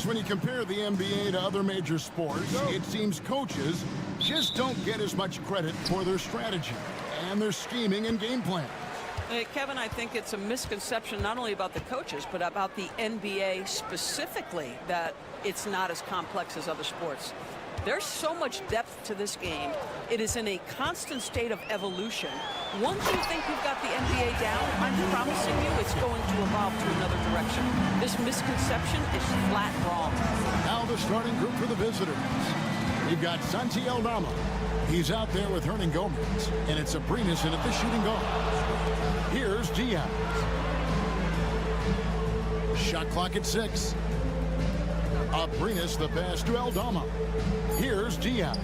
Chris, when you compare the NBA to other major sports, it seems coaches just don't get as much credit for their strategy and their scheming and game plan. Kevin, I think it's a misconception not only about the coaches, but about the NBA specifically, that it's not as complex as other sports. There's so much depth to this game. It is in a constant state of evolution. Once you think you've got the NBA down, I'm promising you it's going to evolve to another direction. This misconception is flat wrong. Now the starting group for the visitors. We've got Santi Aldama. He's out there with Hernan Gomez, and it's Abrinas in at the shooting guard. Here's Diaz. Shot clock at 6. Abrinas the pass to Aldama. Here's Diaz.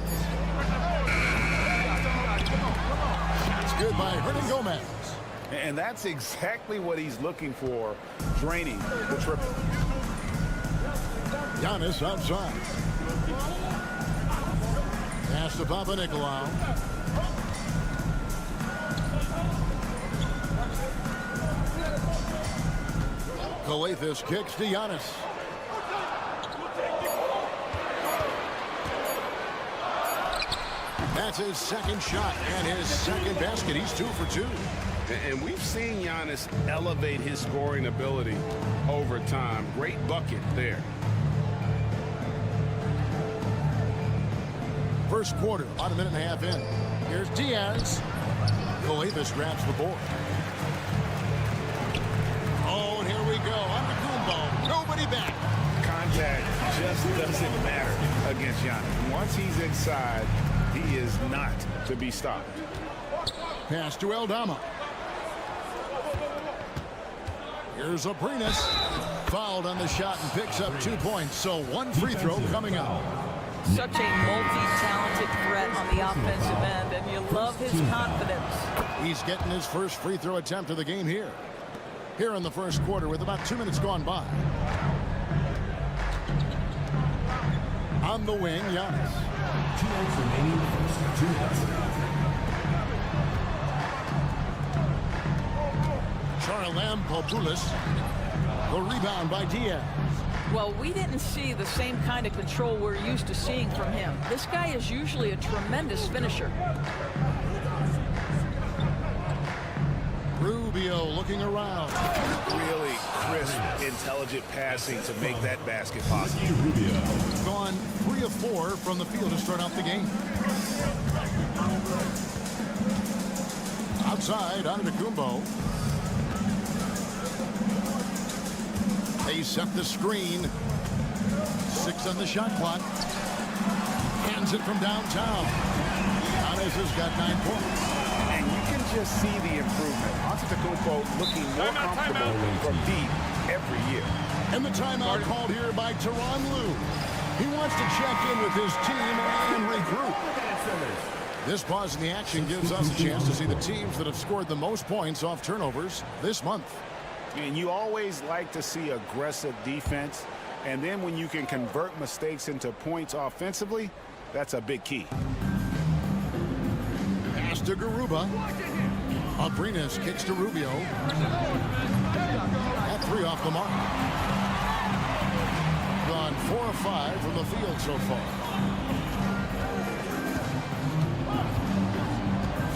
It's good by Hernan Gomez. And that's exactly what he's looking for, draining the triple. Giannis outside. Pass to Papa Nicolau. Coathis kicks to Giannis. That's his second shot and his second basket. He's 2 for 2. And we've seen Giannis elevate his scoring ability over time. Great bucket there. First quarter, about a minute and a half in. Here's Diaz. Coathis grabs the board. Oh, and here we go. Antetokounmpo. Nobody back. Contact just doesn't matter against Giannis. Once he's inside, he is not to be stopped. Pass to Aldama. Here's Abrinas. Fouled on the shot and picks up 2 points. So 1 free throw coming up. Such a multi-talented threat on the offensive end, and you love his confidence. He's getting his first free throw attempt of the game here. Here in the first quarter with about 2 minutes gone by. On the wing, Giannis. 2 minutes remaining. First 2 minutes. Charalampopoulos. The rebound by Diaz. Well, we didn't see the same kind of control we're used to seeing from him. This guy is usually a tremendous finisher. Rubio looking around. Really crisp, intelligent passing to make that basket possible. Rubio. Gone 3 of 4 from the field to start out the game. Outside, Antetokounmpo. They set the screen. 6 on the shot clock. Hands it from downtown. Giannis has got 9 points. And you can just see the improvement. Antetokounmpo looking more comfortable from deep every year. And the timeout called here by Tyronn Lue. He wants to check in with his team and regroup. This pause in the action gives us a chance to see the teams that have scored the most points off turnovers this month. And you always like to see aggressive defense. And then when you can convert mistakes into points offensively, that's a big key. Pass to Garuba. Abrinas kicks to Rubio. At 3 off the mark. Gone 4 of 5 from the field so far.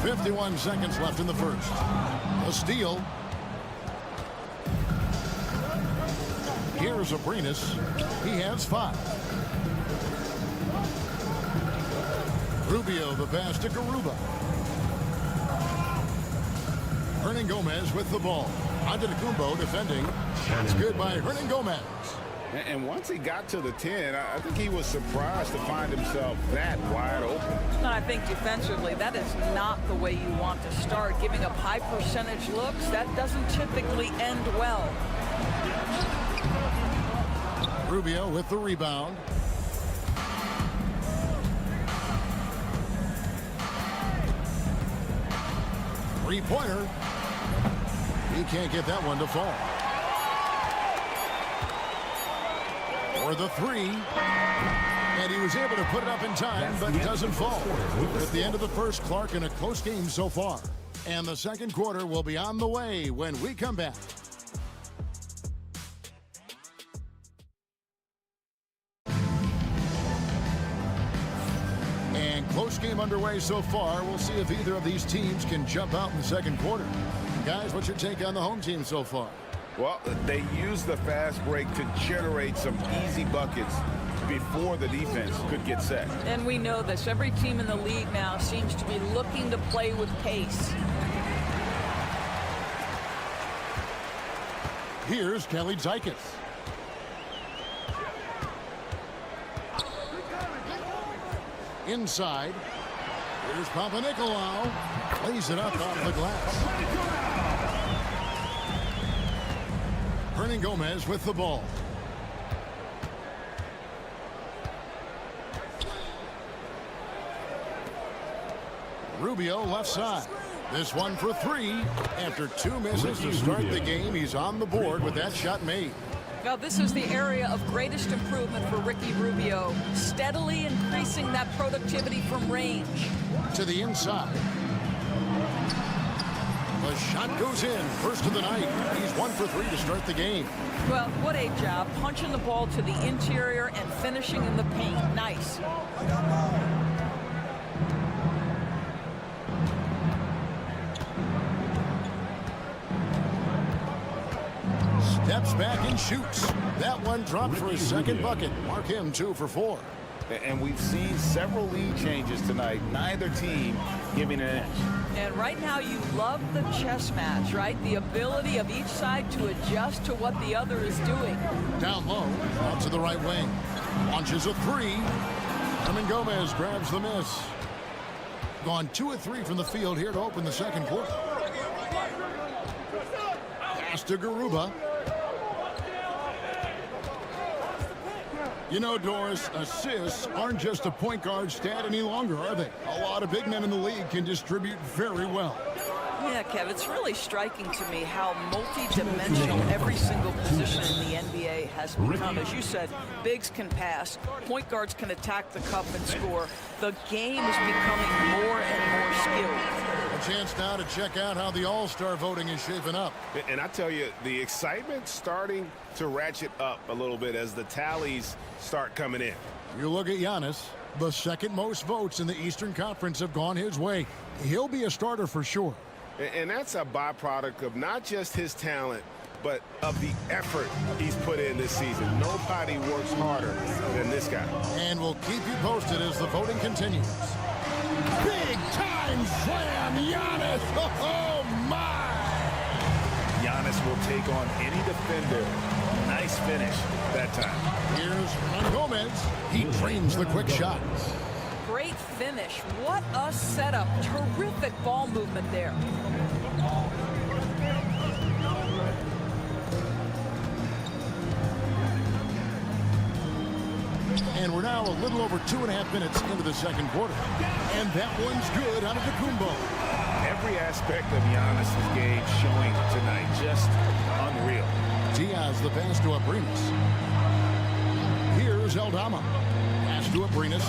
51 seconds left in the first. A steal. Here's Abrinas. He has 5. Rubio the pass to Garuba. Hernan Gomez with the ball. Antetokounmpo defending. It's good by Hernan Gomez. And once he got to the 10, I think he was surprised to find himself that wide open. And I think defensively, that is not the way you want to start. Giving up high percentage looks, that doesn't typically end well. Rubio with the rebound. Three-pointer. He can't get that one to fall. For the 3. And he was able to put it up in time, but doesn't fall. At the end of the first, Clark in a close game so far. And the second quarter will be on the way when we come back. Close game underway so far. We'll see if either of these teams can jump out in the second quarter. Guys, what's your take on the home team so far? Well, they used the fast break to generate some easy buckets before the defense could get set. And we know this. Every team in the league now seems to be looking to play with pace. Here's Kelly Zykis. Inside. Here's Papanikolaou. Plays it up off the glass. Hernan Gomez with the ball. Rubio left side. This one for three. After 2 misses to start the game, he's on the board with that shot made. Now, this is the area of greatest improvement for Ricky Rubio, steadily increasing that productivity from range. To the inside. The shot goes in. First of the night. He's 1 for 3 to start the game. Well, what a job. Punching the ball to the interior and finishing in the paint. Nice. Steps back and shoots. That one dropped for his second bucket. Mark him 2 for 4. And we've seen several lead changes tonight. Neither team giving an inch. And right now you love the chess match, right? The ability of each side to adjust to what the other is doing. Down low, out to the right wing. Launches a 3. Hernan Gomez grabs the miss. Gone 2 of 3 from the field here to open the second quarter. Pass to Garuba. You know, Doris, assists aren't just a point guard stat any longer, are they? A lot of big men in the league can distribute very well. Yeah, Kev, it's really striking to me how multi-dimensional every single position in the NBA has become. As you said, bigs can pass, point guards can attack the cup and score. The game is becoming more and more skilled. A chance now to check out how the All-Star voting is shaping up. And I tell you, the excitement's starting to ratchet up a little bit as the tallies start coming in. You look at Giannis, the second most votes in the Eastern Conference have gone his way. He'll be a starter for sure. And that's a byproduct of not just his talent, but of the effort he's put in this season. Nobody works harder than this guy. And we'll keep you posted as the voting continues. Big time slam, Giannis! Oh my! Giannis will take on any defender. Nice finish that time. Here's Hernan Gomez. He dreams the quick shot. Great finish. What a setup. Terrific ball movement there. And we're now a little over 2.5 minutes into the second quarter. And that one's good out of the Kumbo. Every aspect of Giannis' game showing tonight. Just unreal. Diaz the pass to Abrinas. Here's Aldama. Pass to Abrinas.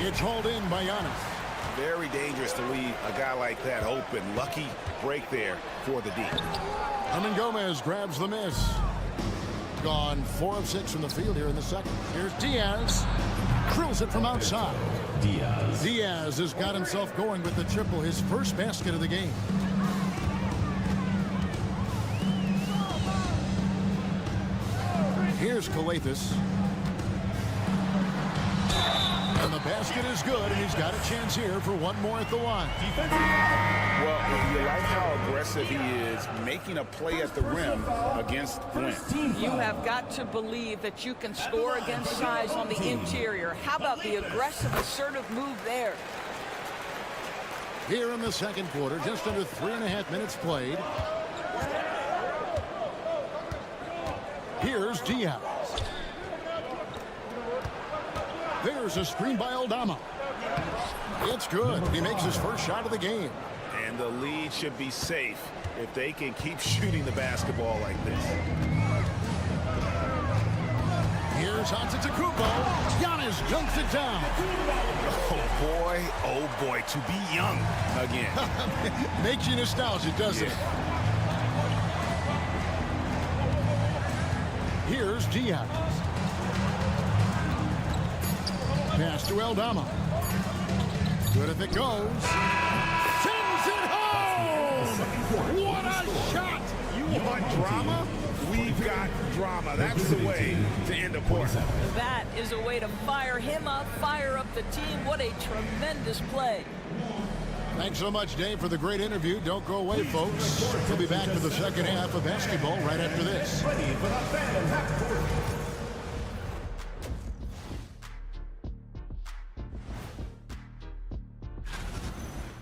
It's hauled in by Giannis. Very dangerous to leave a guy like that open. Lucky break there for the D. Hernan Gomez grabs the miss. Gone 4 of 6 from the field here in the second. Here's Diaz. Drills it from outside. Diaz has got himself going with the triple, his first basket of the game. Here's Calathes. And the basket is good, and he's got a chance here for one more at the line. Well, you like how aggressive he is, making a play at the rim against Flint. You have got to believe that you can score against size on the interior. How about the aggressive, assertive move there? Here in the second quarter, just under 3.5 minutes played. Here's Diaz. There's a screen by Aldama. It's good. He makes his first shot of the game. And the lead should be safe if they can keep shooting the basketball like this. Here's Antetokounmpo. Giannis dunks it down. Oh boy, to be young again. Makes you nostalgic, doesn't it? Here's Diaz. Pass to Eldama. Good if it goes. Sends it home! What a shot! You want drama? We've got drama. That's the way to end a quarter. That is a way to fire him up, fire up the team. What a tremendous play. Thanks so much, Dave, for the great interview. Don't go away, folks. We'll be back for the second half of basketball right after this.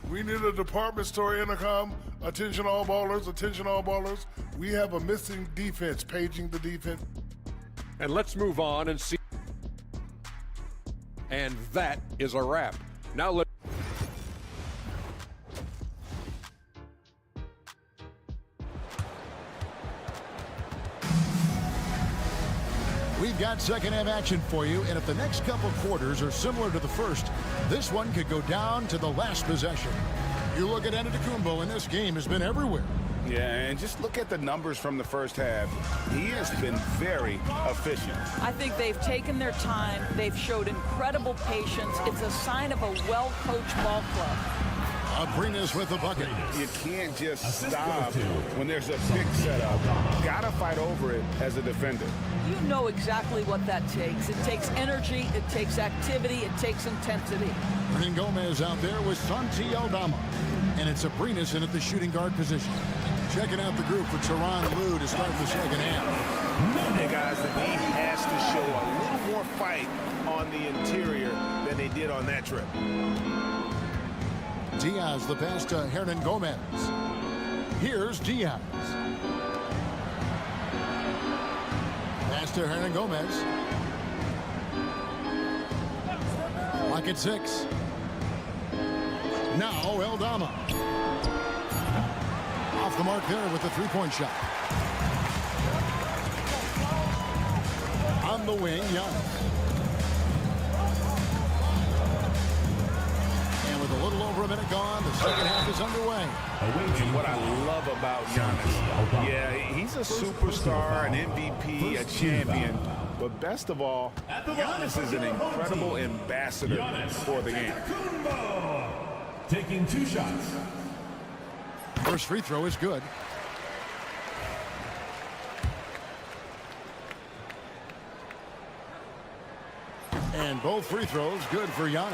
We need a department store intercom. Attention all ballers, attention all ballers. We have a missing defense, paging the defense. And let's move on and see. And that is a wrap. Now let's. We've got second half action for you, and if the next couple quarters are similar to the first, this one could go down to the last possession. You look at Antetokounmpo, and this game has been everywhere. Yeah, and just look at the numbers from the first half. He has been very efficient. I think they've taken their time. They've showed incredible patience. It's a sign of a well-coached ball club. Abrinas with the bucket. You can't just stop when there's a big setup. Gotta fight over it as a defender. You know exactly what that takes. It takes energy, it takes activity, it takes intensity. Hernan Gomez out there with Santi Aldama. And it's Abrinas in at the shooting guard position. Checking out the group for Tyronn Lue to start the second half. Hey guys, the team has to show a little more fight on the interior than they did on that trip. Diaz, the pass to Hernan Gomez. Here's Diaz. Pass to Hernan Gomez. Lock at 6. Now Eldama. Off the mark there with the three-point shot. On the wing, Giannis. And with a little over a minute gone, the second half is underway. And what I love about Giannis, yeah, he's a superstar, an MVP, a champion. But best of all, Giannis is an incredible ambassador for the game. Taking 2 shots. First free throw is good. And both free throws good for Giannis.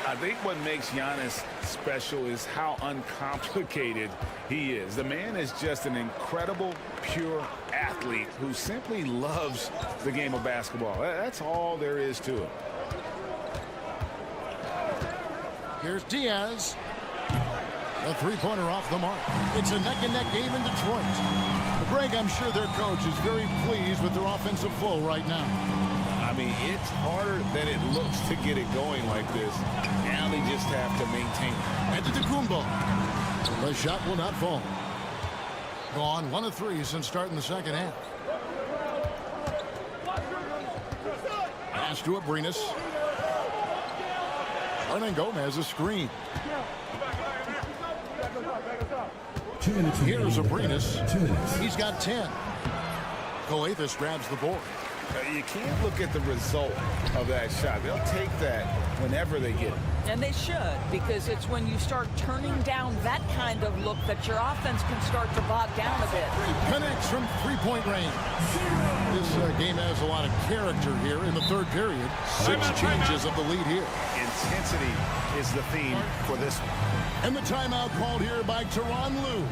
I think what makes Giannis special is how uncomplicated he is. The man is just an incredible, pure athlete who simply loves the game of basketball. That's all there is to it. Here's Diaz. A three-pointer off the mark. It's a neck-and-neck game in Detroit. Greg, I'm sure their coach is very pleased with their offensive flow right now. I mean, it's harder than it looks to get it going like this. Now they just have to maintain it. Antetokounmpo. The shot will not fall. Gone 1 of 3 since starting the second half. Pass to Abrinas. Hernan Gomez a screen. 2 minutes. Here's Abrinas. 2 minutes. He's got 10. Coathis grabs the board. You can't look at the result of that shot. They'll take that whenever they get it. And they should, because it's when you start turning down that kind of look that your offense can start to bog down a bit. Connects from three-point range. This game has a lot of character here in the third period. 6 changes of the lead here. Intensity is the theme for this one. And the timeout called here by Tyronn Lue.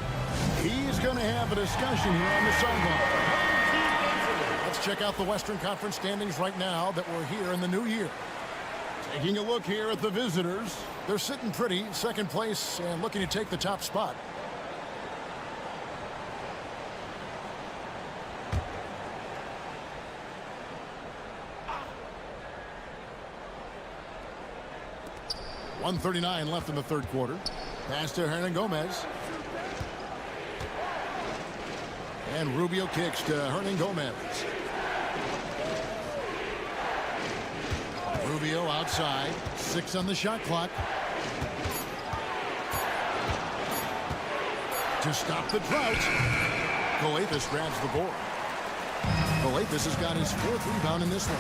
He's going to have a discussion here on the sideline. Let's check out the Western Conference standings right now that we're here in the new year. Taking a look here at the visitors. They're sitting pretty, second place, and looking to take the top spot. .139 left in the third quarter. Pass to Hernan Gomez. And Rubio kicks to Hernan Gomez. Rubio outside. 6 on the shot clock. To stop the drought. Coathis grabs the board. Coathis has got his 4th rebound in this one.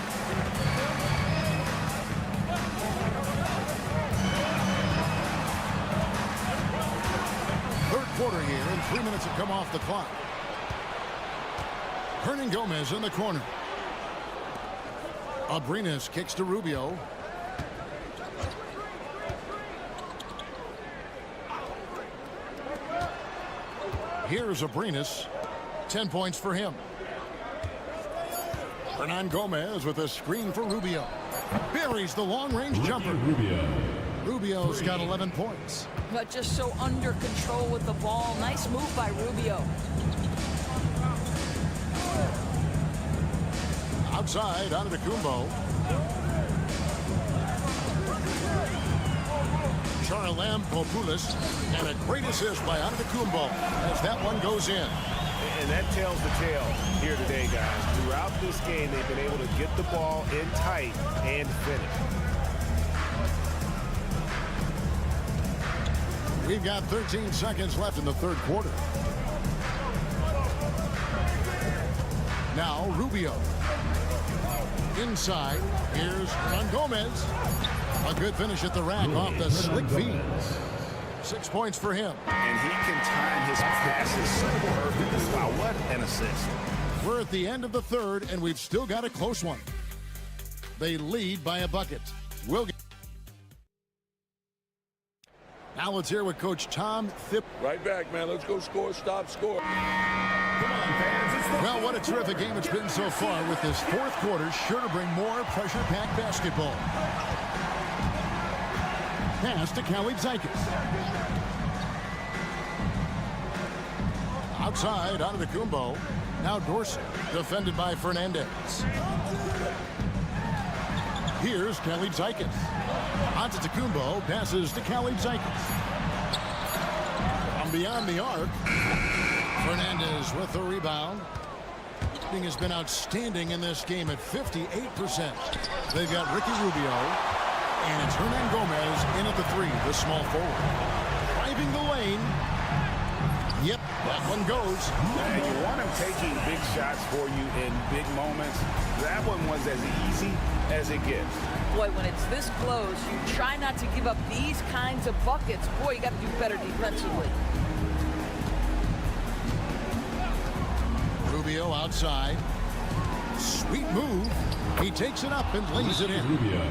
quarter here, and 3 minutes have come off the clock. Hernan Gomez in the corner. Abrinas kicks to Rubio. Here's Abrinas. 10 points for him. Hernan Gomez with a screen for Rubio. Buries the long-range jumper. Rubio's got 11 points. But just so under control with the ball. Nice move by Rubio. Outside, Antetokounmpo. Charalampopoulos, and a great assist by Antetokounmpo as that one goes in. And that tells the tale here today, guys. Throughout this game, they've been able to get the ball in tight and finish. We've got 13 seconds left in the third quarter. Now Rubio. Inside, here's Hernan Gomez. A good finish at the rack off the slick feed. 6 points for him. And he can time his passes so perfect. Wow, what an assist. We're at the end of the third, and we've still got a close one. They lead by a bucket. Now let's hear what Coach Tom Thipp. Right back, man. Let's go score, stop, score. Well, what a terrific game it's been so far, with this fourth quarter sure to bring more pressure-packed basketball. Pass to Caleb Zykis. Outside, Antetokounmpo. Now Dorsey, defended by Fernandez. Here's Caleb Zykis. Antetokounmpo passes to Caleb Zykis. From beyond the arc, Fernandez with the rebound. Shooting has been outstanding in this game at 58%. They've got Ricky Rubio, and it's Hernan Gomez in at the three, the small forward. Driving the lane. Yep, that one goes. And you want him taking big shots for you in big moments. That one was as easy as it gets. Boy, when it's this close, you try not to give up these kinds of buckets. Boy, you got to do better defensively. Rubio outside. Sweet move. He takes it up and lays it in.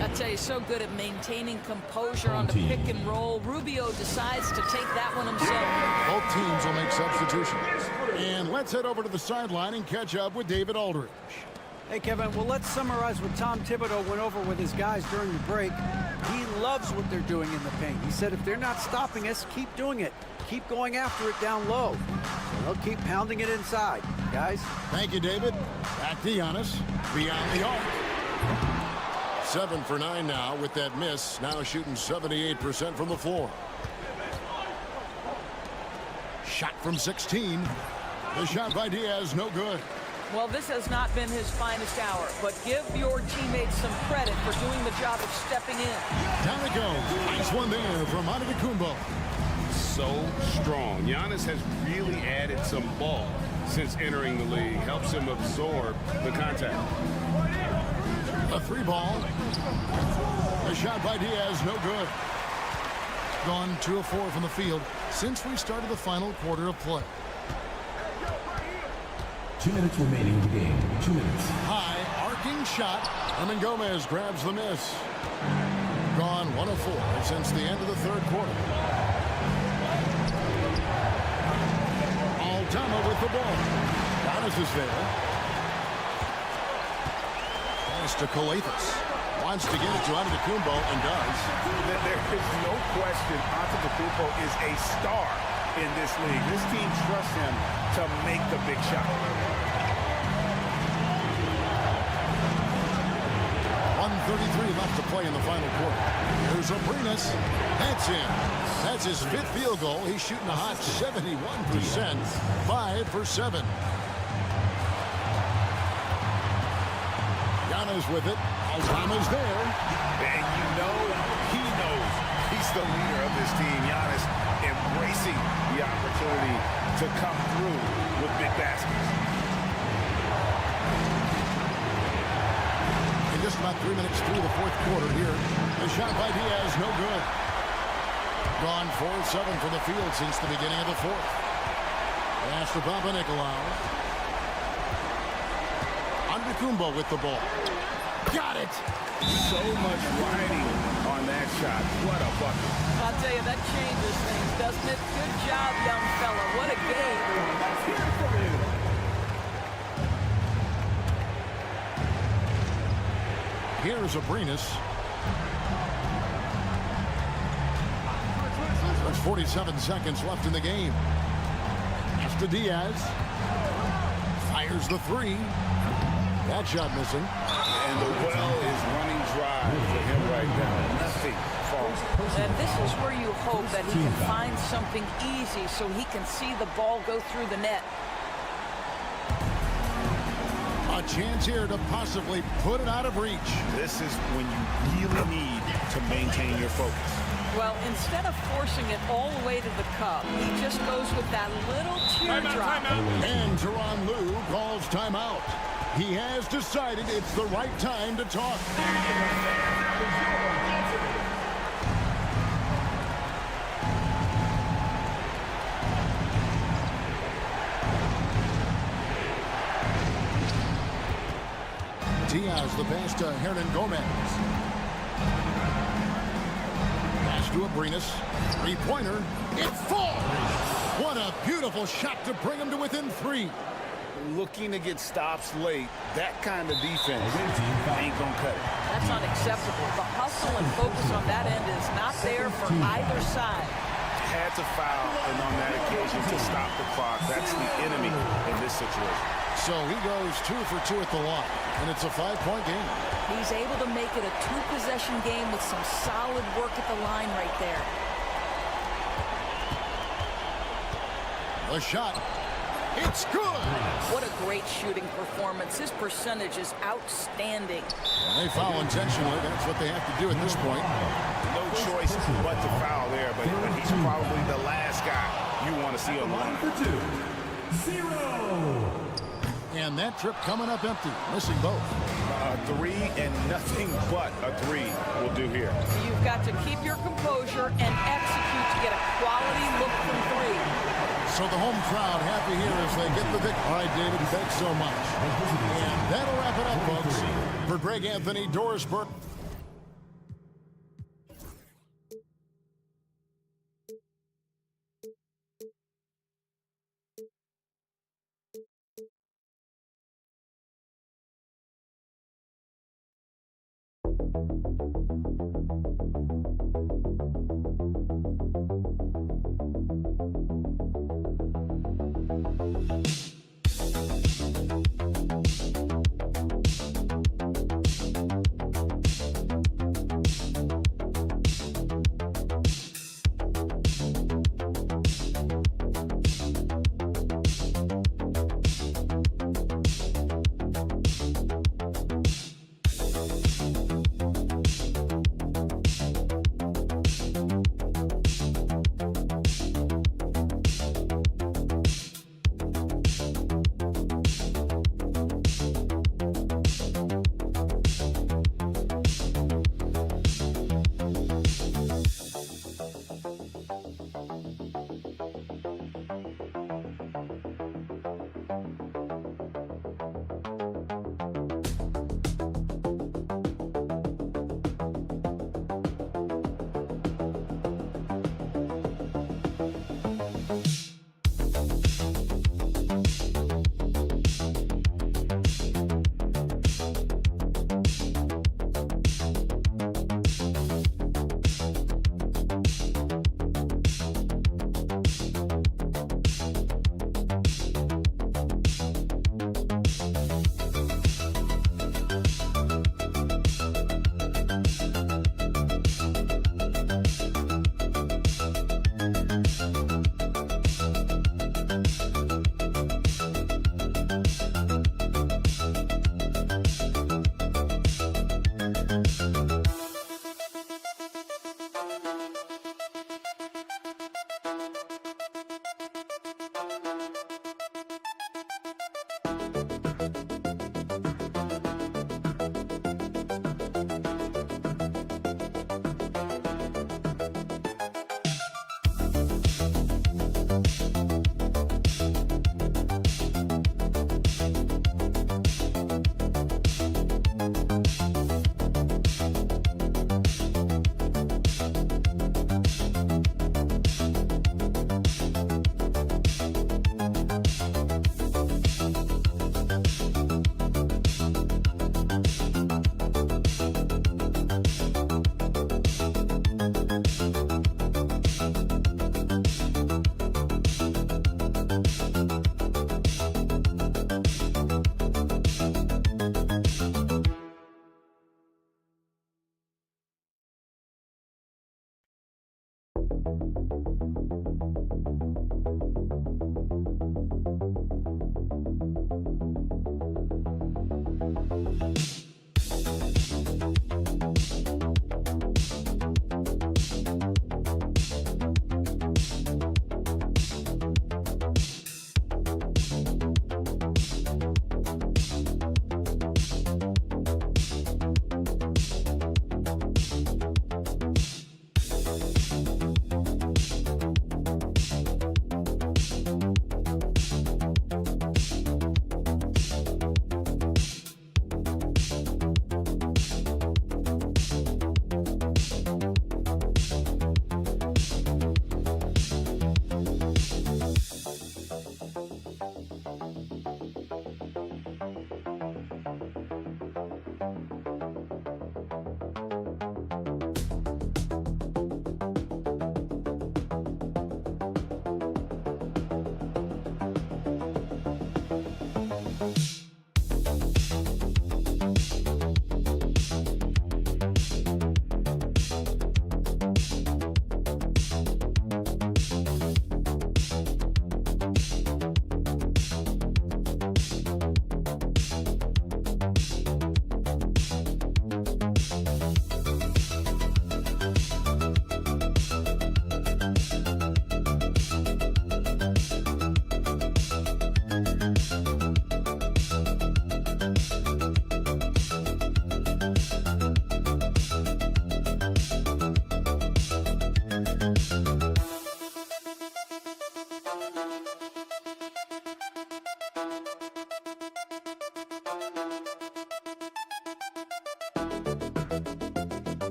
I tell you, so good at maintaining composure on the pick and roll. Rubio decides to take that one himself. Both teams will make substitutions. And let's head over to the sideline and catch up with David Aldridge. Hey, Kevin, well, let's summarize what Tom Thibodeau went over with his guys during the break. He loves what they're doing in the paint. He said if they're not stopping us, keep doing it. Keep going after it down low. So they'll keep pounding it inside, guys. Thank you, David. Back to Giannis. Beyond the arc. 7 for 9 now with that miss. Now shooting 78% from the floor. Shot from 16. The shot by Diaz, no good. Well, this has not been his finest hour, but give your teammates some credit for doing the job of stepping in. Down it goes. Nice one there from Antetokounmpo. So strong. Giannis has really added some bulk since entering the league. Helps him absorb the contact. A three ball. A shot by Diaz, no good. Gone 2 of 4 from the field since we started the final quarter of play. 2 minutes remaining in the game. 2 minutes. High, arcing shot. Hernan Gomez grabs the miss. Gone 1 of 4 since the end of the third quarter. Altama with the ball. Giannis is there. Pass to Kalathis. Wants to get it to Antetokounmpo and does. There is no question Antetokounmpo is a star in this league. This team trusts him to make the big shot. 1:33 left to play in the final quarter. Here's Abrinas. That's in. That's his 5th field goal. He's shooting a hot 71%. 5 for 7. Giannis with it. Altama's there. And you know he knows he's the leader of this team. Giannis embracing the opportunity to come through with big baskets. Just about 3 minutes through the fourth quarter here. The shot by Diaz, no good. Gone 4-7 from the field since the beginning of the fourth. Pass to Papanikolaou. Kumbo with the ball. Got it! So much riding on that shot. What a bucket. I'll tell you, that changes things, doesn't it? Good job, young fella. What a game. Here's Abrinas. There's 47 seconds left in the game. Pass to Diaz. Fires the three. That shot missing. And the well is running dry for him right now. Nothing falls. And this is where you hope that he can find something easy so he can see the ball go through the net. A chance here to possibly put it out of reach. This is when you really need to maintain your focus. Well, instead of forcing it all the way to the cup, he just goes with that little teardrop. And Tyronn Lue calls timeout. He has decided it's the right time to talk. Diaz, the pass to Hernan Gomez. Pass to Abrinas. Three-pointer. It falls! What a beautiful shot to bring him to within three. Looking to get stops late, that kind of defense ain't gonna cut it. That's unacceptable. The hustle and focus on that end is not there for either side. Had to foul, and on that occasion to stop the clock. That's the enemy in this situation. So he goes 2 for 2 at the line, and it's a 5-point game. He's able to make it a 2-possession game with some solid work at the line right there. The shot. It's good! What a great shooting performance. His percentage is outstanding. When they foul intentionally, that's what they have to do at this point. No choice but to foul there, but he's probably the last guy you want to see on the line. For 2, 0. And that trip coming up empty, missing both. A three and nothing but a three will do here. You've got to keep your composure and execute to get a quality look from three. So the home crowd happy here as they get the victory. All right, David, thanks so much. And that'll wrap it up, folks. For Greg Anthony, Doris Burke.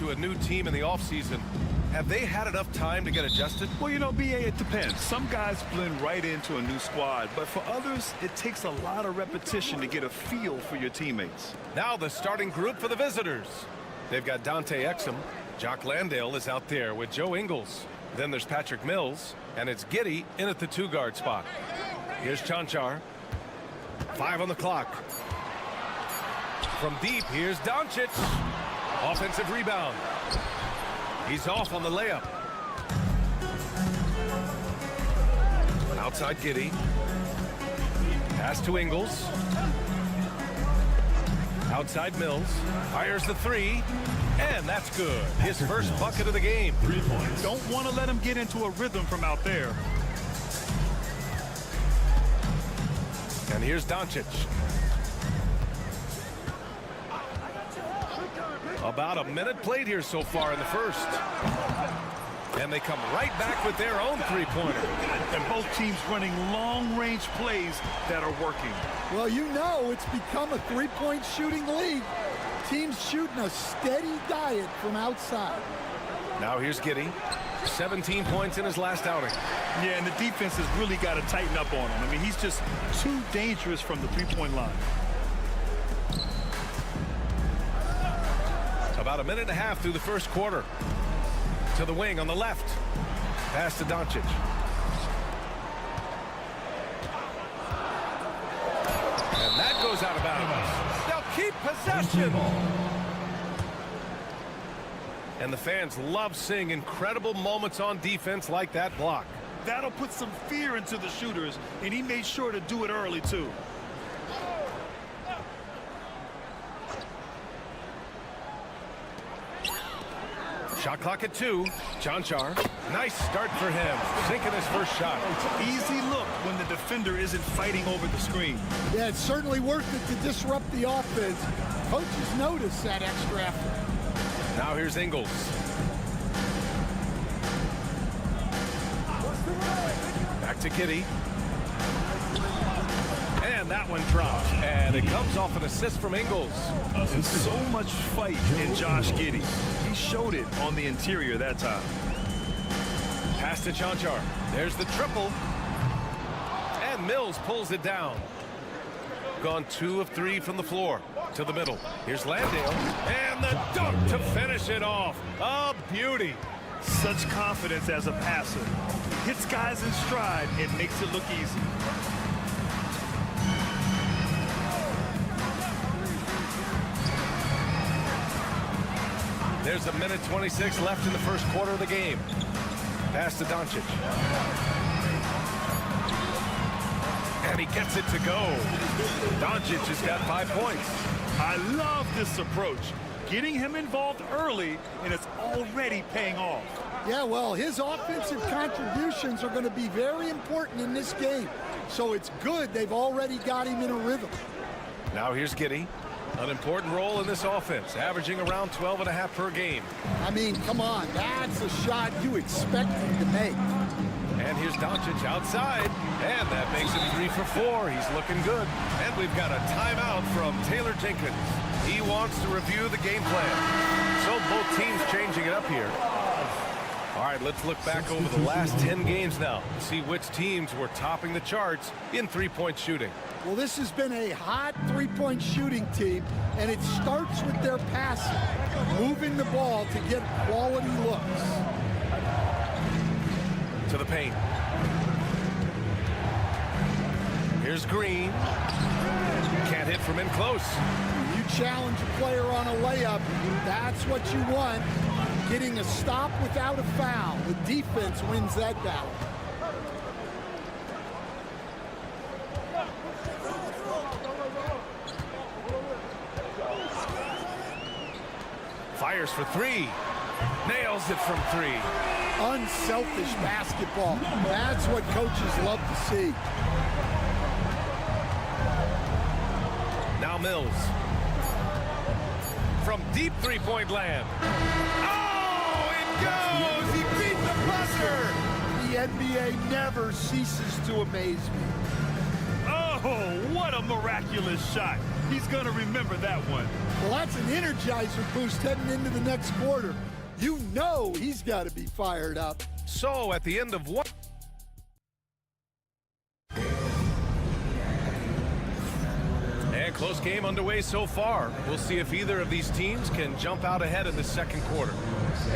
A new team in the offseason. Have they had enough time to get adjusted? Well, you know, BA, it depends. Some guys blend right into a new squad, but for others, it takes a lot of repetition to get a feel for your teammates. Now the starting group for the visitors. They've got Dante Exum. Jock Landale is out there with Joe Ingles. Then there's Patrick Mills, and it's Giddey in at the 2-guard spot. Here's Chanchar. 5 on the clock. From deep, here's Doncic. Offensive rebound. He's off on the layup. Outside Giddey. Pass to Ingles. Outside Mills. Fires the 3. And that's good. His first bucket of the game. 3 points. Don't want to let him get into a rhythm from out there. And here's Doncic. About a minute played here so far in the first. And they come right back with their own three-pointer. And both teams running long-range plays that are working. Well, you know, it's become a three-point shooting league. Teams shooting a steady diet from outside. Now here's Giddey. 17 points in his last outing. Yeah, and the defense has really got to tighten up on him. I mean, he's just too dangerous from the three-point line. About a minute and a half through the first quarter. To the wing on the left. Pass to Doncic. And that goes out of bounds. They'll keep possession. And the fans love seeing incredible moments on defense like that block. That'll put some fear into the shooters, and he made sure to do it early, too. Shot clock at 2. Chanchar. Nice start for him. Sinking his first shot. Easy look when the defender isn't fighting over the screen. Yeah, it's certainly worth it to disrupt the offense. Coaches notice that extra effort. Now here's Ingles. Back to Giddey. And that one drops. And it comes off an assist from Ingles. And so much fight in Josh Giddey. He showed it on the interior that time. Pass to Chanchar. There's the triple. And Mills pulls it down. Gone 2 of 3 from the floor. To the middle. Here's Landale. And the dunk to finish it off. A beauty. Such confidence as a passer. Hits guys in stride and makes it look easy. There's a minute 26 left in the first quarter of the game. Pass to Doncic. And he gets it to go. Doncic has got 5 points. I love this approach. Getting him involved early, and it's already paying off. Yeah, well, his offensive contributions are going to be very important in this game. So it's good they've already got him in a rhythm. Now here's Giddey. An important role in this offense, averaging around 12.5 per game. I mean, come on, that's a shot you expect him to make. And here's Doncic outside. And that makes him 3 for 4. He's looking good. And we've got a timeout from Taylor Jenkins. He wants to review the game plan. So both teams changing it up here. All right, let's look back over the last 10 games now to see which teams were topping the charts in three-point shooting. Well, this has been a hot three-point shooting team, and it starts with their passing, moving the ball to get quality looks. To the paint. Here's Green. Can't hit from in close. When you challenge a player on a layup, that's what you want. Getting a stop without a foul. The defense wins that battle. Fires for 3. Nails it from 3. Unselfish basketball. That's what coaches love to see. Now Mills. From deep three-point land. Oh, it goes! He beat the buzzer! The NBA never ceases to amaze me. Oh, what a miraculous shot. He's going to remember that one. Well, that's an energizer boost heading into the next quarter. You know he's got to be fired up. So at the end of one. And close game underway so far. We'll see if either of these teams can jump out ahead in the second quarter.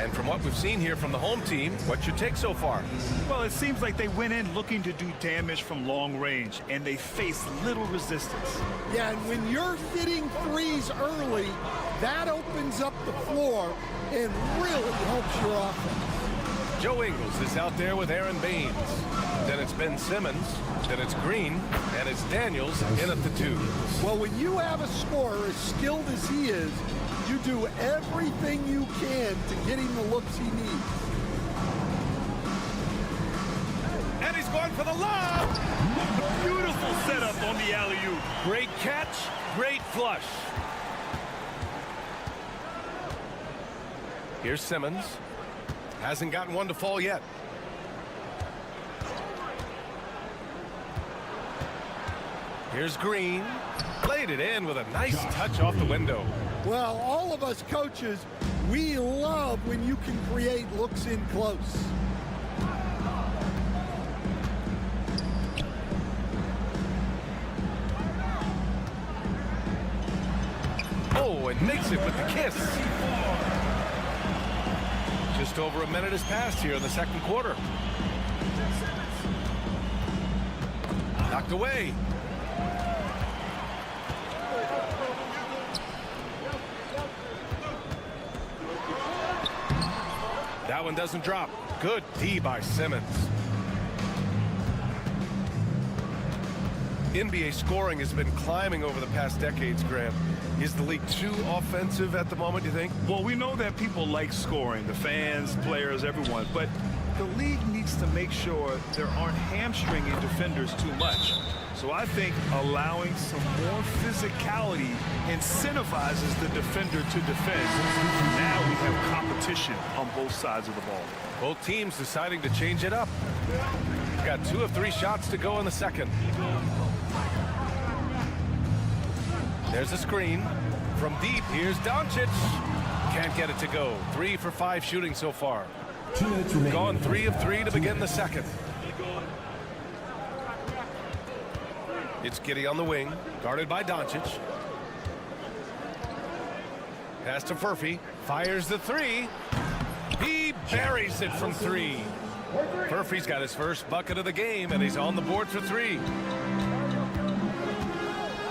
And from what we've seen here from the home team, what's your take so far? Well, it seems like they went in looking to do damage from long range, and they faced little resistance. Yeah, and when you're hitting threes early, that opens up the floor and really helps your offense. Joe Ingles is out there with Aaron Baines. Then it's Ben Simmons. Then it's Green. And it's Daniels in at the 2. Well, when you have a scorer as skilled as he is, you do everything you can to get him the looks he needs. And he's going for the lob. Beautiful setup on the alley-oop. Great catch, great flush. Here's Simmons. Hasn't gotten one to fall yet. Here's Green. Laid it in with a nice touch off the window. Well, all of us coaches, we love when you can create looks in close. Oh, and makes it with the kiss. Just over a minute has passed here in the second quarter. Knocked away. That one doesn't drop. Good D by Simmons. NBA scoring has been climbing over the past decades, Graham. Is the league too offensive at the moment, do you think? Well, we know that people like scoring, the fans, players, everyone, but the league needs to make sure there aren't hamstringing defenders too much. So I think allowing some more physicality incentivizes the defender to defend. Now we have competition on both sides of the ball. Both teams deciding to change it up. We've got 2 of 3 shots to go in the second. There's a screen. From deep, here's Doncic. Can't get it to go. 3 for 5 shooting so far. Gone 3 of 3 to begin the second. It's Giddey on the wing, guarded by Doncic. Pass to Furphy, fires the 3. He buries it from 3. Furphy's got his first bucket of the game, and he's on the board for 3.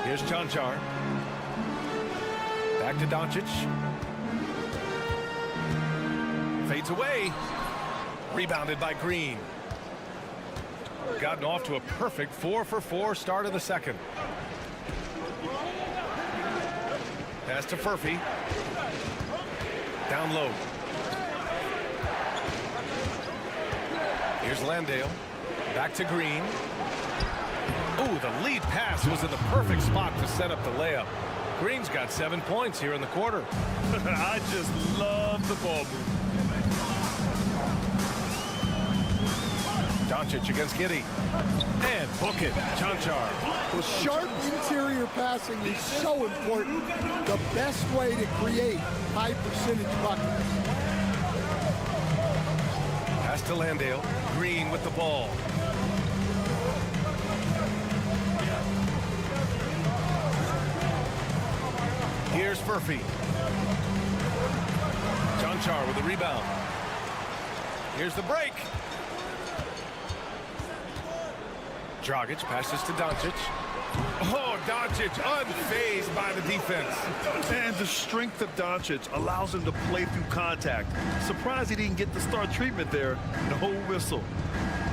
Here's Chanchar. Back to Doncic. Fades away. Rebounded by Green. Gotten off to a perfect 4 for 4 start of the second. Pass to Furphy. Down low. Here's Landale. Back to Green. Ooh, the lead pass was in the perfect spot to set up the layup. Green's got 7 points here in the quarter. I just love the ball move. Doncic against Giddey. And book it, Chanchar. The sharp interior passing is so important. The best way to create high percentage buckets. Pass to Landale. Green with the ball. Here's Murphy. Chanchar with the rebound. Here's the break. Dragic passes to Doncic. Oh, Doncic unfazed by the defense. And the strength of Doncic allows him to play through contact. Surprised he didn't get the star treatment there. No whistle.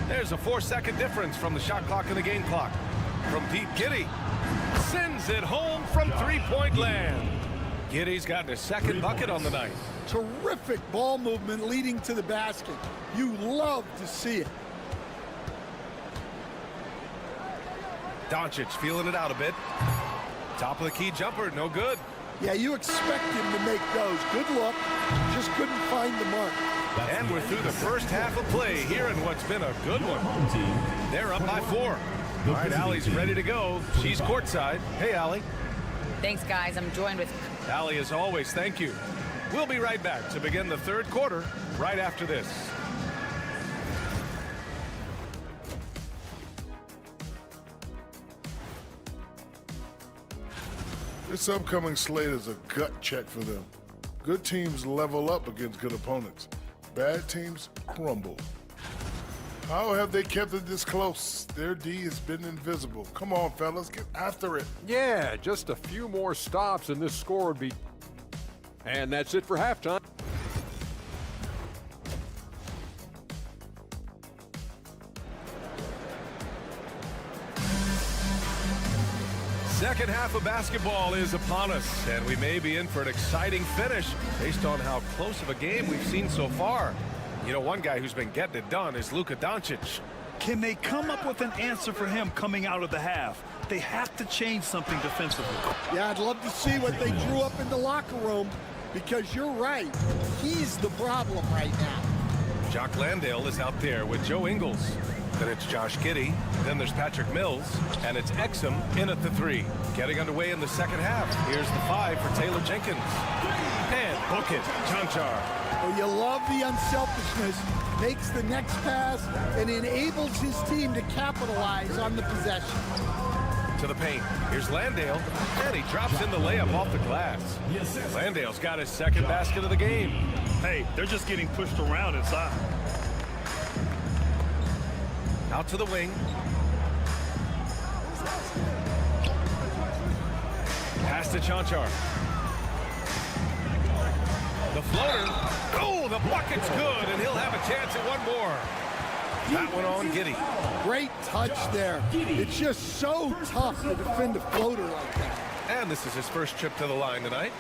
There's a 4-second difference from the shot clock and the game clock. From deep, Giddey sends it home from three-point land. Giddey's gotten his second bucket on the night. Terrific ball movement leading to the basket. You love to see it. Doncic feeling it out a bit. Top of the key jumper, no good. Yeah, you expect him to make those. Good look, just couldn't find the mark. And we're through the first half of play here in what's been a good one. They're up by 4. All right, Allie's ready to go. She's courtside. Hey, Allie. Thanks, guys. I'm joined with... Allie, as always, thank you. We'll be right back to begin the third quarter right after this. This upcoming slate is a gut check for them. Good teams level up against good opponents. Bad teams crumble. How have they kept it this close? Their D has been invisible. Come on, fellas, get after it. Yeah, just a few more stops and this score would be... And that's it for halftime. Second half of basketball is upon us, and we may be in for an exciting finish based on how close of a game we've seen so far. You know, one guy who's been getting it done is Luka Doncic. Can they come up with an answer for him coming out of the half? They have to change something defensively. Yeah, I'd love to see what they drew up in the locker room, because you're right. He's the problem right now. Jock Landale is out there with Joe Ingles. Then it's Josh Giddey. Then there's Patrick Mills. And it's Exum in at the 3. Getting underway in the second half. Here's the 5 for Taylor Jenkins. And book it, Chanchar. Oh, you love the unselfishness. Makes the next pass and enables his team to capitalize on the possession. To the paint. Here's Landale. And he drops in the layup off the glass. Landale's got his second basket of the game. Hey, they're just getting pushed around inside. Out to the wing. Pass to Chanchar. The floater. Oh, the bucket's good, and he'll have a chance at one more. That one on Giddey. Great touch there. It's just so tough to defend a floater like that. And this is his first trip to the line tonight.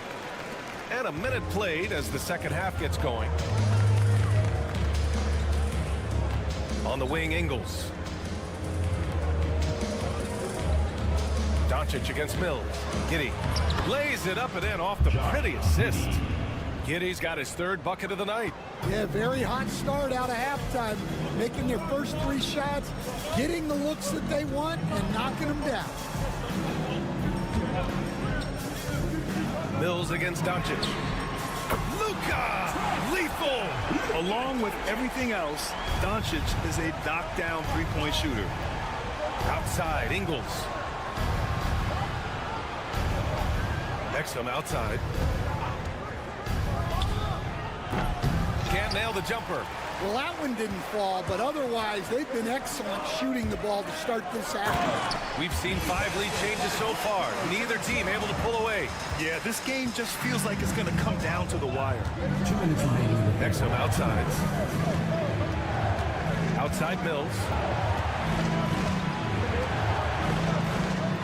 And a minute played as the second half gets going. On the wing, Ingles. Doncic against Mills. Giddey lays it up and in off the pretty assist. Giddey's got his third bucket of the night. Yeah, very hot start out of halftime. Making their first 3 shots, getting the looks that they want, and knocking them down. Mills against Doncic. Luka! Lethal! Along with everything else, Doncic is a knockdown three-point shooter. Outside, Ingles. Exum outside. Can't nail the jumper. Well, that one didn't fall, but otherwise, they've been excellent shooting the ball to start this half. We've seen 5 lead changes so far. Neither team able to pull away. Yeah, this game just feels like it's going to come down to the wire. Exum outside. Outside Mills.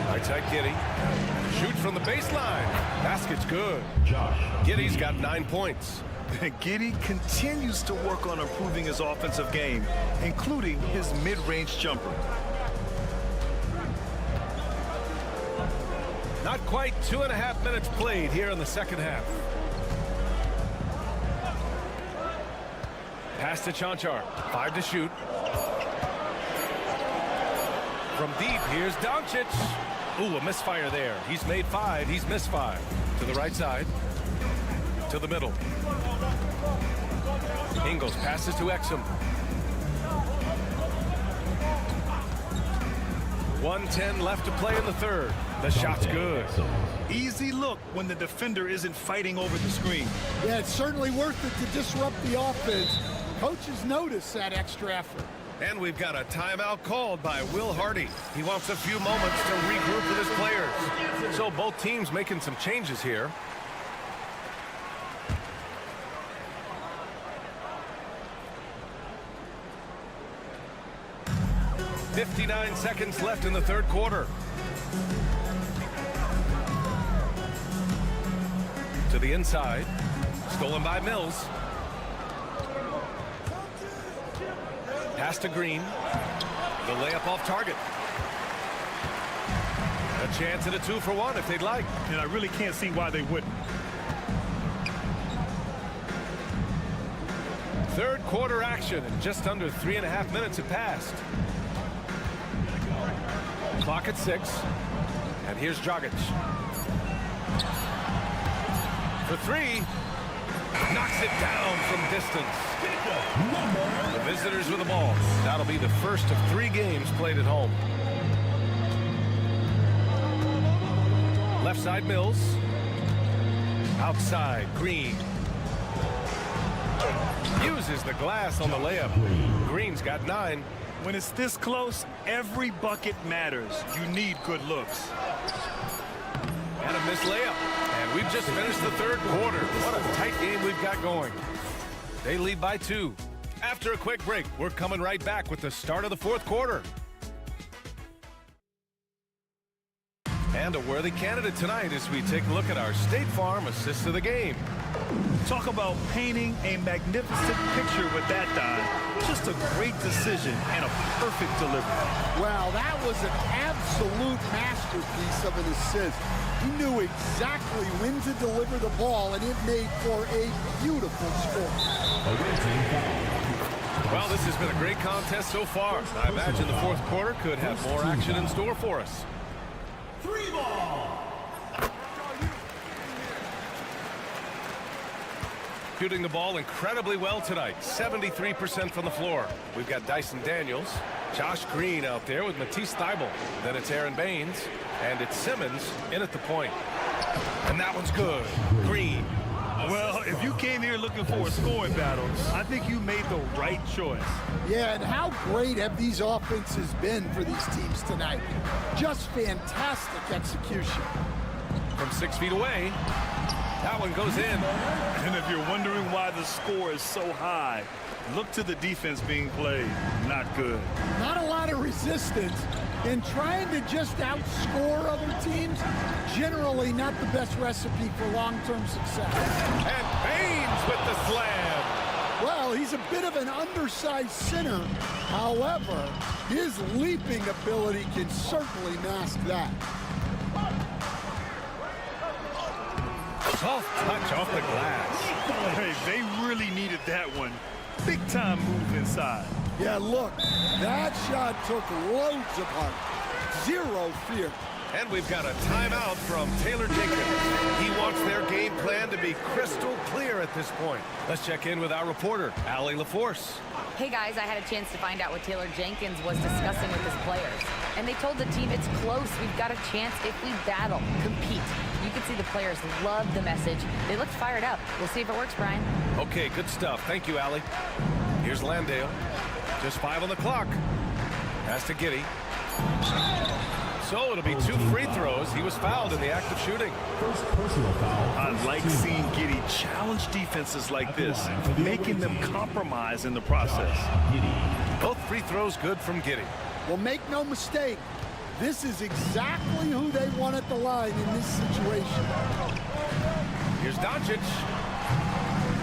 Right side Giddey. Shoots from the baseline. Basket's good. Giddey's got 9 points. Giddey continues to work on improving his offensive game, including his mid-range jumper. Not quite 2.5 minutes played here in the second half. Pass to Chanchar. 5 to shoot. from deep. Here's Doncic. Ooh, a misfire there. He's made 5. He's missed 5. To the right side. To the middle. Ingles passes to Exum. 1:10 left to play in the third. The shot's good. Easy look when the defender isn't fighting over the screen. Yeah, it's certainly worth it to disrupt the offense. Coaches notice that extra effort. And we've got a timeout called by Will Hardy. He wants a few moments to regroup with his players. So both teams making some changes here. .59 seconds left in the third quarter. To the inside. Stolen by Mills. Pass to Green. The layup off target. A chance at a 2-for-1 if they'd like. And I really can't see why they wouldn't. Third quarter action, and just under 3.5 minutes have passed. Clock at 6. And here's Dragic. For 3. Knocks it down from distance. The visitors with the ball. That'll be the first of 3 games played at home. Left side Mills. Outside Green. Uses the glass on the layup. Green's got 9. When it's this close, every bucket matters. You need good looks. And a missed layup. And we've just finished the third quarter. What a tight game we've got going. They lead by 2. After a quick break, we're coming right back with the start of the fourth quarter. And a worthy candidate tonight as we take a look at our State Farm assist of the game. Talk about painting a magnificent picture with that dive. Just a great decision and a perfect delivery. Well, that was an absolute masterpiece of an assist. He knew exactly when to deliver the ball, and it made for a beautiful score. Well, this has been a great contest so far. I imagine the fourth quarter could have more action in store for us. 3 ball. Shooting the ball incredibly well tonight. 73% from the floor. We've got Dyson Daniels, Josh Green out there with Matisse Thybulle. Then it's Aaron Baines, and it's Simmons in at the point. And that one's good. Green. Well, if you came here looking for a scoring battle, I think you made the right choice. Yeah, and how great have these offenses been for these teams tonight? Just fantastic execution. From 6 feet away, that one goes in. And if you're wondering why the score is so high, look to the defense being played. Not good. Not a lot of resistance. And trying to just outscore other teams, generally not the best recipe for long-term success. And Baines with the slam. Well, he's a bit of an undersized center. However, his leaping ability can certainly mask that. Soft touch off the glass. Hey, they really needed that one. Big time move inside. Yeah, look, that shot took loads of heart. Zero fear. And we've got a timeout from Taylor Jenkins. He wants their game plan to be crystal clear at this point. Let's check in with our reporter, Allie LaForce. Hey guys, I had a chance to find out what Taylor Jenkins was discussing with his players. And they told the team it's close. We've got a chance if we battle, compete. You can see the players love the message. They looked fired up. We'll see if it works, Brian. Okay, good stuff. Thank you, Allie. Here's Landale. Just 5 on the clock. Pass to Giddey. So it'll be 2 free throws. He was fouled in the act of shooting. First personal foul. I like seeing Giddey challenge defenses like this, making them compromise in the process. Both free throws good from Giddey. Well, make no mistake, this is exactly who they want at the line in this situation. Here's Doncic.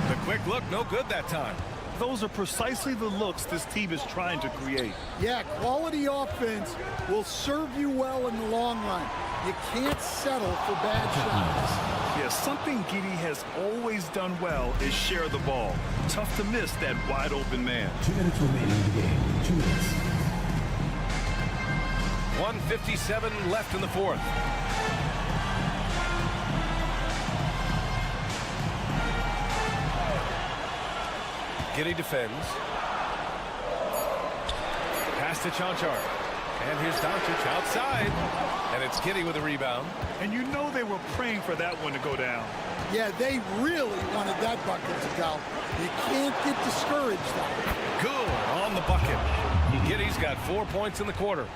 The quick look, no good that time. Those are precisely the looks this team is trying to create. Yeah, quality offense will serve you well in the long run. You can't settle for bad shots. Yeah, something Giddey has always done well is share the ball. Tough to miss that wide open man. 2 minutes remaining in the game. 2 minutes. 1:57 left in the fourth. Giddey defends. Pass to Chanchar. And here's Doncic outside. And it's Giddey with a rebound. And you know they were praying for that one to go down. Yeah, they really wanted that bucket to go. You can't get discouraged, though. Good on the bucket. Giddey's got 4 points in the quarter.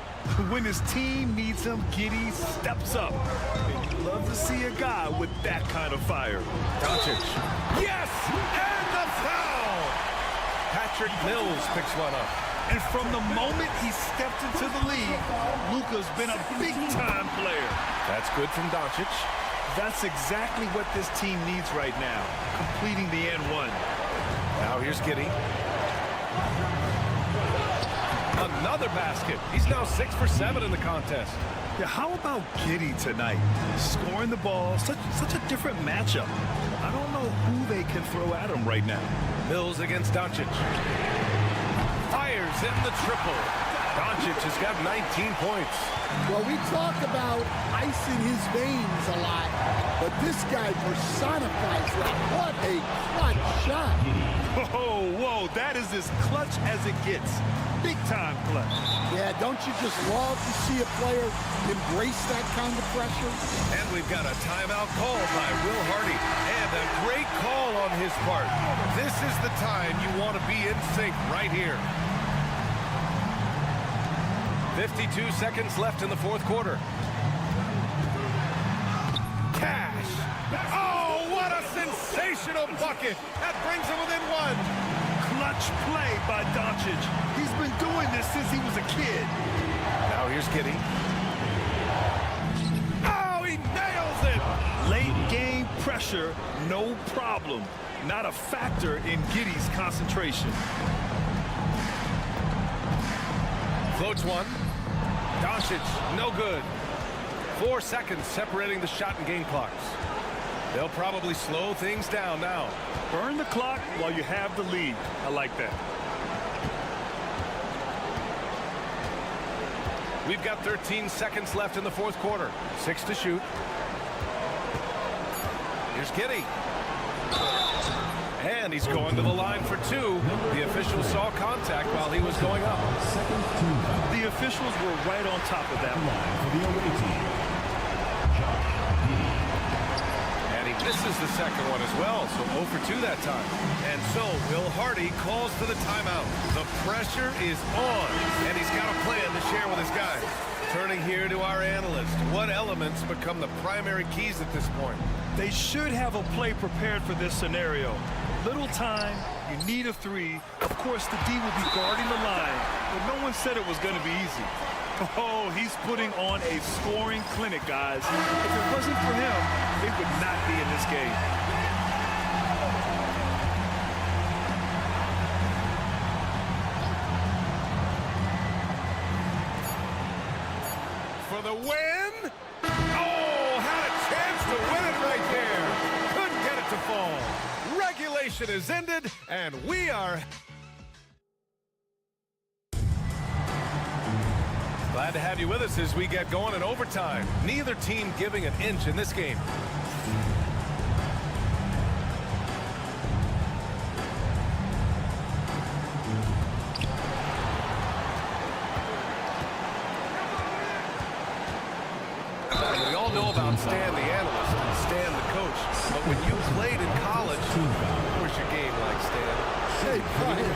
When his team needs him, Giddey steps up. And you love to see a guy with that kind of fire. Doncic. Yes! And the foul! Patrick Mills picks one up. And from the moment he stepped into the league, Luka's been a big-time player. That's good from Doncic. That's exactly what this team needs right now, completing the N one. Now here's Giddey. Another basket. He's now 6 for 7 in the contest. Yeah, how about Giddey tonight? Scoring the ball, such a different matchup. I don't know who they can throw at him right now. Mills against Doncic. Fires in the triple. Doncic has got 19 points. Well, we talk about ice in his veins a lot, but this guy personifies that. What a clutch shot. Whoa, that is as clutch as it gets. Big-time clutch. Yeah, don't you just love to see a player embrace that kind of pressure? And we've got a timeout called by Will Hardy. And a great call on his part. This is the time you want to be in sync right here. 52 seconds left in the fourth quarter. Cash. Oh, what a sensational bucket. That brings him within one. Clutch play by Doncic. He's been doing this since he was a kid. Now here's Giddey. Oh, he nails it. Late game pressure, no problem. Not a factor in Giddey's concentration. Floats one. Doncic, no good. 4 seconds separating the shot and game clocks. They'll probably slow things down now. Burn the clock while you have the lead. I like that. We've got 13 seconds left in the fourth quarter. 6 to shoot. Here's Giddey. And he's going to the line for 2. The official saw contact while he was going up. The officials were right on top of that line. And he misses the second one as well, so 0 for 2 that time. And so Will Hardy calls for the timeout. The pressure is on, and he's got a plan to share with his guys. Turning here to our analyst. What elements become the primary keys at this point? They should have a play prepared for this scenario. Little time, you need a 3. Of course, the D will be guarding the line, but no one said it was going to be easy. Oh, he's putting on a scoring clinic, guys. If it wasn't for him, they would not be in this game. For the win. Oh, had a chance to win it right there. Couldn't get it to fall. Regulation is ended, and we are... Glad to have you with us as we get going in overtime. Neither team giving an inch in this game. We all know about Stan the analyst and Stan the coach, but when you played in college, what was your game like, Stan? Hey, Brian,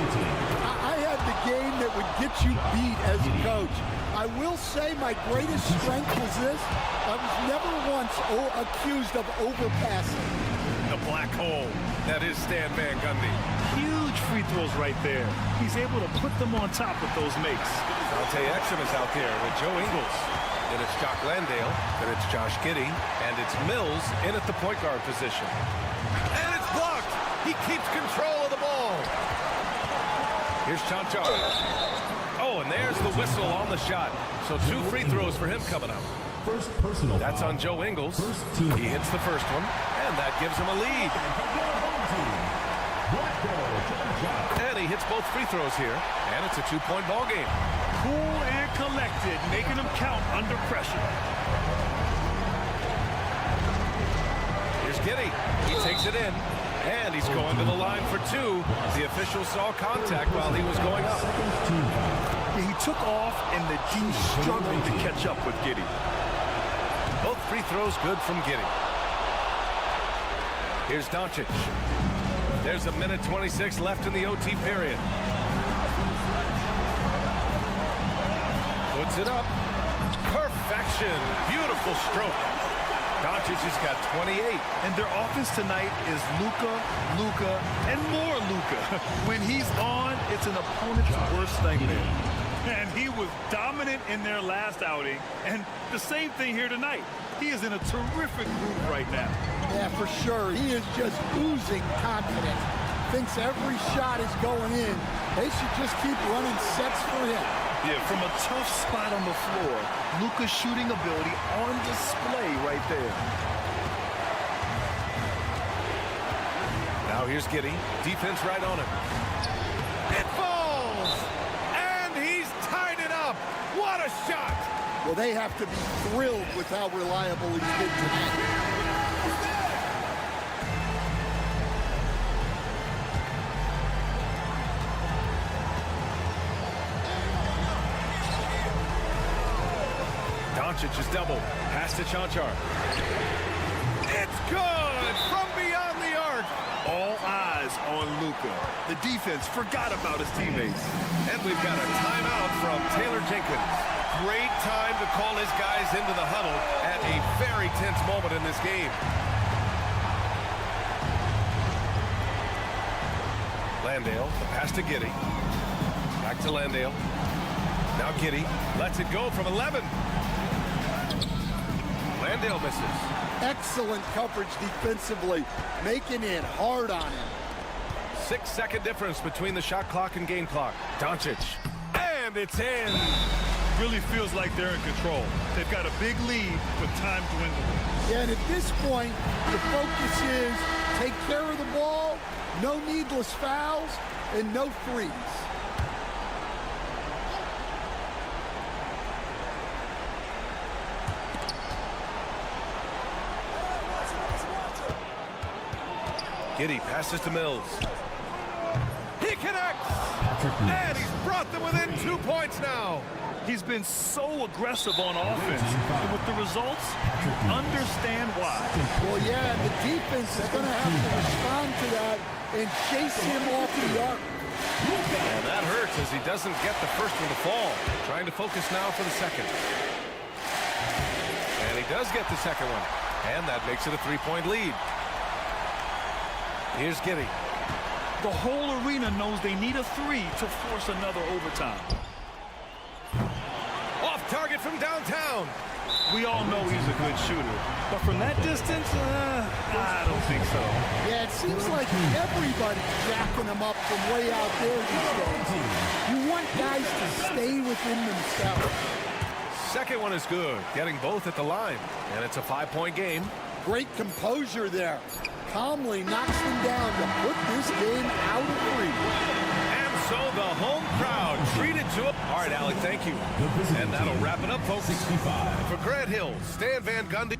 I had the game that would get you beat as a coach. I will say my greatest strength was this. I was never once accused of overpassing. The black hole. That is Stan Van Gundy. Huge free throws right there. He's able to put them on top with those makes. Dante Exum is out there with Joe Ingles. Then it's Jock Landale. Then it's Josh Giddey. And it's Mills in at the point guard position. And it's blocked. He keeps control of the ball. Here's Chanchar. Oh, and there's the whistle on the shot. So 2 free throws for him coming up. That's on Joe Ingles. He hits the first one, and that gives him a lead. And he he hits both free throws here, and it's a 2-point ball game. Cool and collected, making them count under pressure. Here's Giddey. He takes it in, and he's going to the line for 2. The official saw contact while he was going up. Yeah, he took off, and the D struggled to catch up with Giddey. Both free throws good from Giddey. Here's Doncic. There's a minute 26 left in the OT period. Puts it up. Perfection. Beautiful stroke. Doncic has got 28. And their offense tonight is Luka, and more Luka. When he's on, it's an opponent's worst nightmare. And he was dominant in their last outing, and the same thing here tonight. He is in a terrific groove right now. Yeah, for sure. He is just oozing confidence. Thinks every shot is going in. They should just keep running sets for him. Yeah, from a tough spot on the floor, Luka's shooting ability on display right there. Now here's Giddey. Defense right on him. It falls! And he's tied it up! What a shot! Well, they have to be thrilled with how reliable he's been tonight. Doncic is double. Pass to Chanchar. It's good from beyond the arc. All eyes on Luka. The defense forgot about his teammates. And we've got a timeout from Taylor Jenkins. Great time to call his guys into the huddle at a very tense moment in this game. Landale, the pass to Giddey. Back to Landale. Now Giddey lets it go from 11. Landale misses. Excellent coverage defensively, making it hard on him. 6-second difference between the shot clock and game clock. Doncic. And it's in. Really feels like they're in control. They've got a big lead, but time dwindling. Yeah, and at this point, the focus is take care of the ball, no needless fouls, and no threes. Giddey passes to Mills. He connects! And he's brought them within 2 points now. He's been so aggressive on offense. And with the results, you understand why. Well, yeah, the defense is going to have to respond to that and chase him off the arc. And that hurts as he doesn't get the first one to fall. Trying to focus now for the second. And he does get the second one. And that makes it a 3-point lead. Here's Giddey. The whole arena knows they need a 3 to force another overtime. Off target from downtown. We all know he's a good shooter. But from that distance, I don't think so. Yeah, it seems like everybody's jacking him up from way out there these days. You want guys to stay within themselves. Second one is good. Getting both at the line. And it's a 5-point game. Great composure there. Calmly knocks them down to put this game out of reach. And so the home crowd treated to it. All right, Alec, thank you. And that'll wrap it up, folks. For Grant Hill, Stan Van Gundy.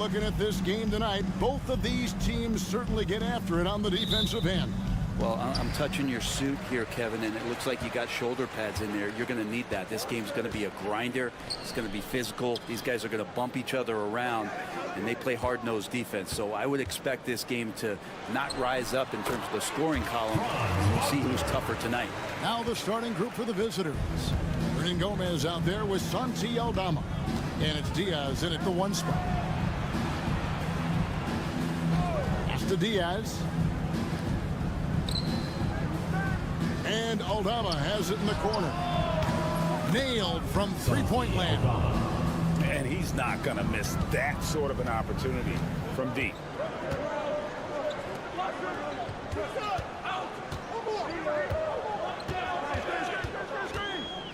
looking at this game tonight, both of these teams certainly get after it on the defensive end. Well, I'm touching your suit here, Kevin, and it looks like you got shoulder pads in there. You're going to need that. This game's going to be a grinder. It's going to be physical. These guys are going to bump each other around, and they play hard-nosed defense. So I would expect this game to not rise up in terms of the scoring column. We'll see who's tougher tonight. Now the starting group for the visitors. Hernan Gomez out there with Santi Aldama. And it's Diaz in at the 1 spot. Hasta Diaz. And Aldama has it in the corner. Nailed from three-point land. And he's not going to miss that sort of an opportunity from deep.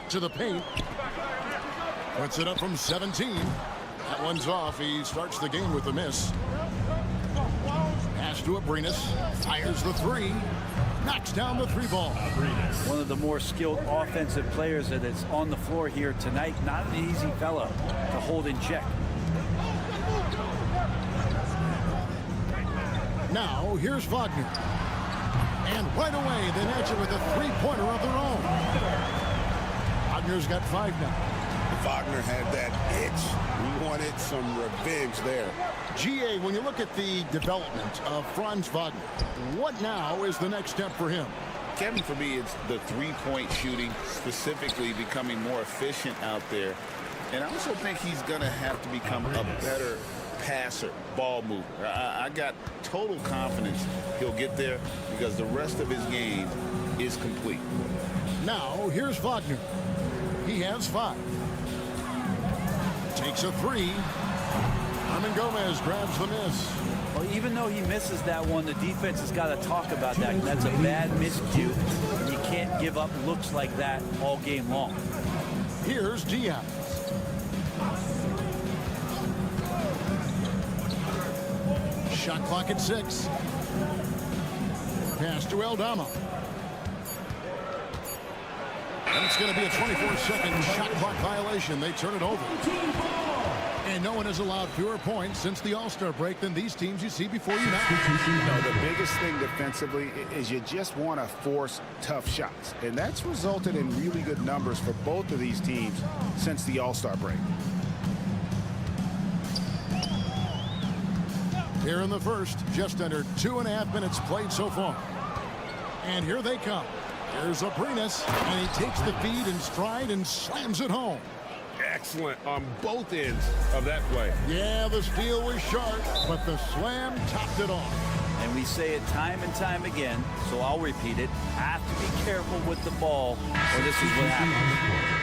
To the paint. Puts it up from 17. That one's off. He starts the game with a miss. Pass to Abrinas. Fires the 3. Knocks down the 3 ball. One of the more skilled offensive players that is on the floor here tonight. Not an easy fella to hold in check. Now, here's Wagner. And right away, they match it with a 3-pointer of their own. Wagner's got 5 now. Wagner had that itch. He wanted some revenge there. GA, when you look at the development of Franz Wagner, what now is the next step for him? Kevin, for me, it's the 3-point shooting, specifically becoming more efficient out there. And I also think he's going to have to become a better passer, ball mover. I got total confidence he'll get there because the rest of his game is complete. Now, here's Wagner. He has 5. Takes a 3. Hernan Gomez grabs the miss. Well, even though he misses that one, the defense has got to talk about that. That's a bad miscue. You can't give up looks like that all game long. Here's Diaz. Shot clock at 6. Pass to Aldama. And it's going to be a 24-second shot clock violation. They turn it over. And no one has allowed fewer points since the All-Star break than these teams you see before you now. You know, the biggest thing defensively is you just want to force tough shots. And that's resulted in really good numbers for both of these teams since the All-Star break. Here in the first, just under 2.5 minutes played so far. And here they come. Here's Abrinas, and he takes the feed in stride and slams it home. Excellent on both ends of that play. Yeah, the steal was sharp, but the slam topped it off. And we say it time and time again, so I'll repeat it. Have to be careful with the ball, or this is what happens.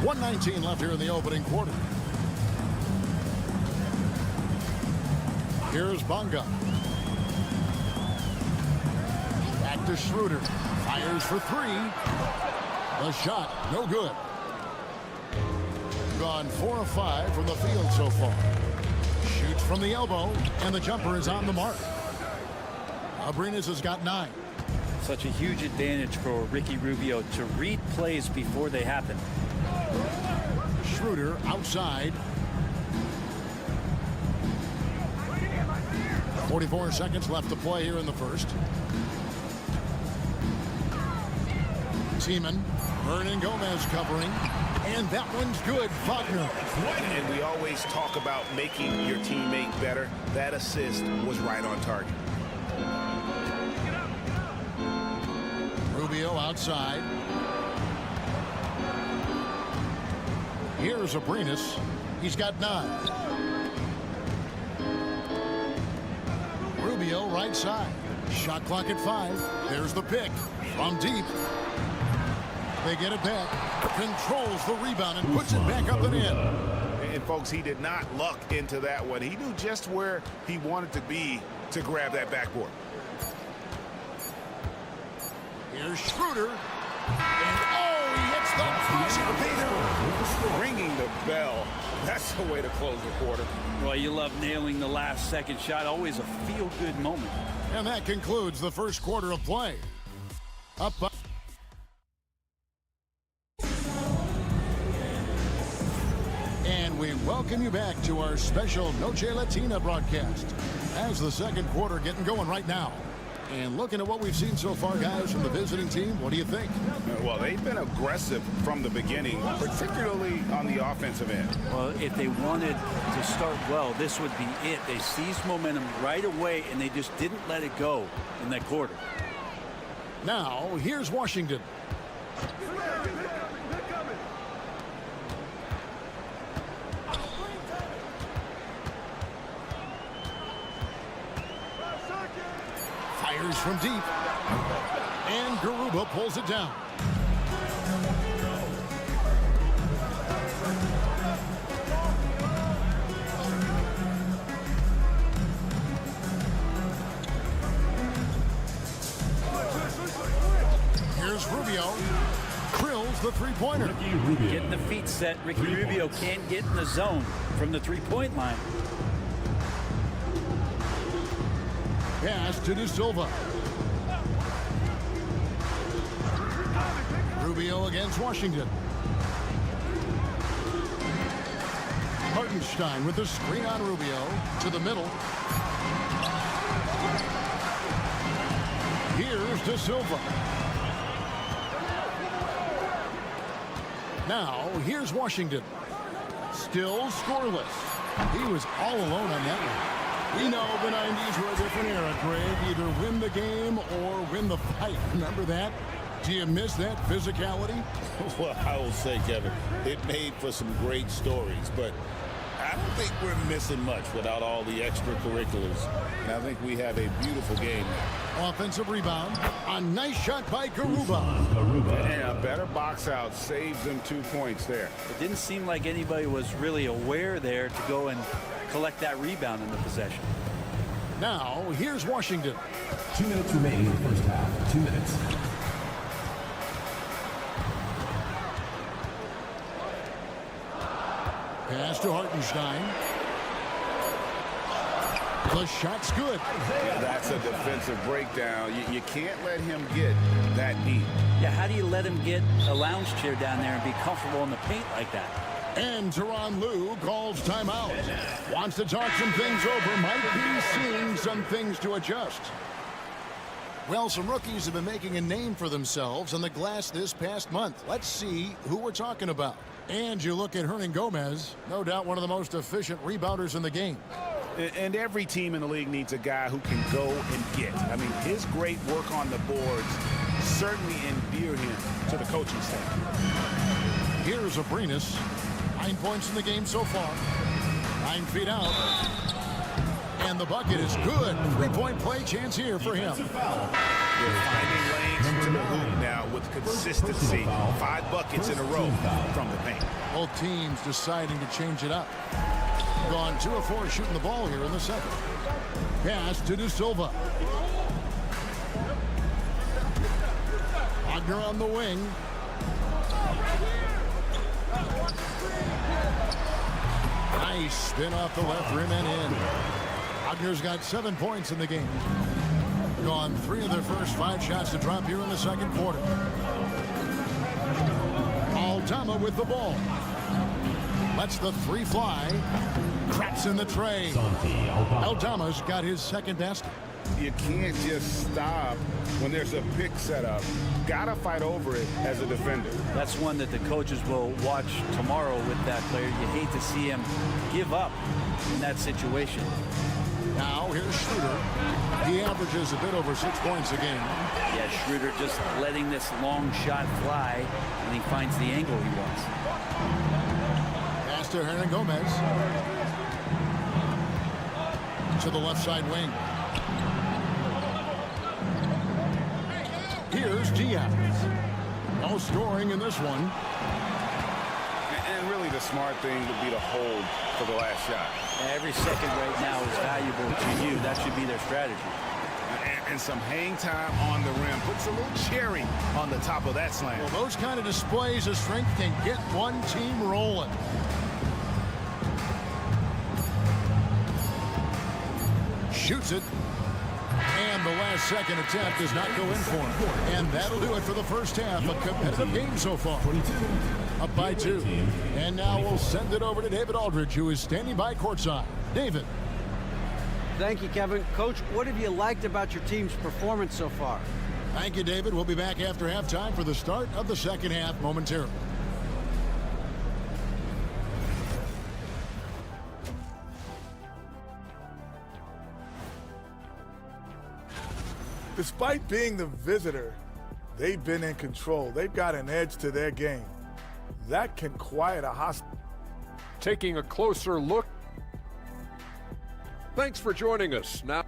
1:19 left here in the opening quarter. Here's Bonga. Back to Schroeder. Fires for 3. The shot, no good. Gone 4 of 5 from the field so far. Shoots from the elbow, and the jumper is on the mark. Abrinas has got 9. Such a huge advantage for Ricky Rubio to read plays before they happen. Schroeder outside. 44 seconds left to play here in the first. Seaman, Hernan Gomez covering, and that one's good. Wagner. And we always talk about making your teammate better. That assist was right on target. Rubio outside. Here's Abrinas. He's got 9. Rubio right side. Shot clock at 5. There's the pick from deep. They get it back. Controls the rebound and puts it back up and in. And folks, he did not luck into that one. He knew just where he wanted to be to grab that backboard. Here's Schroeder. And oh, he hits the buzzer beater. Ringing the bell. That's the way to close the quarter. Well, you love nailing the last second shot. Always a feel-good moment. And that concludes the first quarter of play. Up. And we welcome you back to our special Noche Latina broadcast. As the second quarter getting going right now. And looking at what we've seen so far, guys, from the visiting team, what do you think? Well, they've been aggressive from the beginning, particularly on the offensive end. Well, if they wanted to start well, this would be it. They seized momentum right away, and they just didn't let it go in that quarter. Now, here's Washington. Fires from deep. And Garuba pulls it down. Here's Rubio. Drills the three-pointer. Getting the feet set. Ricky Rubio can't get in the zone from the three-point line. Pass to De Silva. Rubio against Washington. Hartenstein with the screen on Rubio to the middle. Here's De Silva. Now, here's Washington. Still scoreless. He was all alone on that one. We know the 90s were a different era, Greg. Either win the game or win the fight. Remember that? Do you miss that physicality? Well, I will say, Kevin, it made for some great stories, but I don't think we're missing much without all the extracurriculars. And I think we have a beautiful game now. Offensive rebound. A nice shot by Garuba. And a better box out saves them 2 points there. It didn't seem like anybody was really aware there to go and collect that rebound in the possession. Now, here's Washington. 2 minutes remaining in the first half. 2 minutes. Pass to Hartenstein. The shot's good. Yeah, that's a defensive breakdown. You can't let him get that deep. Yeah, how do you let him get a lounge chair down there and be comfortable in the paint like that? And Tyronn Lue calls timeout. Wants to talk some things over. Might be seeing some things to adjust. Well, some rookies have been making a name for themselves on the glass this past month. Let's see who we're talking about. And you look at Hernan Gomez, no doubt one of the most efficient rebounders in the game. And every team in the league needs a guy who can go and get. I mean, his great work on the boards certainly endear him to the coaching staff. Here's Abrinas. 9 points in the game so far. 9 feet out. And the bucket is good. Three-point play chance here for him. They're finding lanes to the hoop now with consistency. 5 buckets in a row from the paint. Both teams deciding to change it up. Gone 2 of 4 shooting the ball here in the second. Pass to De Silva. Wagner on the wing. Nice spin off the left rim and in. Wagner's got 7 points in the game. Gone 3 of their first 5 shots to drop here in the second quarter. Aldama with the ball. Lets the 3 fly. Craps in the tray. Aldama's got his second basket. You can't just stop when there's a pick set up. Gotta fight over it as a defender. That's one that the coaches will watch tomorrow with that player. You hate to see him give up in that situation. Now here's Schroeder. He averages a bit over 6 points a game. Yeah, Schroeder just letting this long shot fly, and he finds the angle he wants. Pass to Hernan Gomez. To the left side wing. Here's Diaz. No scoring in this one. And really the smart thing would be to hold for the last shot. Every second right now is valuable to you. That should be their strategy. And some hang time on the rim. Puts a little cherry on the top of that slam. Well, those kind of displays of strength can get one team rolling. Shoots it. And the last-second attempt does not go in for him. And that'll do it for the first half. A competitive game so far. Up by 2. And now we'll send it over to David Aldridge, who is standing by courtside. David. Thank you, Kevin. Coach, what have you liked about your team's performance so far? Thank you, David. We'll be back after halftime for the start of the second half momentarily. Despite being the visitor, they've been in control. They've got an edge to their game. That can quiet a hostile. Taking a closer look. Thanks for joining us. Now,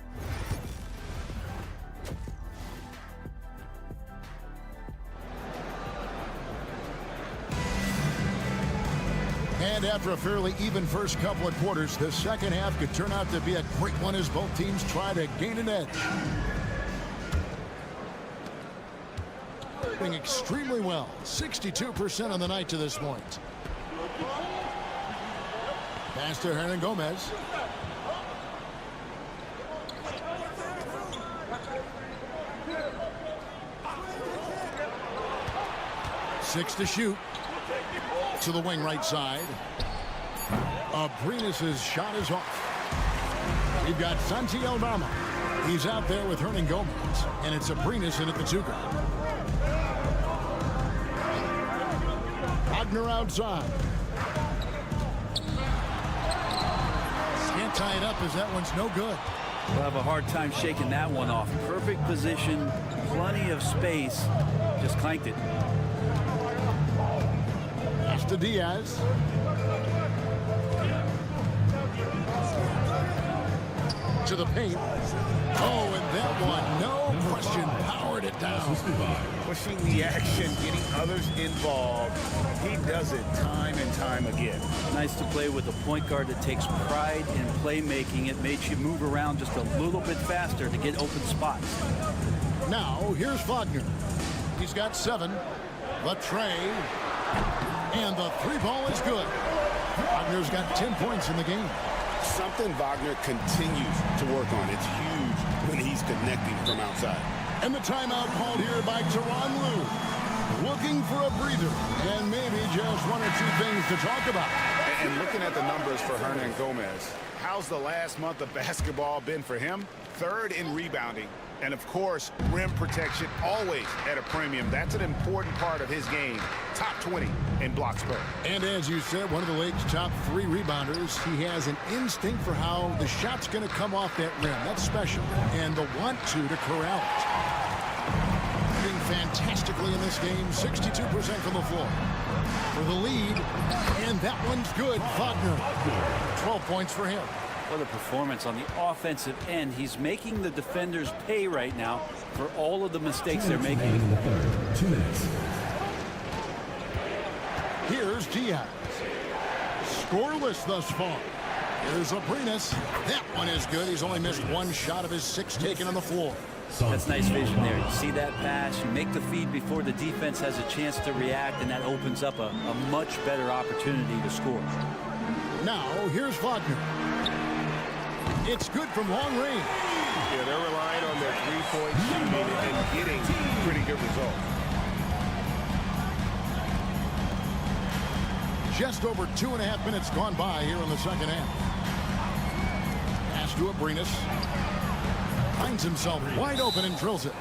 and after a fairly even first couple of quarters, the second half could turn out to be a great one as both teams try to gain an edge. Doing extremely well. 62% on the night to this point. Pass to Hernan Gomez. Six to shoot. To the wing right side. Abrinas' shot is off. We've got Santi Aldama. He's out there with Hernan Gomez. And it's Abrinas in at the 2-guard. Wagner outside. Can't tie it up as that one's no good. We'll have a hard time shaking that one off. Perfect position, plenty of space. Just clanked it. Pass to Diaz. To the paint. Oh, and that one, no question, powered it down. Pushing the action, getting others involved. He does it time and time again. Nice to play with a point guard that takes pride in playmaking. It makes you move around just a little bit faster to get open spots. Now, here's Wagner. He's got 7. The tray. And the 3-ball is good. Wagner's got 10 points in the game. Something Wagner continues to work on. It's huge when he's connecting from outside. And the timeout called here by Tyronn Lue. Looking for a breather and maybe just 1 or 2 things to talk about. And looking at the numbers for Hernan Gomez, how's the last month of basketball been for him? 3rd in rebounding. And, of course, rim protection always at a premium. That's an important part of his game. Top 20 in blocks per. And as you said, one of the league's top 3 rebounders. He has an instinct for how the shot's going to come off that rim. That's special. And the want-to corral it. Doing fantastically in this game. 62% from the floor. For the lead. And that one's good. Wagner. 12 points for him. What a performance on the offensive end. He's making the defenders pay right now for all of the mistakes they're making. In the third, 2 minutes. Here's Diaz. Scoreless thus far. Here's Abrinas. That one is good. He's only missed 1 shot of his 6 taken on the floor. That's nice vision there. You see that pass, you make the feed before the defense has a chance to react, and that opens up a much better opportunity to score. Now, here's Wagner. It's good from long range. Yeah, they're relying on their 3-point shooting and getting pretty good results. Just over 2.5 minutes gone by here in the second half. Pass to Abrinas. Finds himself wide open and drills it.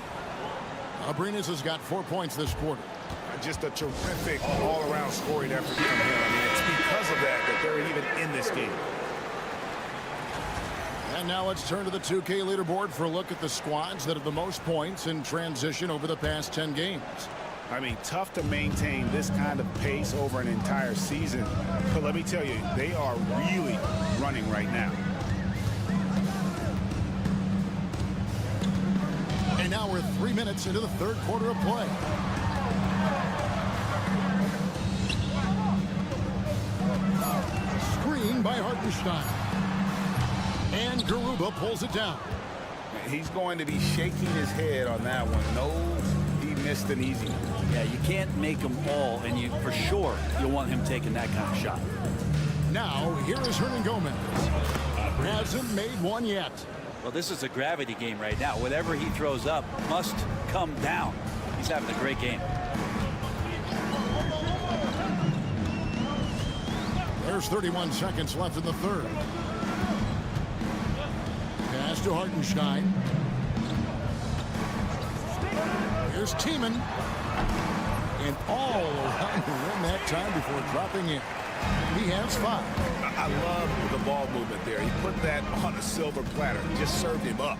Abrinas has got 4 points this quarter. Just a terrific all-around scoring effort from him. I mean, it's because of that they're even in this game. And now let's turn to the 2K leaderboard for a look at the squads that have the most points in transition over the past 10 games. I mean, tough to maintain this kind of pace over an entire season. But let me tell you, they are really running right now. And now we're 3 minutes into the 3rd quarter of play. Screen by Hartenstein. And Garuba pulls it down. He's going to be shaking his head on that one. No, he missed an easy one. Yeah, you can't make them all, and you for sure you'll want him taking that kind of shot. Now, here is Hernan Gomez. Hasn't made one yet. Well, this is a gravity game right now. Whatever he throws up must come down. He's having a great game. There's 31 seconds left in the third. Pass to Hartenstein. Here's Tiemann. And all around the rim that time before dropping in. He has 5. I love the ball movement there. He put that on a silver platter. Just served him up.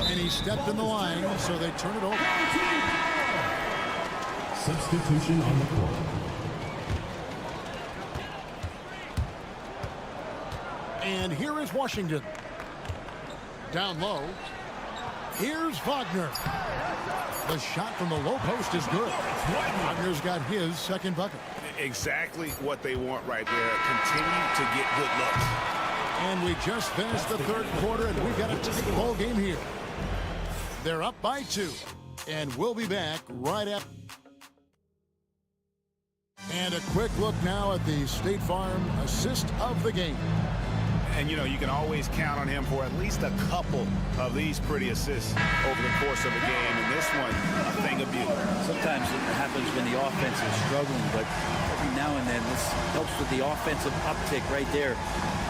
And he stepped in the line, so they turn it over. Substitution on the court. And here is Washington. Down low. Here's Wagner. The shot from the low post is good. Wagner's got his second bucket. Exactly what they want right there. Continue to get good looks. And we just finished the third quarter, and we've got a tight ball game here. They're up by 2, and we'll be back right after. And a quick look now at the State Farm assist of the game. And, you know, you can always count on him for at least a couple of these pretty assists over the course of a game. And this one, a thing of beauty. Sometimes it happens when the offense is struggling, but every now and then this helps with the offensive uptick right there.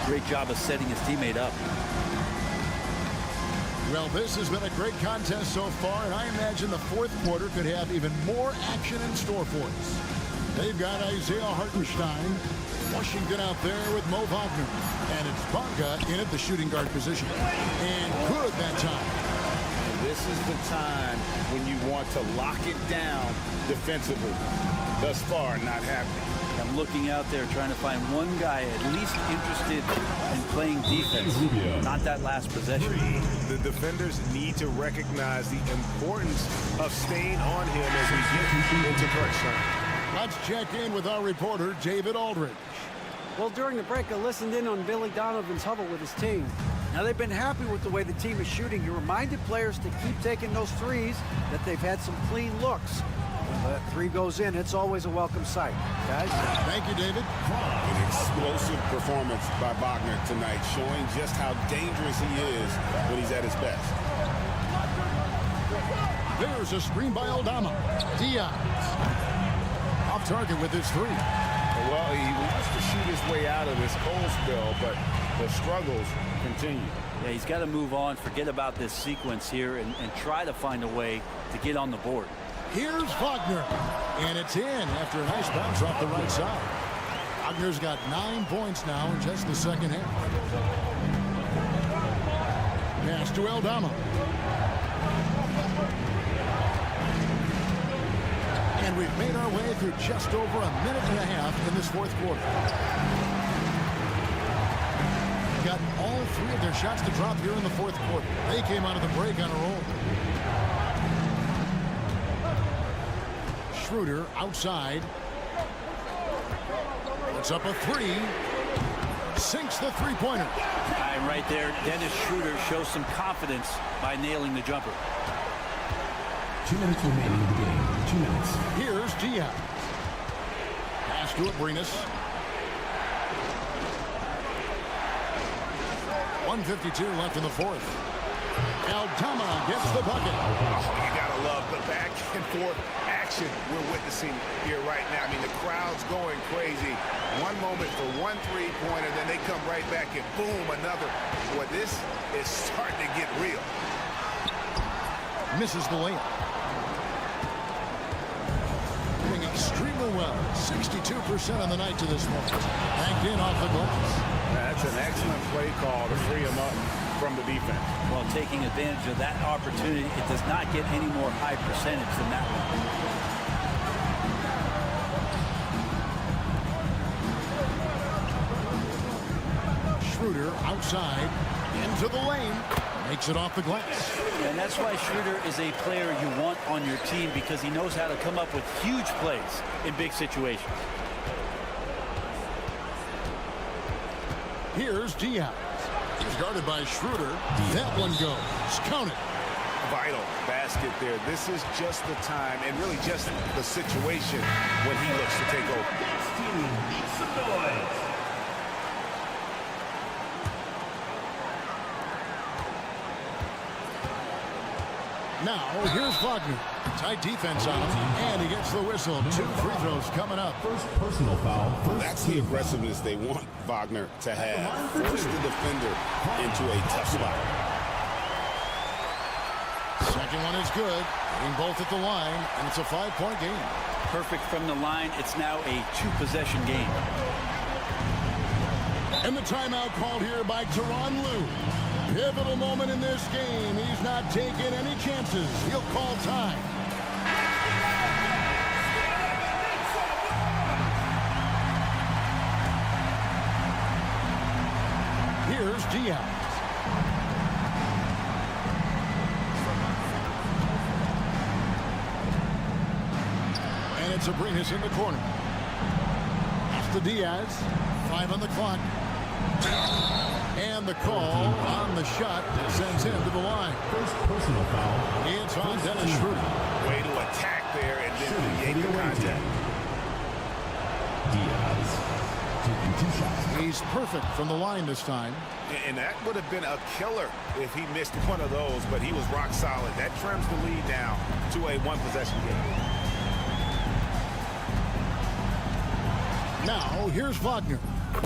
Great job of setting his teammate up. Well, this has been a great contest so far, and I imagine the fourth quarter could have even more action in store for us. They've got Isaiah Hartenstein, Washington out there with Mo Wagner, and it's Bonga in at the shooting guard position. And good that time. And this is the time when you want to lock it down defensively. Thus far, not happening. I'm looking out there trying to find one guy at least interested in playing defense, not that last possession. The defenders need to recognize the importance of staying on him as we get into crunch time. Let's check in with our reporter, David Aldridge. Well, during the break, I listened in on Billy Donovan's huddle with his team. Now, they've been happy with the way the team is shooting. He reminded players to keep taking those threes, that they've had some clean looks. When that three goes in, it's always a welcome sight. Guys? Thank you, David. An explosive performance by Wagner tonight, showing just how dangerous he is when he's at his best. There's a screen by Aldama. Diaz. Off target with his 3. Well, he wants to shoot his way out of this cold spell, but the struggles continue. Yeah, he's got to move on, forget about this sequence here, and try to find a way to get on the board. Here's Wagner, and it's in after a nice bounce off the right side. Wagner's got 9 points now in just the second half. Pass to Aldama. And we've made our way through just over a minute and a half in this fourth quarter. Got all 3 of their shots to drop here in the fourth quarter. They came out of the break on a roll. Schroeder outside. Puts up a 3. Sinks the three-pointer. And right there, Dennis Schroeder shows some confidence by nailing the jumper. 2 minutes remaining in the game. 2 minutes. Here's Diaz. Pass to Abrinas. 1:52 left in the fourth. Aldama gets the bucket. You gotta love the back and forth action we're witnessing here right now. I mean, the crowd's going crazy. One moment for one three-pointer, then they come right back and boom, another. Boy, this is starting to get real. Misses the layup. Doing extremely well. 62% on the night to this point. Banked in off the glass. That's an excellent play call to free him up from the defense. Well, taking advantage of that opportunity, it does not get any more high percentage than that one. Schroeder outside, into the lane, makes it off the glass. And that's why Schroeder is a player you want on your team, because he knows how to come up with huge plays in big situations. Here's Diaz. He's guarded by Schroeder. That one goes. Count it. Vital basket there. This is just the time, and really just the situation when he looks to take over. Now, here's Wagner. Tight defense on him, and he gets the whistle. 2 free throws coming up. First personal foul. That's the aggressiveness they want Wagner to have. Force the defender into a tough spot. Second one is good. Hitting both at the line, and it's a 5-point game. Perfect from the line. It's now a 2-possession game. And the timeout called here by Tyronn Lue. Pivotal moment in this game. He's not taking any chances. He'll call time. Here's Diaz. And it's Abrinas in the corner. Pass to Diaz. 5 on the clock. And the call on the shot sends him to the line. First personal foul. It's on Dennis Schroeder. Way to attack there and then create the contact. Diaz taking 2 shots. He's perfect from the line this time. And that would have been a killer if he missed one of those, but he was rock solid. That trims the lead now to a 1-possession game. Now, here's Wagner.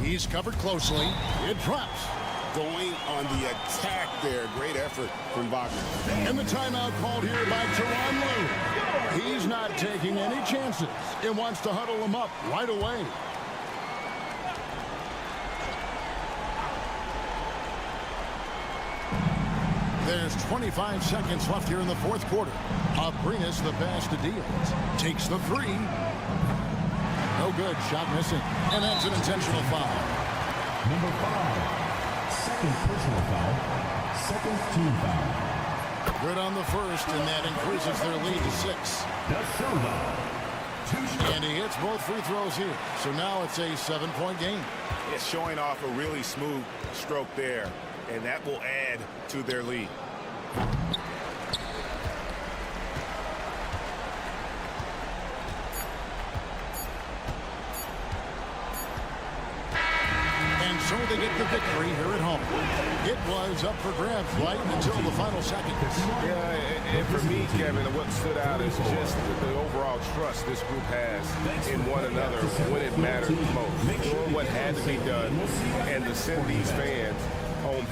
He's covered closely. It drops. Going on the attack there. Great effort from Wagner. And the timeout called here by Tyronn Lue. He's not taking any chances. It wants to huddle him up right away. There's 25 seconds left here in the 4th quarter. Abrinas the pass to Diaz. Takes the 3. No good. Shot missing. And that's an intentional foul. Number 5. Second personal foul. Second team foul. Good on the first, and that increases their lead to 6. And he hits both free throws here. So now it's a 7-point game. It's showing off a really smooth stroke there, and that will add to their lead. So they get the victory here at home. It was up for grabs right until the final seconds. Yeah, and for me, Kevin, what stood out is just the overall trust this group has in one another when it mattered most. Doing what had to be done and to send these fans home.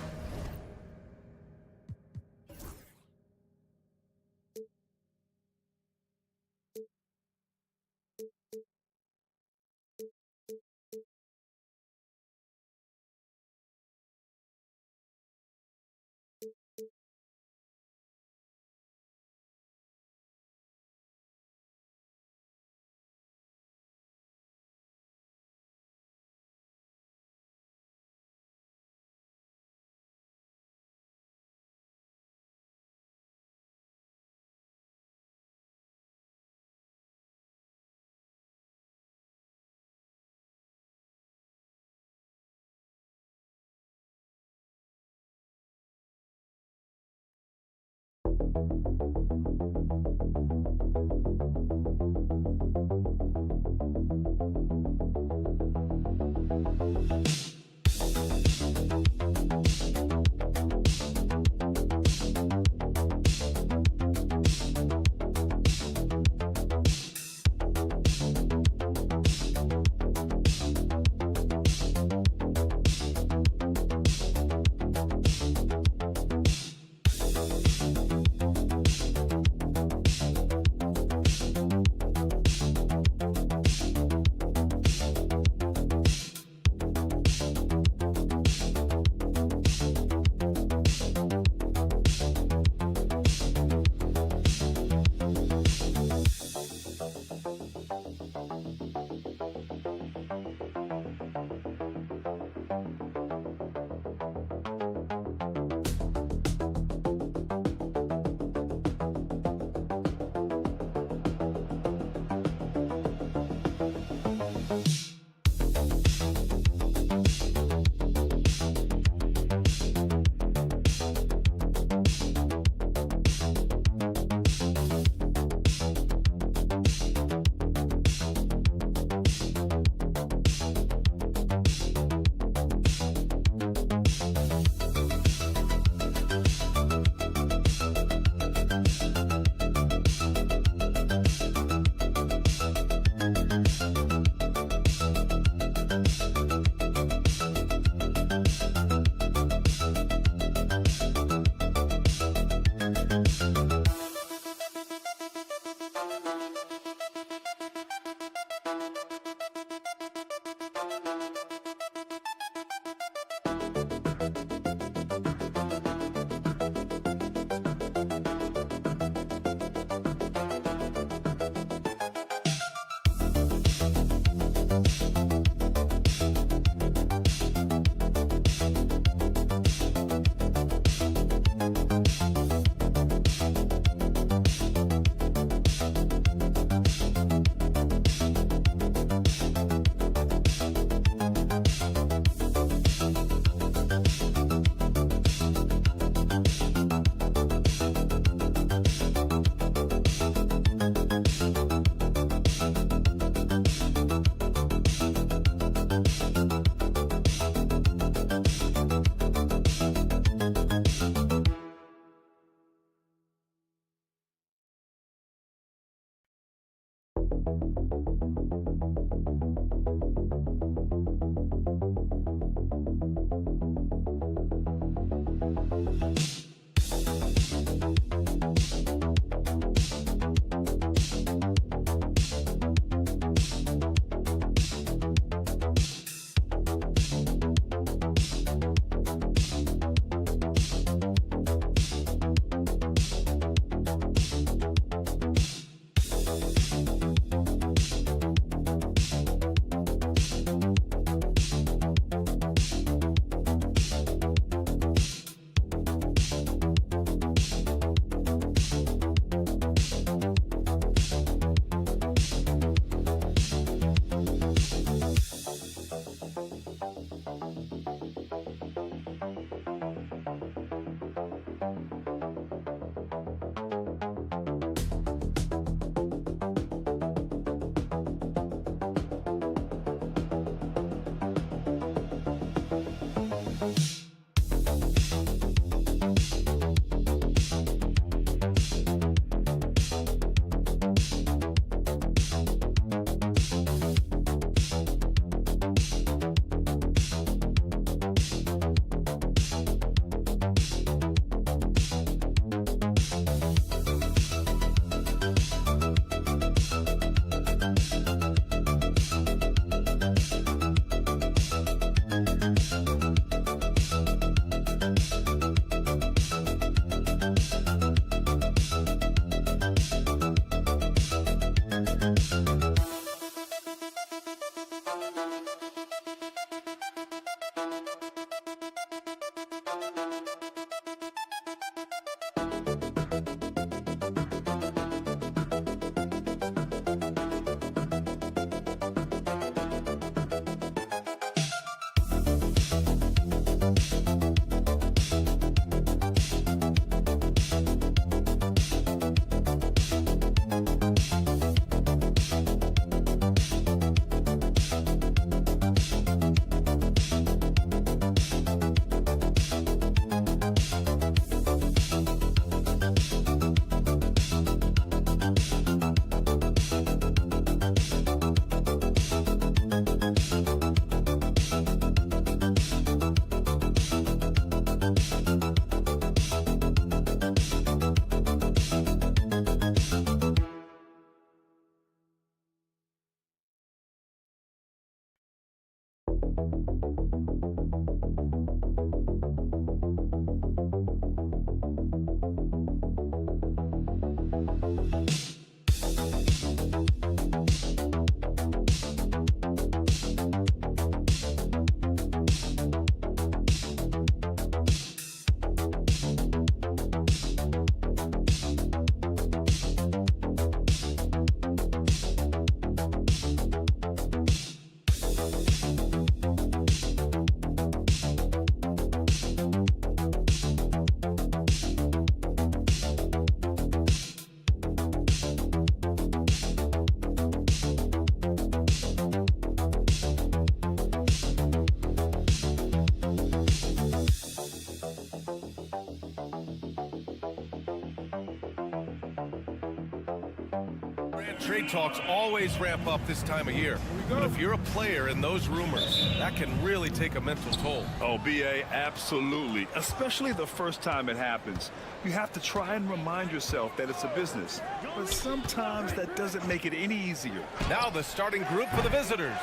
Trade talks always ramp up this time of year. But if you're a player in those rumors, that can really take a mental toll. Oh, B.A., absolutely. Especially the first time it happens. You have to try and remind yourself that it's a business. But sometimes that doesn't make it any easier. Now the starting group for the visitors.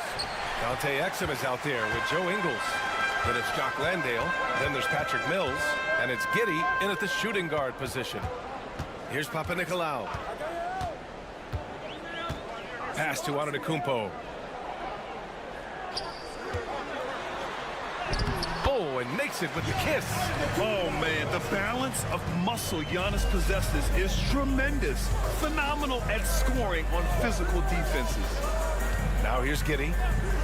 Dante Exum is out there with Joe Ingles. Then it's Jock Landale. Then there's Patrick Mills. And it's Giddey in at the shooting guard position. Here's Papanikolaou. Pass to Antetokounmpo. Oh, and makes it with the kiss. Oh, man, the balance of muscle Giannis possesses is tremendous. Phenomenal at scoring on physical defenses. Now here's Giddey.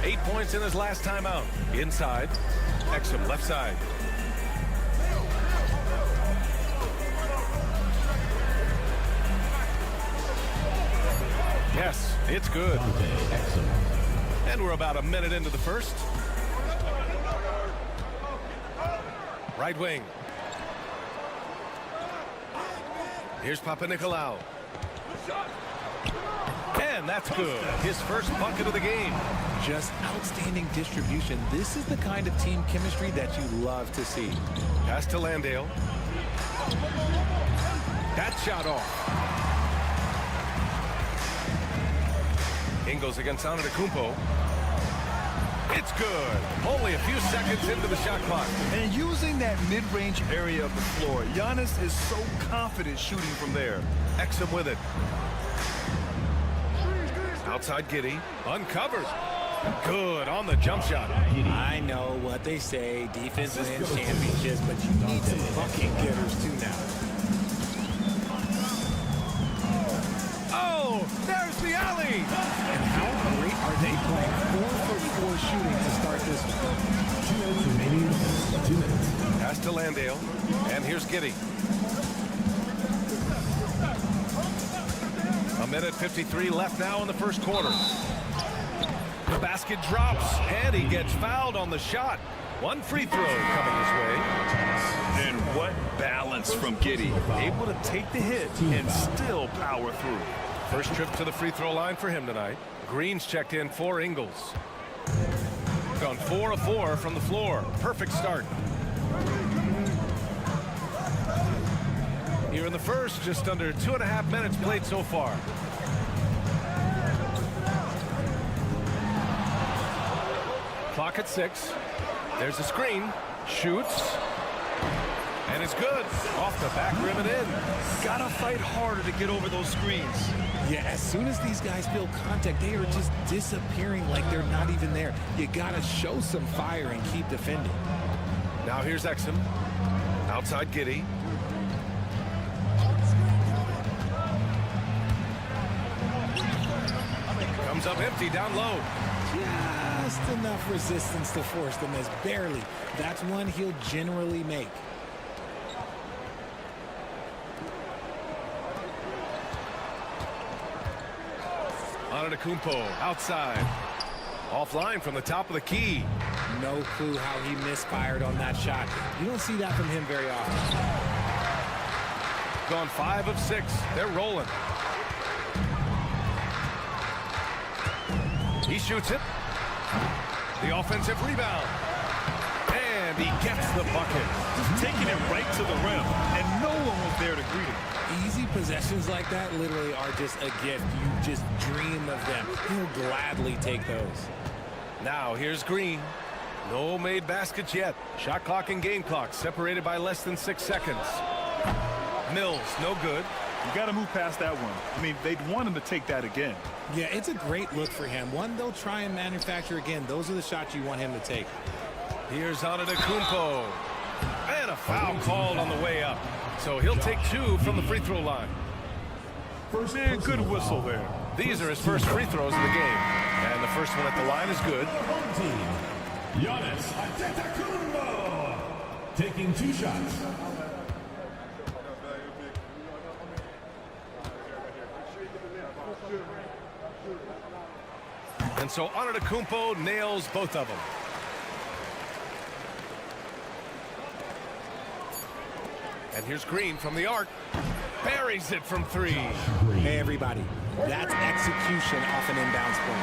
8 points in his last time out. Inside. Exum, left side. Yes, it's good. And we're about a minute into the first. Right wing. Here's Papanikolaou. And that's good. His first bucket of the game. Just outstanding distribution. This is the kind of team chemistry that you love to see. Pass to Landale. That shot off. Ingles against Antetokounmpo. It's good. Only a few seconds into the shot clock. And using that mid-range area of the floor, Giannis is so confident shooting from there. Exum with it. Outside Giddey. Uncovered. Good on the jump shot. I know what they say, defense wins championships, but you need some bucket getters too now. Oh, there's the alley. And how great are they playing 4-for-4 shooting to start this one? 2 minutes remaining. 2 minutes. Pass to Landale. And here's Giddey. A minute 53 left now in the first quarter. The basket drops, and he gets fouled on the shot. One free throw coming his way. And what balance from Giddey. Able to take the hit and still power through. First trip to the free throw line for him tonight. Green's checked in for Ingles. Gone 4 of 4 from the floor. Perfect start. Here in the first, just under 2.5 minutes played so far. Clock at 6. There's a screen. Shoots. And it's good. Off the back rim and in. Gotta fight harder to get over those screens. Yeah, as soon as these guys feel contact, they are just disappearing like they're not even there. You gotta show some fire and keep defending. Now here's Exum. Outside Giddey. Comes up empty down low. Just enough resistance to force the miss. Barely. That's one he'll generally make. Antetokounmpo outside. Offline from the top of the key. No clue how he misfired on that shot. You don't see that from him very often. Gone 5 of 6. They're rolling. He shoots it. The offensive rebound. And he gets the bucket. Just taking it right to the rim, and no one was there to greet him. Easy possessions like that literally are just a gift. You just dream of them. He'll gladly take those. Now here's Green. No made baskets yet. Shot clock and game clock separated by less than 6 seconds. Mills, no good. You got to move past that one. I mean, they'd want him to take that again. Yeah, it's a great look for him. One they'll try and manufacture again. Those are the shots you want him to take. Here's Antetokounmpo. And a foul called on the way up. So he'll take 2 from the free throw line. Man, good whistle there. These are his first free throws of the game. And the first one at the line is good. Giannis Antetokounmpo taking 2 shots. And so Antetokounmpo nails both of them. And here's Green from the arc. Buries it from 3. Hey, everybody. That's execution off an inbounds play.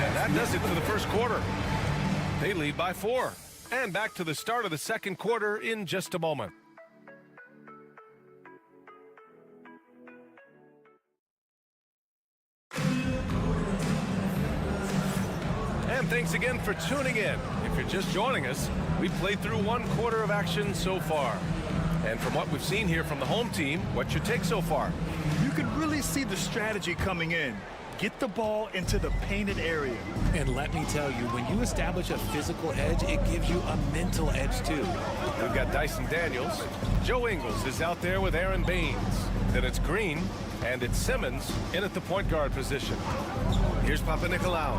And that does it for the first quarter. They lead by 4. And back to the start of the second quarter in just a moment. And And thanks again for tuning in. If you're just joining us, we've played through 1/4 of action so far. And from what we've seen here from the home team, what's your take so far? You can really see the strategy coming in. Get the ball into the painted area. And let me tell you, when you establish a physical edge, it gives you a mental edge too. We've got Dyson Daniels. Joe Ingles is out there with Aaron Baines. Then it's Green, and it's Simmons in at the point guard position. Here's Papanikolaou.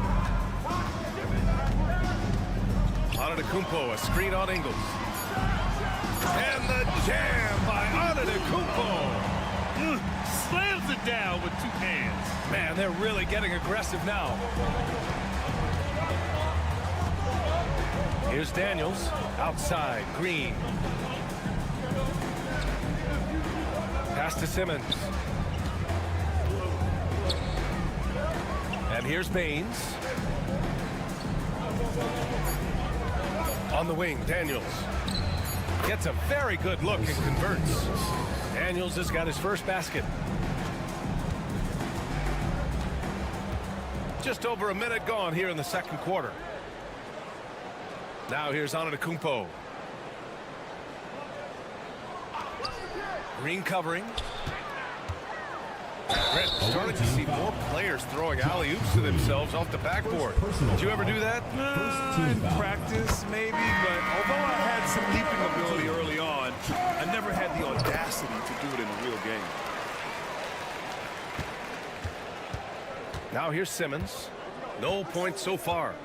Antetokounmpo, a screen on Ingles. And the jam by Antetokounmpo. Slams it down with 2 hands. Man, they're really getting aggressive now. Here's Daniels. Outside, Green. Pass to Simmons. And here's Baines. On the wing, Daniels. Gets a very good look and converts. Daniels has got his first basket. Just over a minute gone here in the second quarter. Now here's Antetokounmpo. Green covering. Brett, starting to see more players throwing alley-oops to themselves off the backboard. Did you ever do that? In practice, maybe, but although I had some leaping ability early on, I never had the audacity to do it in a real game. Now here's Simmons. No points so far.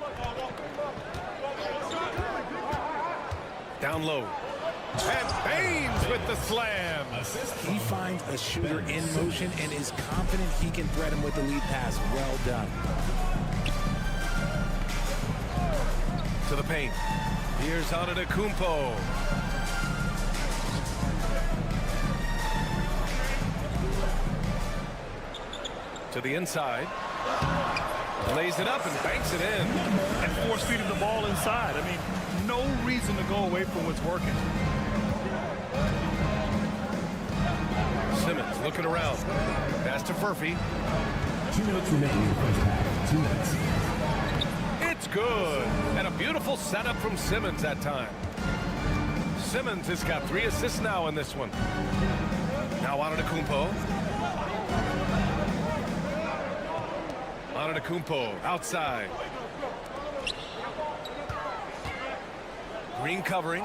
Down low. And Baines with the slam. He finds a shooter in motion and is confident he can thread him with the lead pass. Well done. To the paint. Here's Antetokounmpo. To the inside. Lays it up and banks it in. And force-feeding the ball inside. I mean, no reason to go away from what's working. Simmons looking around. Pass to Furphy. 2 minutes remaining in the first half. 2 minutes. It's good. And a beautiful setup from Simmons that time. Simmons has got 3 assists now in this one. Now Antetokounmpo. Antetokounmpo outside. Green covering.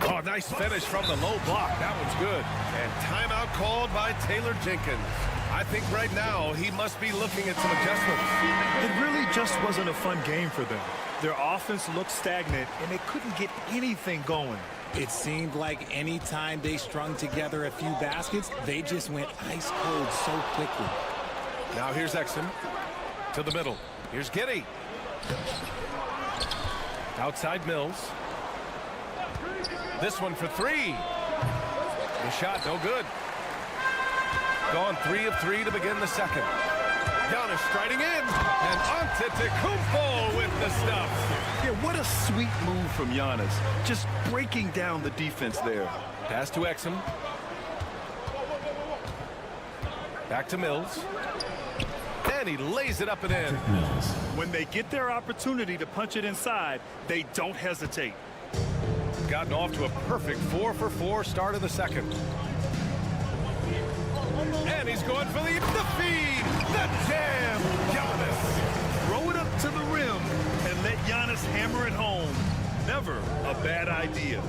Oh, nice finish from the low block. That one's good. And timeout called by Taylor Jenkins. I think right now he must be looking at some adjustments. It really just wasn't a fun game for them. Their offense looked stagnant, and they couldn't get anything going. It seemed like any time they strung together a few baskets, they just went ice cold so quickly. Now here's Exum. To the middle. Here's Giddey. Outside Mills. This one for 3. The shot no good. Gone 3 of 3 to begin the second. Giannis striding in. And Antetokounmpo with the stuff. Yeah, what a sweet move from Giannis. Just breaking down the defense there. Pass to Exum. Back to Mills. And he lays it up and in. When they get their opportunity to punch it inside, they don't hesitate. Gotten off to a perfect 4 for 4 start of the second. And he's going for the feed. The jam. Giannis. Throw it up to the rim and let Giannis hammer it home. Never a bad idea.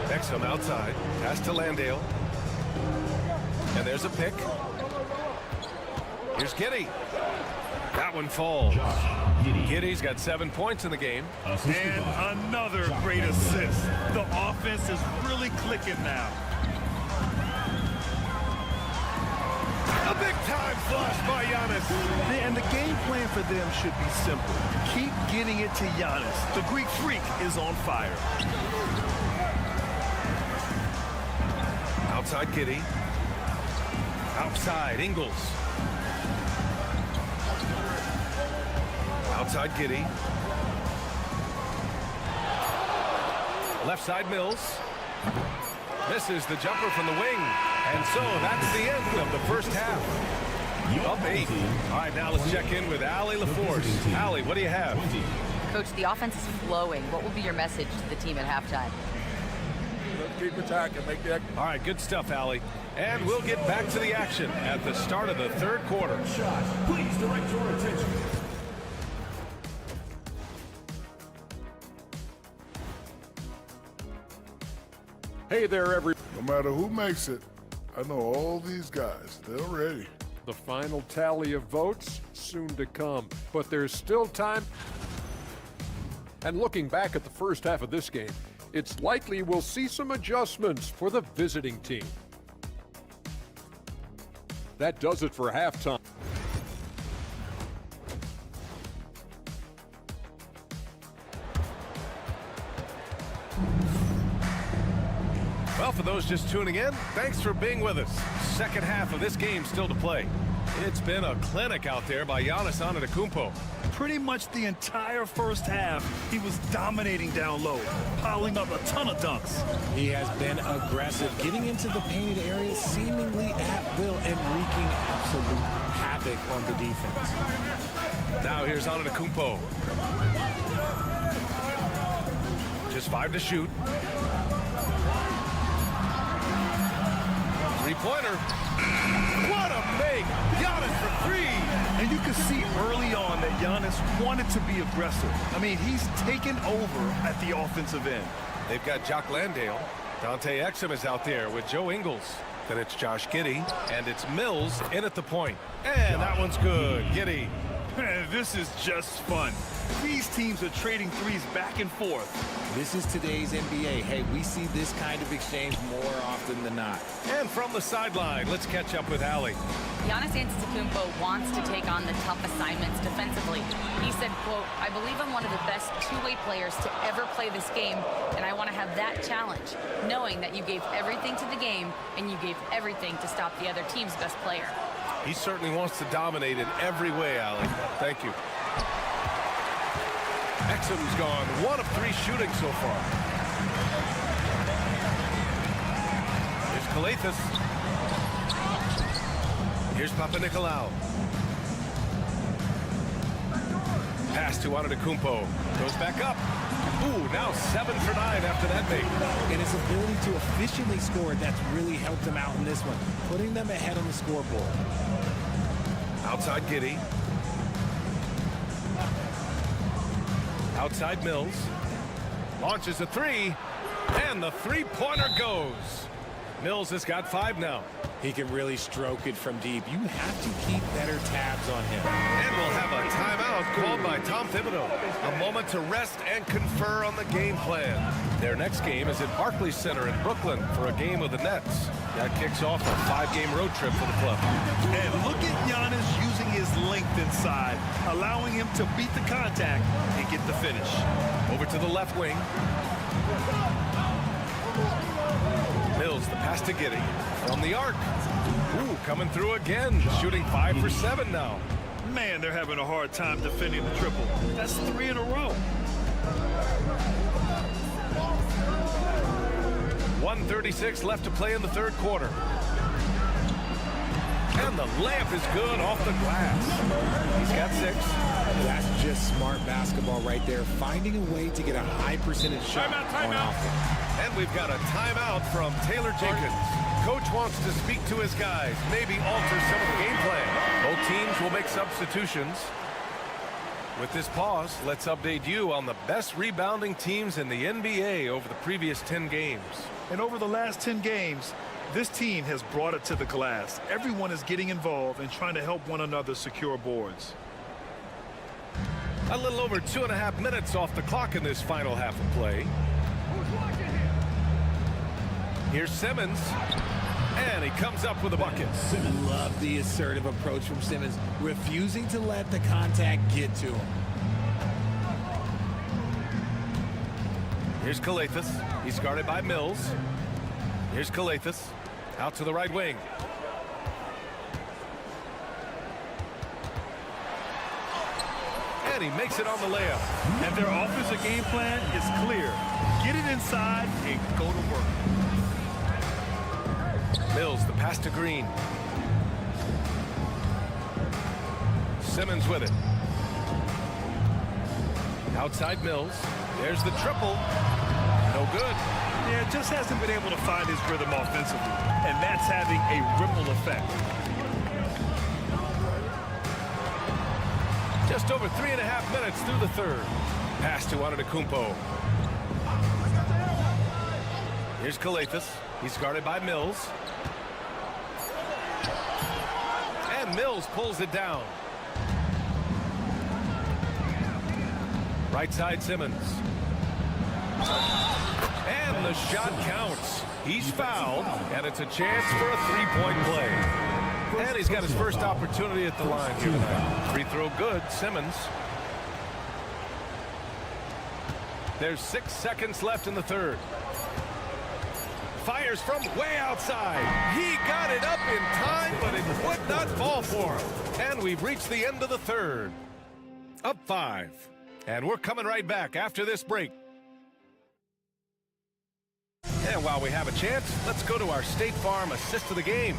Exum outside. Pass to Landale. And there's a pick. Here's Giddey. That one falls. Giddey's got 7 points in the game. And another great assist. The offense is really clicking now. A big-time flush by Giannis. And the game plan for them should be simple. Keep getting it to Giannis. The Greek Freak is on fire. Outside Giddey. Outside Ingles. Outside Giddey. Left side Mills. Misses the jumper from the wing. And so that's the end of the first half. Up 8. All right, now let's check in with Allie LaForce. Allie, what do you have? Coach, the offense is flowing. What will be your message to the team at halftime? Let's keep attacking. Make the All right, good stuff, Allie. And we'll get back to the action at the start of the third quarter. Please direct your attention. Hey there, everyone. No matter who makes it, I know all these guys. They're ready. The final tally of votes soon to come, but there's still time. And looking back at the first half of this game, it's likely we'll see some adjustments for the visiting team. That does it for halftime. Well, for those just tuning in, thanks for being with us. Second half of this game still to play. It's been a clinic out there by Giannis Antetokounmpo. Pretty much the entire first half, he was dominating down low, piling up a ton of dunks. He has been aggressive, getting into the painted area seemingly at will and wreaking absolute havoc on the defense. Now here's Antetokounmpo. Just 5 to shoot. Three-pointer. What a make! Giannis for 3! And you could see early on that Giannis wanted to be aggressive. I mean, he's taken over at the offensive end. They've got Jock Landale. Dante Exum is out there with Joe Ingles. Then it's Josh Giddey, and it's Mills in at the point. And that one's good. Giddey. Man, this is just fun. These teams are trading threes back and forth. This is today's NBA. Hey, we see this kind of exchange more often than not. And from the sideline, let's catch up with Allie. Giannis Antetokounmpo wants to take on the tough assignments defensively. He said, quote, "I believe I'm one of the best two-way players to ever play this game, and I want to have that challenge, knowing that you gave everything to the game and you gave everything to stop the other team's best player." He certainly wants to dominate in every way, Allie. Thank you. Exum's gone 1 of 3 shooting so far. Here's Kalathis. Here's Papanikolaou. Pass to Antetokounmpo. Goes back up. Ooh, now 7 for 9 after that make. And his ability to efficiently score, that's really helped him out in this one, putting them ahead on the scoreboard. Outside Giddey. Outside Mills. Launches a 3. And the three-pointer goes. Mills has got 5 now. He can really stroke it from deep. You have to keep better tabs on him. And we'll have a timeout called by Tom Thibodeau. A moment to rest and confer on the game plan. Their next game is at Barclays Center in Brooklyn for a game of the Nets. That kicks off a 5-game road trip for the club. And look at Giannis using his length inside, allowing him to beat the contact and get the finish. Over to the left wing. Mills, the pass to Giddey. From the arc. Ooh, coming through again. Shooting 5 for 7 now. Man, they're having a hard time defending the triple. That's 3 in a row. 1:36 left to play in the third quarter. And the layup is good off the glass. He's got 6. That's just smart basketball right there, finding a way to get a high percentage shot on offense. And we've got a timeout from Taylor Jenkins. Coach wants to speak to his guys, maybe alter some of the game plan. Both teams will make substitutions. With this pause, let's update you on the best rebounding teams in the NBA over the previous 10 games. And over the last 10 games, this team has brought it to the glass. Everyone is getting involved and trying to help one another secure boards. A little over 2.5 minutes off the clock in this final half of play. Here's Simmons, and he comes up with a bucket. Love the assertive approach from Simmons, refusing to let the contact get to him. Here's Kalathis. He's guarded by Mills. Here's Kalathis. Out to the right wing. And he makes it on the layup. And their offensive game plan is clear. Get it inside and go to work. Mills, the pass to Green. Simmons with it. Outside Mills. There's the triple. No good. Yeah, just hasn't been able to find his rhythm offensively, and that's having a ripple effect. Just over 3.5 minutes through the third. Pass to Antetokounmpo. Here's Calathes. He's guarded by Mills. And Mills pulls it down. Right side Simmons. And the shot counts. He's fouled, and it's a chance for a three-point play. And he's got his first opportunity at the line here tonight. Free throw good, Simmons. There's 6 seconds left in the third. Fires from way outside. He got it up in time, but it would not fall for him. And we've reached the end of the third. Up 5. And we're coming right back after this break. And while we have a chance, let's go to our State Farm assist of the game.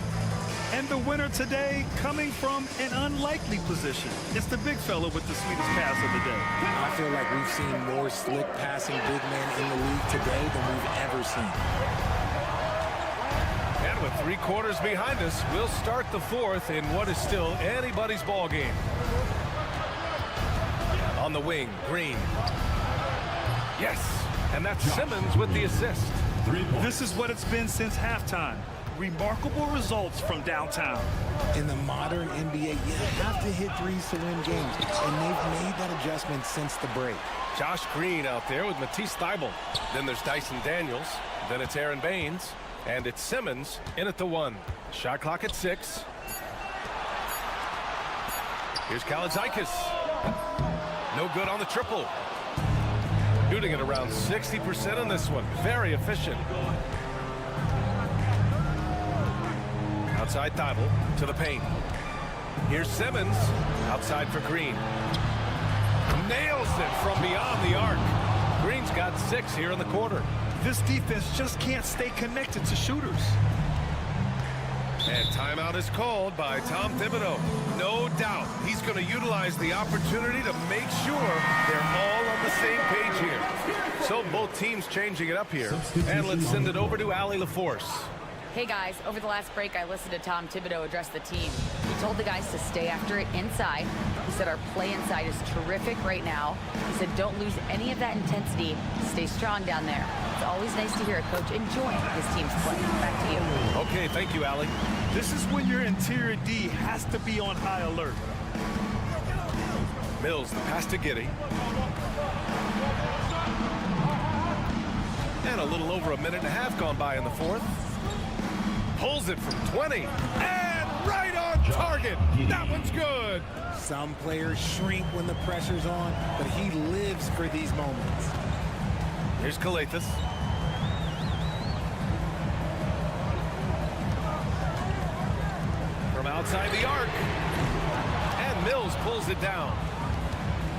And the winner today coming from an unlikely position. It's the big fella with the sweetest pass of the day. I feel like we've seen more slick passing big men in the league today than we've ever seen. And with 3 quarters behind us, we'll start the fourth in what is still anybody's ball game. On the wing, Green. Yes, and that's Simmons with the assist. This is what it's been since halftime. Remarkable results from downtown. In the modern NBA, you have to hit threes to win games, and they've made that adjustment since the break. Josh Green out there with Matisse Thybulle. Then there's Dyson Daniels. Then it's Aaron Baines. And it's Simmons in at the 1. Shot clock at 6. Here's Kalaitzakis. No good on the triple. Shooting at around 60% on this one. Very efficient. Outside Thybulle to the paint. Here's Simmons. Outside for Green. Nails it from beyond the arc. Green's got 6 here in the quarter. This defense just can't stay connected to shooters. And timeout is called by Tom Thibodeau. No doubt he's going to utilize the opportunity to make sure they're all on the same page here. So both teams changing it up here. And let's send it over to Allie LaForce. Hey guys, over the last break I listened to Tom Thibodeau address the team. He told the guys to stay after it inside. He said our play inside is terrific right now. He said don't lose any of that intensity. Stay strong down there. It's always nice to hear a coach enjoying his team's play. Back to you. Okay, thank you, Allie. This is when your interior D has to be on high alert. Mills, the pass to Giddey. And a little over 1.5 minutes gone by in the fourth. Pulls it from 20. And right on target. That one's good. Some players shrink when the pressure's on, but he lives for these moments. Here's Calathes. From outside the arc. And Mills pulls it down.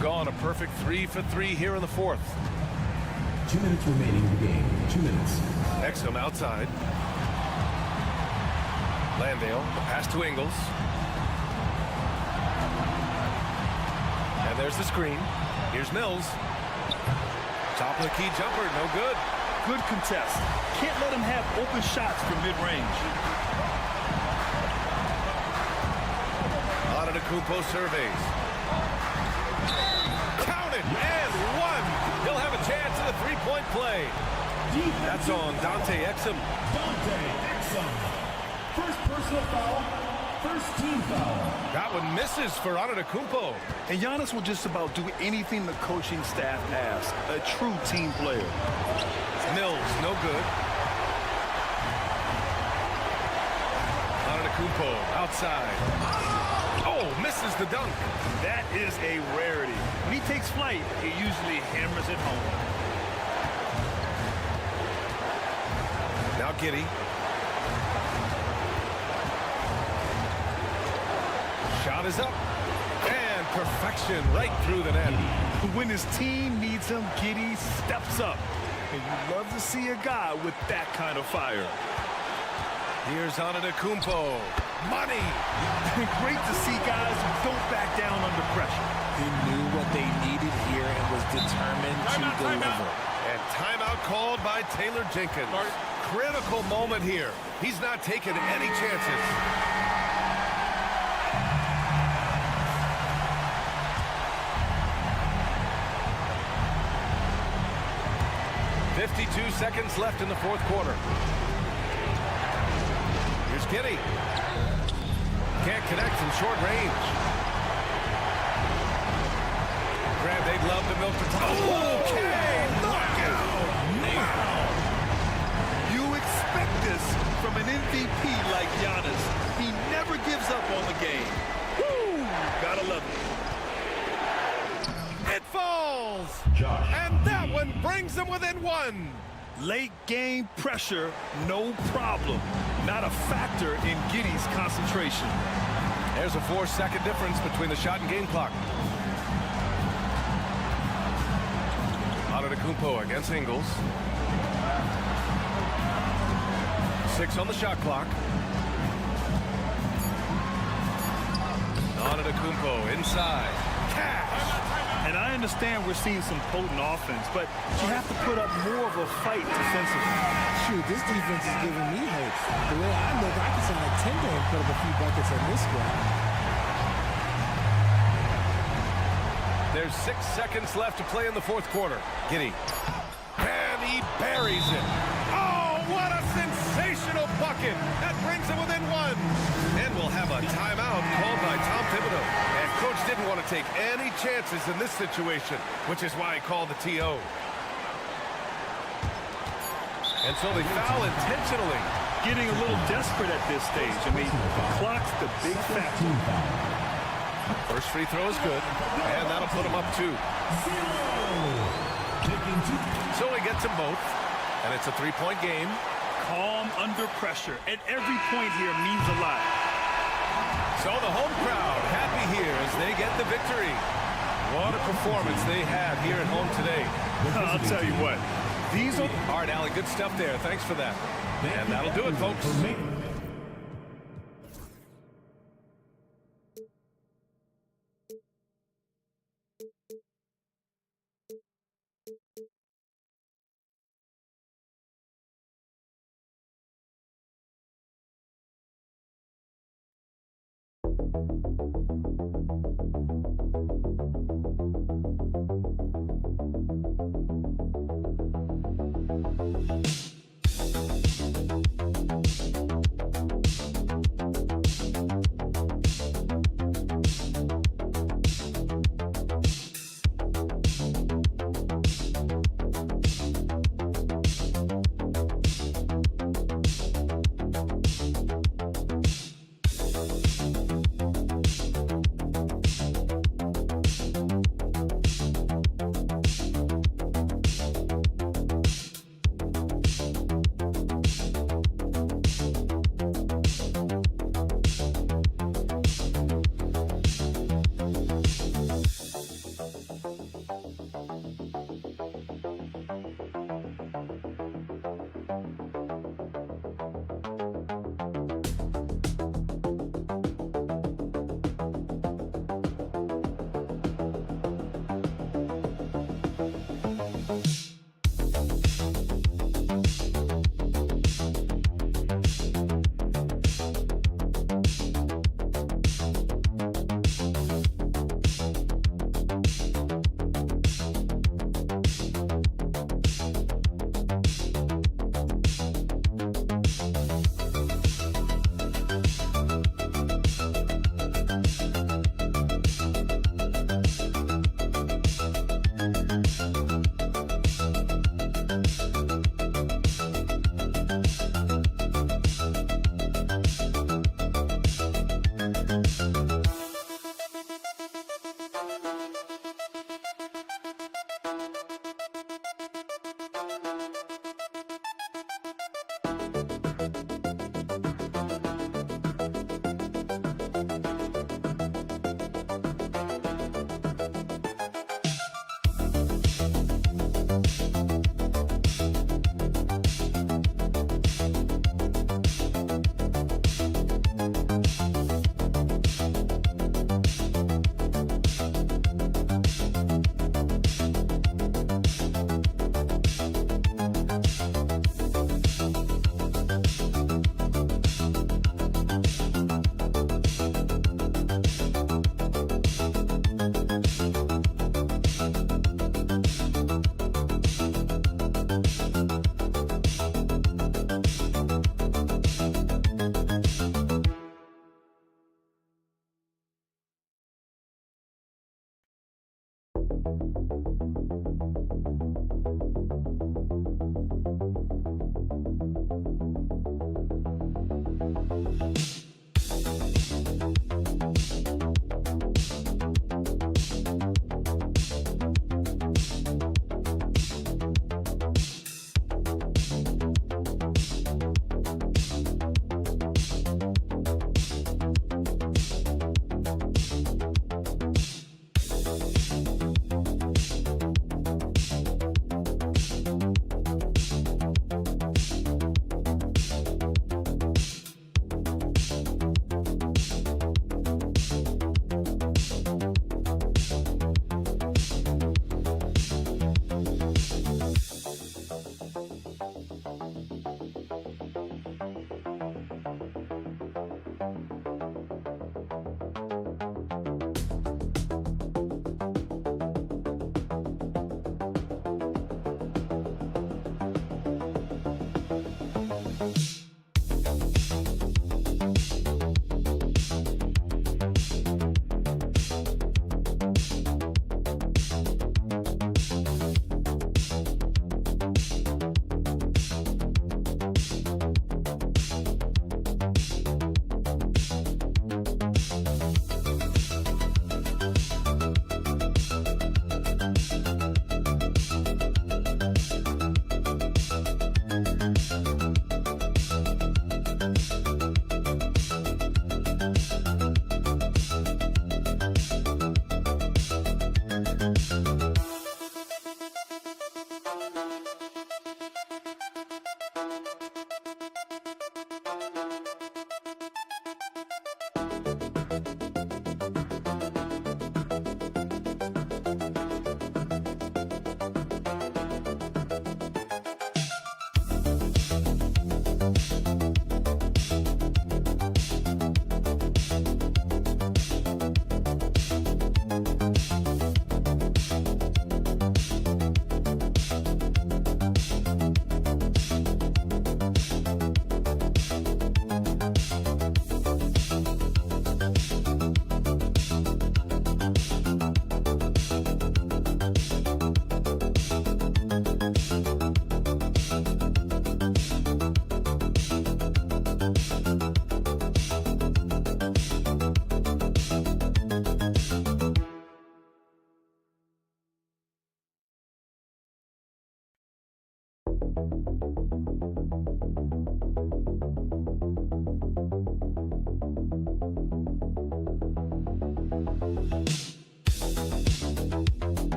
Gone a perfect 3 for 3 here in the fourth. 2 minutes remaining in the game. 2 minutes. Exum outside. Landale, the pass to Ingles. And there's the screen. Here's Mills. Top of the key jumper, no good. Good contest. Can't let him have open shots from mid-range. Antetokounmpo surveys. Count it, and 1. He'll have a chance at a 3-point play. That's on Dante Exum. Dante Exum. First personal foul, first team foul. That one misses for Antetokounmpo. And Giannis will just about do anything the coaching staff asks. A true team player. Mills, no good. Antetokounmpo outside. Oh, misses the dunk. That is a rarity. When he takes flight, he usually hammers it home. Now Giddey. Shot is up. And perfection right through the net. When his team needs him, Giddey steps up. And you love to see a guy with that kind of fire. Here's Antetokounmpo. money. Great to see guys who don't back down under pressure. He knew what they needed here and was determined to deliver. And timeout called by Taylor Jenkins. Critical moment here. He's not taking any chances. "52 seconds left in the fourth quarter. Here's Giddey. Can't connect from short range. Grant, they'd love to milk the clock. Okay, knockout. Wow. You expect this from an MVP like Giannis. He never gives up on the game. Woo! Gotta love it. It falls. And that one brings them within one. Late game pressure, no problem. Not a factor in Giddey's concentration. There's a 4-second difference between the shot and game clock. Antetokounmpo against Ingles. 6 on the shot clock. Antetokounmpo inside. Cash. And I understand we're seeing some potent offense, but you have to put up more of a fight defensively. Shoot, this defense is giving me hope. The way I look, I can send like 10 to him, put up a few buckets on this squad. There's 6 seconds left to play in the fourth quarter. Giddey. And he buries it. Oh, what a sensational bucket. That brings him within one. And we'll have a timeout called by Tom Thibodeau. And coach didn't want to take any chances in this situation, which is why he called the TO. And so they foul intentionally. Getting a little desperate at this stage. I mean, the clock's the big factor. First free throw is good, and that'll put him up 2. So he gets them both, and it's a 3-point game. Calm under pressure, and every point here means a lot. So the home crowd happy here as they get the victory. What a performance they had here at home today. I'll tell you what, these are... All right, Allie, good stuff there. Thanks for that. And that'll do it, folks.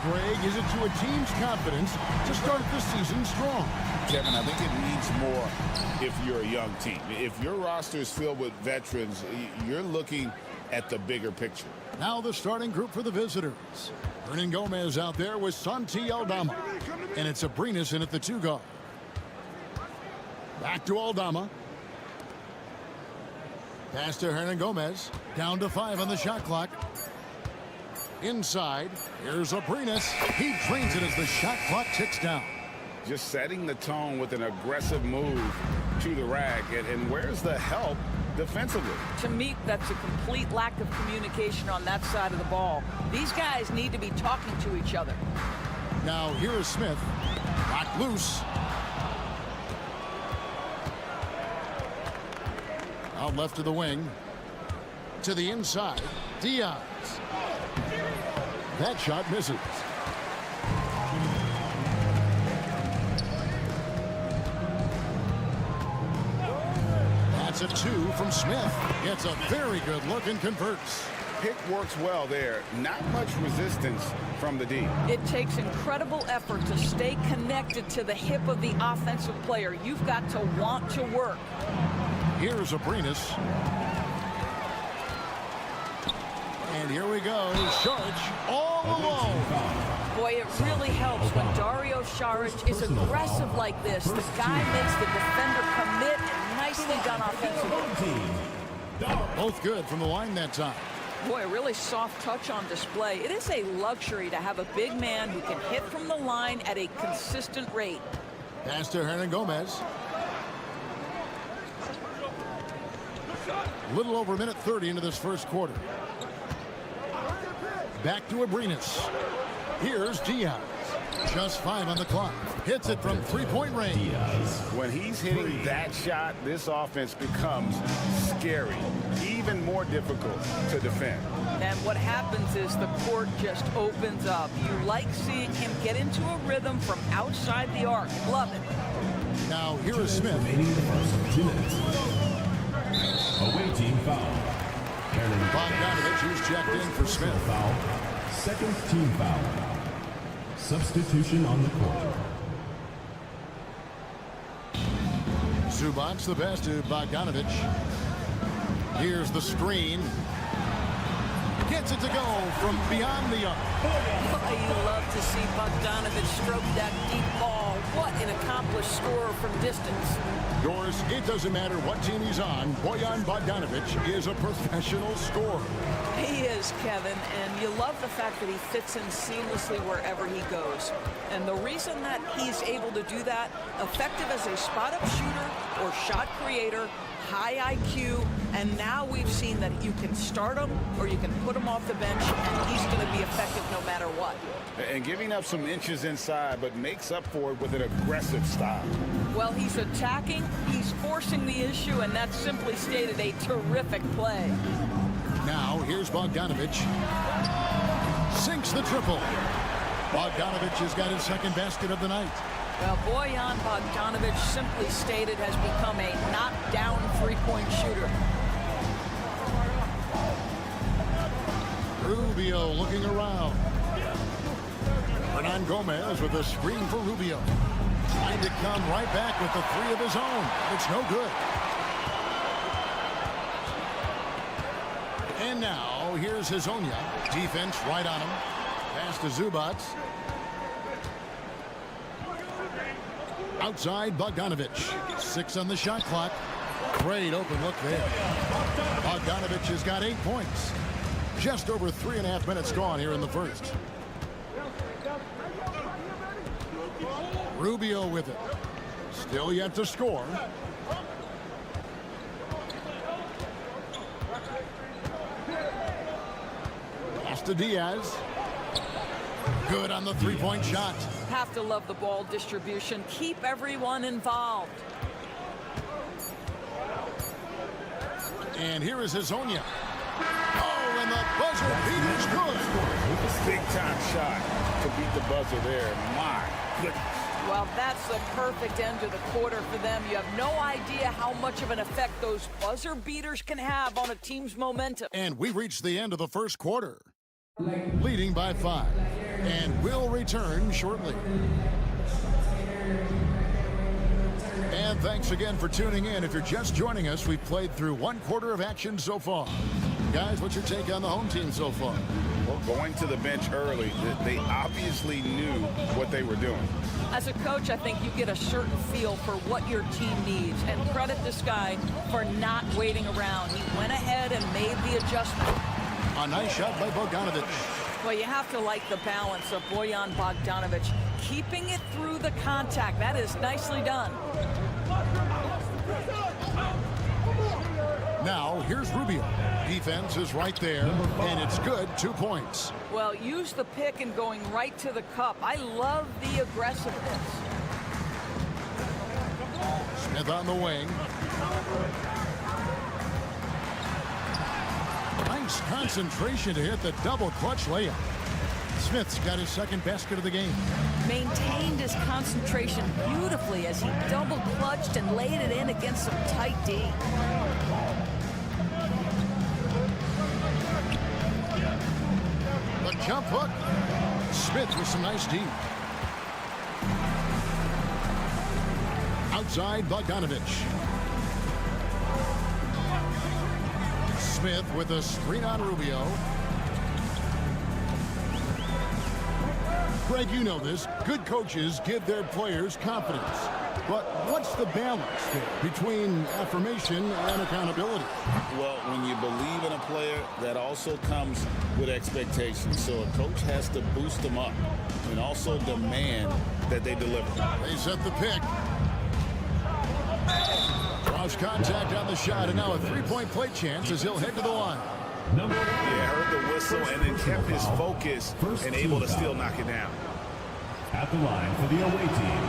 Greg, is it to a team's confidence to start the season strong? Kevin, I think it needs more if you're a young team. If your roster is filled with veterans, you're looking at the bigger picture. Now the starting group for the visitors. Hernan Gomez out there with Santi Aldama. And it's Abrinas in at the 2 guard. Back to Aldama. Pass to Hernan Gomez. Down to 5 on the shot clock. Inside, here's Abrinas. He drains it as the shot clock ticks down. Just setting the tone with an aggressive move to the rack. And where's the help defensively? To me, that's a complete lack of communication on that side of the ball. These guys need to be talking to each other. Now here is Smith. Locked loose. Out left to the wing. To the inside. Diaz. That shot misses. That's a 2 from Smith. Gets a very good look and converts. Pick works well there. Not much resistance from the D. It takes incredible effort to stay connected to the hip of the offensive player. You've got to want to work. Here's Abrinas. And here we go. Saric all alone. Boy, it really helps when Dario Saric is aggressive like this. The guy makes the defender commit, and nicely done offensively. Both good from the line that time. Boy, a really soft touch on display. It is a luxury to have a big man who can hit from the line at a consistent rate. Pass to Hernan Gomez. Little over a minute 30 into this first quarter. Back to Abrinas. Here's Diaz. Just 5 on the clock. Hits it from three-point range. When he's hitting that shot, this offense becomes scary, even more difficult to defend. And what happens is the court just opens up. You like seeing him get into a rhythm from outside the arc. Love it. Now here is Smith. Away team foul. Bogdanovich, who's checked in for Smith. Foul. Second team foul. Substitution on the court. Zubac the pass to Bogdanovich. Here's the screen. Gets it to go from beyond the arc. You love to see Bogdanovich stroke that deep ball. What an accomplished scorer from distance. Doris, it doesn't matter what team he's on. Bojan Bogdanovich is a professional scorer. He is, Kevin, and you love the fact that he fits in seamlessly wherever he goes. And the reason that he's able to do that, effective as a spot-up shooter or shot creator, high IQ, and now we've seen that you can start him or you can put him off the bench, and he's going to be effective no matter what. And giving up some inches inside, but makes up for it with an aggressive style. Well, he's attacking, he's forcing the issue, and that's simply stated a terrific play. Now, here's Bogdanovich. Sinks the triple. Bogdanovich has got his second basket of the night. Well, Bojan Bogdanovich, simply stated, has become a knockdown three-point shooter. Rubio looking around. Hernan Gomez with a screen for Rubio. Trying to come right back with the three of his own. It's no good. And now, here's Hazonia. Defense right on him. Pass to Zubac. Outside, Bogdanovich. 6 on the shot clock. Great open look there. Bogdanovich has got 8 points. Just over 3.5 minutes gone here in the first. Rubio with it. Still yet to score. Pass to Diaz. Good on the three-point shot. Have to love the ball distribution. Keep everyone involved. And here is Hazonia. Oh, and the buzzer beat is good. Big-time shot to beat the buzzer there. My goodness. Well, that's the perfect end to the quarter for them. You have no idea how much of an effect those buzzer beaters can have on a team's momentum. And we reached the end of the first quarter, leading by 5. And we'll return shortly. And thanks again for tuning in. If you're just joining us, we've played through 1 quarter of action so far. Guys, what's your take on the home team so far? Well, going to the bench early, they obviously knew what they were doing. As a coach, I think you get a certain feel for what your team needs. And credit this guy for not waiting around. He went ahead and made the adjustment. A nice shot by Bogdanovich. Well, you have to like the balance of Bojan Bogdanovich. Keeping it through the contact. That is nicely done. Now, here's Rubio. Defense is right there, and it's good. 2 points. Well, use the pick and going right to the cup. I love the aggressiveness. Smith on the wing. Nice concentration to hit the double clutch layup. Smith's got his second basket of the game. Maintained his concentration beautifully as he double clutched and laid it in against some tight D. The jump hook. Smith with some nice D. Outside Bogdanovich. Smith with a screen on Rubio. Greg, you know this. Good coaches give their players confidence. But what's the balance there between affirmation and accountability? Well, when you believe in a player, that also comes with expectations. So a coach has to boost them up and also demand that they deliver. They set the pick. Cross contact on the shot, and now a three-point play chance as he'll head to the line. Yeah, heard the whistle and then kept his focus and able to still knock it down. At the line for the away team.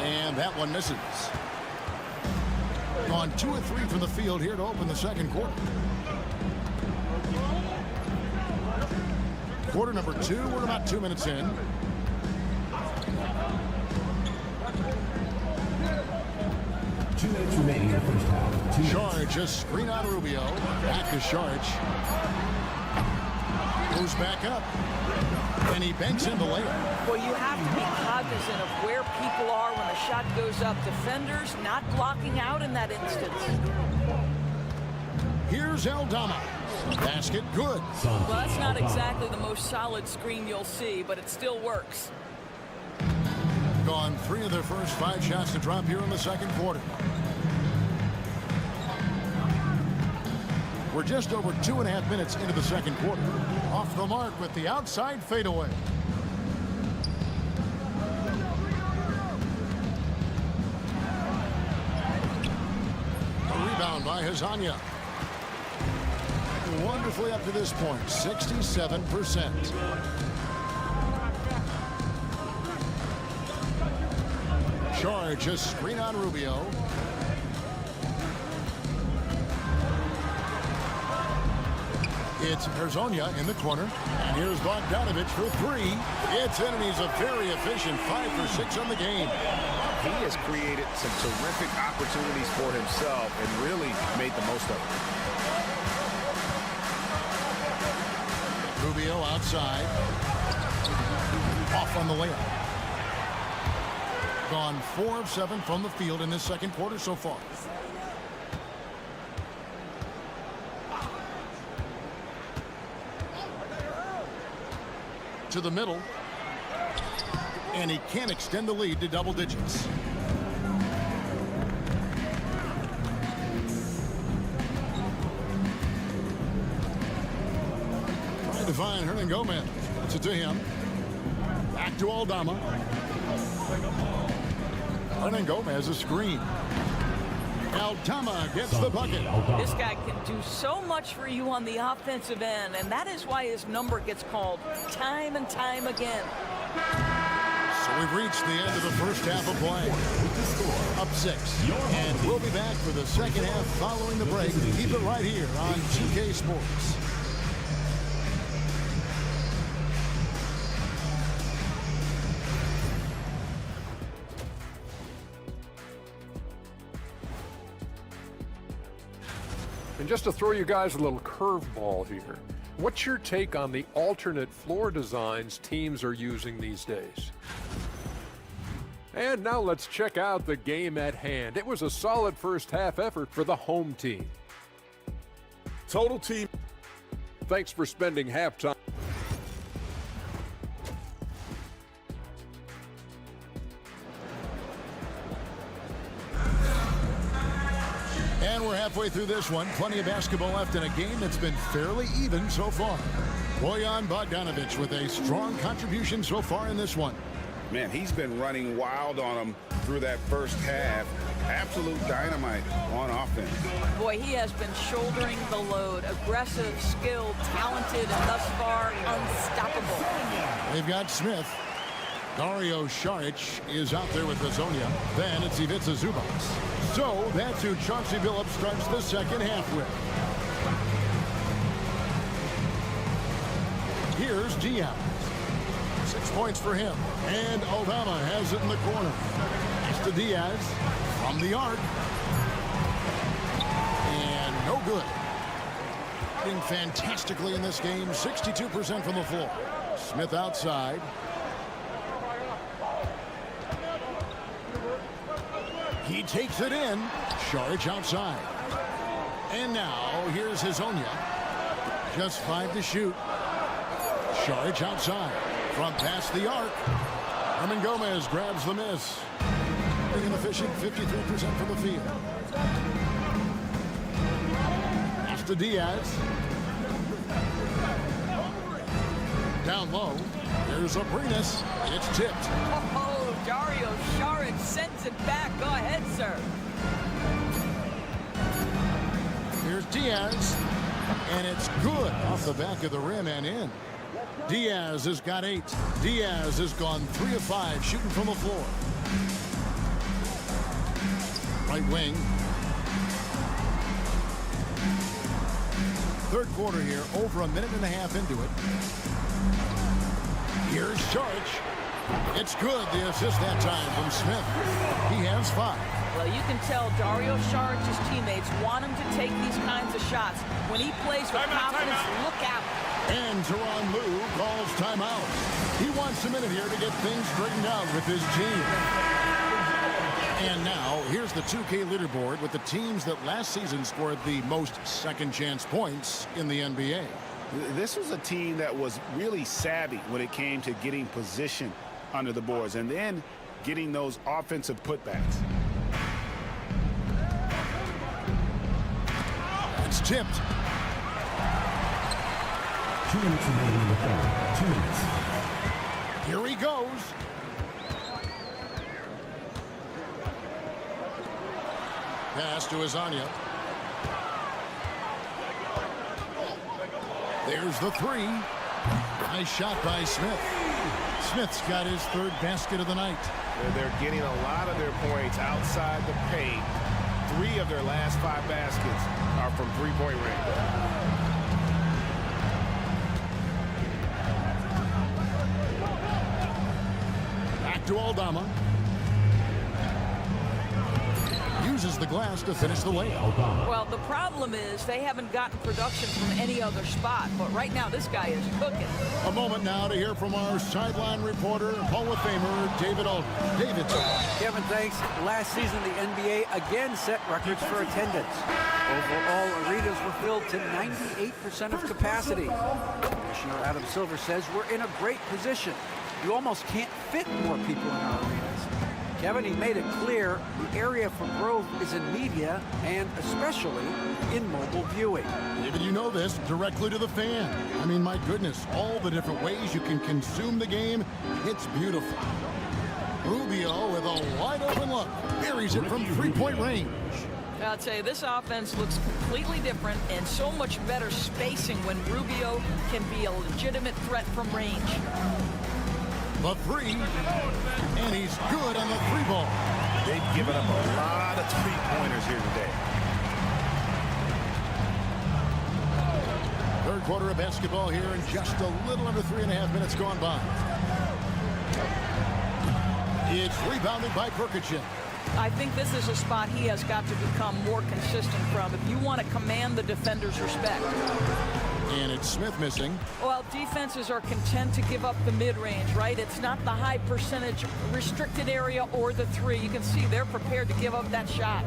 And that one misses. Gone 2 of 3 from the field here to open the second quarter. Quarter number 2, we're about 2 minutes in. Remaining in the first half. Sharge, a screen on Rubio. Back to Sharge. Goes back up. And he banks in the layup. Well, you have to be cognizant of where people are when the shot goes up. Defenders not blocking out in that instance. Here's Aldama. Basket good. Well, that's not exactly the most solid screen you'll see, but it still works. Gone 3 of their first 5 shots to drop here in the second quarter. We're just over 2.5 minutes into the second quarter. Off the mark with the outside fadeaway. A rebound by Hazanya. Wonderfully up to this point, 67%. Charge, a screen on Rubio. It's Hezonja in the corner. And here's Bogdanovich for 3. It's in, and he's a very efficient 5 for 6 on the game. He has created some terrific opportunities for himself and really made the most of it. Rubio outside. Off on the layup. Gone 4 of 7 from the field in this second quarter so far. To the middle. And he can't extend the lead to double digits. Trying to find Hernan Gomez. Puts it to him. Back to Aldama. Hernan Gomez a screen. Aldama gets the bucket. This guy can do so much for you on the offensive end, and that is why his number gets called time and time again. So we've reached the end of the first half of play. Up 6. And we'll be back for the second half following the break. Keep it right here on 2K Sports. And just to throw you guys a little curveball here, what's your take on the alternate floor designs teams are using these days? And now let's check out the game at hand. It was a solid first half effort for the home team. Total team. Thanks for spending halftime. And we're halfway through this one. Plenty of basketball left in a game that's been fairly even so far. Bojan Bogdanovich with a strong contribution so far in this one. Man, he's been running wild on him through that first half. Absolute dynamite on offense. Boy, he has been shouldering the load. Aggressive, skilled, talented, and thus far unstoppable. They've got Smith. Dario Saric is out there with Hezonja. Then it's Ivica Zubac. So that's who Chauncey Billups starts the second half with. Here's Diaz. 6 points for him. And Obama has it in the corner. Next to Diaz from the arc. And no good. Doing fantastically in this game. 62% from the floor. Smith outside. He takes it in. Šarić outside. And now here's Hazonia. Just 5 to shoot. Šarić outside. From past the arc. Herman Gomez grabs the miss. Bringing the fishing 53% from the field. Pass to Diaz. Down low. There's Abrinas. It's tipped. Oh, Dario Šarić sends it back. Go ahead, sir. Here's Diaz. And it's good off the back of the rim and in. Diaz has got 8. Diaz has gone 3 of 5 shooting from the floor. Right wing. Third quarter here, over a minute and a half into it. Here's Šarić. It's good. The assist that time from Smith. He has 5. Well, you can tell Dario Šarić's teammates want him to take these kinds of shots. When he plays with confidence, look out. And Tyronn Lue calls timeout. He wants a minute here to get things straightened out with his team. And now, here's the 2K leaderboard with the teams that last season scored the most second-chance points in the NBA. This was a team that was really savvy when it came to getting position under the boards and then getting those offensive putbacks. It's tipped. 2 minutes remaining in the third. 2 minutes. Here he goes. Pass to Hazonia. There's the 3. Nice shot by Smith. Smith's got his 3rd basket of the night. They're getting a lot of their points outside the paint. 3 of their last 5 baskets are from three-point range. Back to Aldama. Uses the glass to finish the layup. Well, the problem is they haven't gotten production from any other spot, but right now this guy is cooking. A moment now to hear from our sideline reporter, Hall of Famer David Aldridge. David. Kevin, thanks. Last season, the NBA again set records for attendance. Overall, arenas were filled to 98% of capacity. Commissioner Adam Silver says we're in a great position. You almost can't fit more people in our arenas. Kevin, he made it clear the area for growth is in media and especially in mobile viewing. David, you know this, directly to the fan. I mean, my goodness, all the different ways you can consume the game, it's beautiful. Rubio with a wide open look. Buries it from 3-point range. I'll tell you, this offense looks completely different and so much better spacing when Rubio can be a legitimate threat from range. The 3, and he's good on the 3 ball. They've given up a lot of three-pointers here today. Third quarter of basketball here and just a little under 3.5 minutes gone by. It's rebounded by Perkichin. I think this is a spot he has got to become more consistent from if you want to command the defender's respect. And it's Smith missing. Well, defenses are content to give up the mid-range, right? It's not the high percentage restricted area or the 3. You can see they're prepared to give up that shot.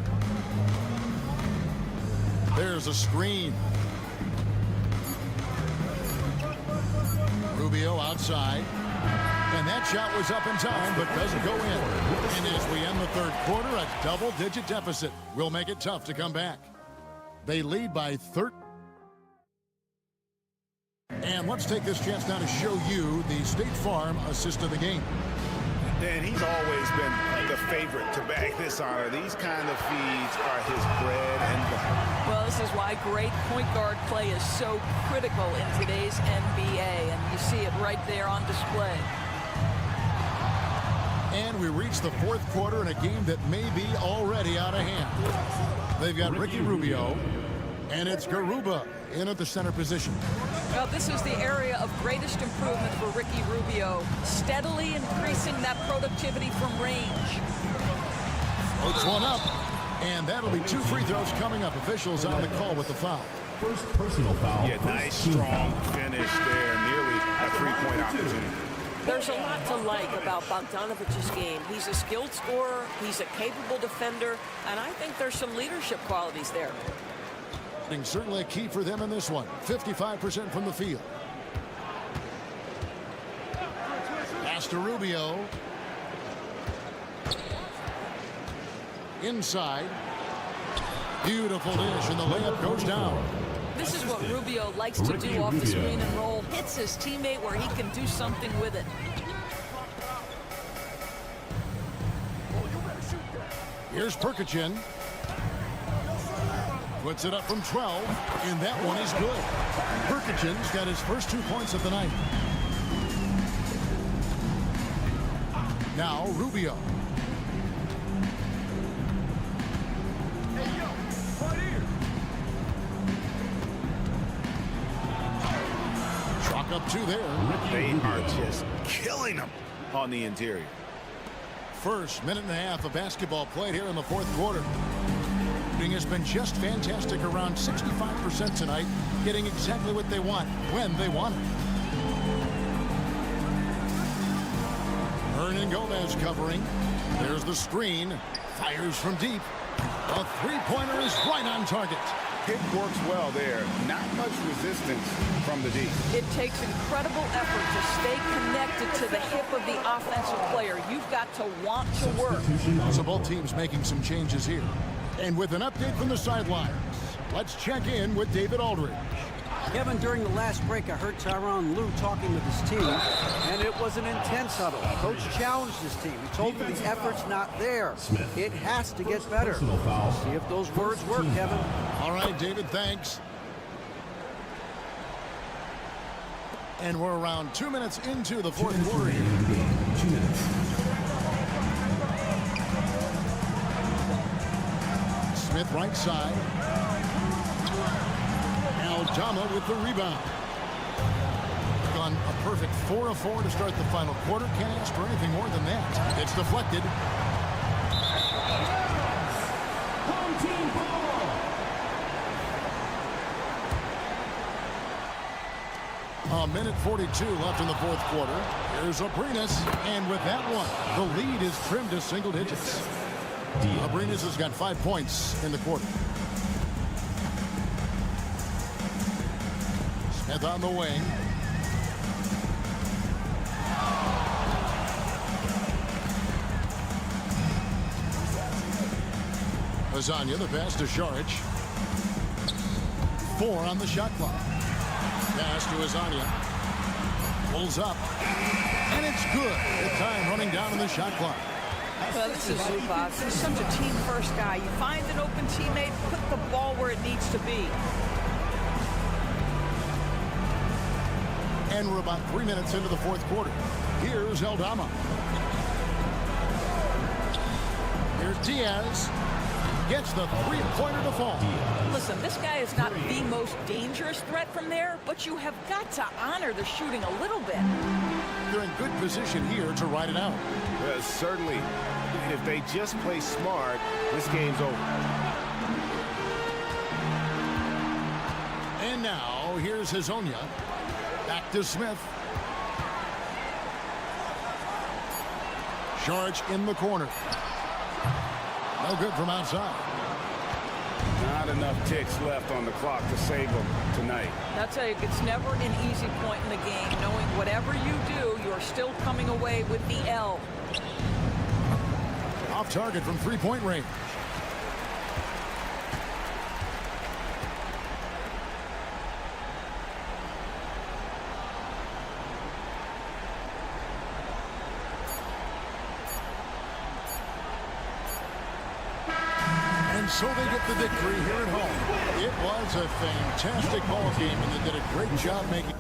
There's a screen. Rubio outside. And that shot was up in time, but doesn't go in. And as we end the third quarter, a double-digit deficit will make it tough to come back. They lead by 13. And let's take this chance now to show you the State Farm assist of the game. And he's always been the favorite to bag this honor. These kind of feeds are his bread and butter. Well, this is why great point guard play is so critical in today's NBA, and you see it right there on display. And we reach the fourth quarter in a game that may be already out of hand. They've got Ricky Rubio, and it's Garuba in at the center position. Well, this is the area of greatest improvement for Ricky Rubio, steadily increasing that productivity from range. Puts one up, and that'll be 2 free throws coming up. Officials on the call with the foul. First personal foul. Yeah, nice, strong finish there. Nearly a 3-point opportunity. There's a lot to like about Bogdanovic's game. He's a skilled scorer, he's a capable defender, and I think there's some leadership qualities there. Certainly a key for them in this one. 55% from the field. Pass to Rubio. Inside. Beautiful dish, and the layup goes down. This is what Rubio likes to do off the screen and roll. Hits his teammate where he can do something with it. Here's Perkichin. Puts it up from 12, and that one is good. Perkichin's got his first 2 points of the night. Now Rubio. Chalk up 2 there. They are just killing them on the interior. First minute and a half of basketball played here in the fourth quarter. Has been just fantastic, around 65% tonight, getting exactly what they want when they want it. Hernan Gomez covering. There's the screen. Fires from deep. A 3-pointer is right on target. It works well there. Not much resistance from the deep. It takes incredible effort to stay connected to the hip of the offensive player. You've got to want to work. So both teams making some changes here. And with an update from the sidelines, let's check in with David Aldridge. Kevin, during the last break, I heard Tyronn Lue talking with his team, and it was an intense huddle. Coach challenged his team. He told them the effort's not there. It has to get better. See if those words work, Kevin. All right, David, thanks. And we're around 2 minutes into the fourth quarter here. 2 minutes. Smith right side. Aldama with the rebound. Gone a perfect 4 of 4 to start the final quarter. Can't ask for anything more than that. It's deflected. Home team ball. A minute 42 left in the fourth quarter. Here's Abrinas, and with that one, the lead is trimmed to single digits. Abrinas has got 5 points in the quarter. Smith on the wing. Lasagna, the pass to Šarić. 4 on the shot clock. Pass to Lasagna. Pulls up. And it's good. The time running down on the shot clock. Well, this is Zubac. He's such a team-first guy. You find an open teammate, put the ball where it needs to be. And we're about 3 minutes into the fourth quarter. Here's Aldama. Here's Diaz. Gets the 3-pointer to fall. Listen, this guy is not the most dangerous threat from there, but you have got to honor the shooting a little bit. They're in good position here to ride it out. Well, certainly, if they just play smart, this game's over. And now, here's Hezonja. Back to Smith. Šarić in the corner. No good from outside. Not enough ticks left on the clock to save them tonight. I'll tell you, it's never an easy point in the game, knowing whatever you do, you're still coming away with the L. Off target from 3-point range. And so they get the victory here at home. It was a fantastic ball game, and they did a great job making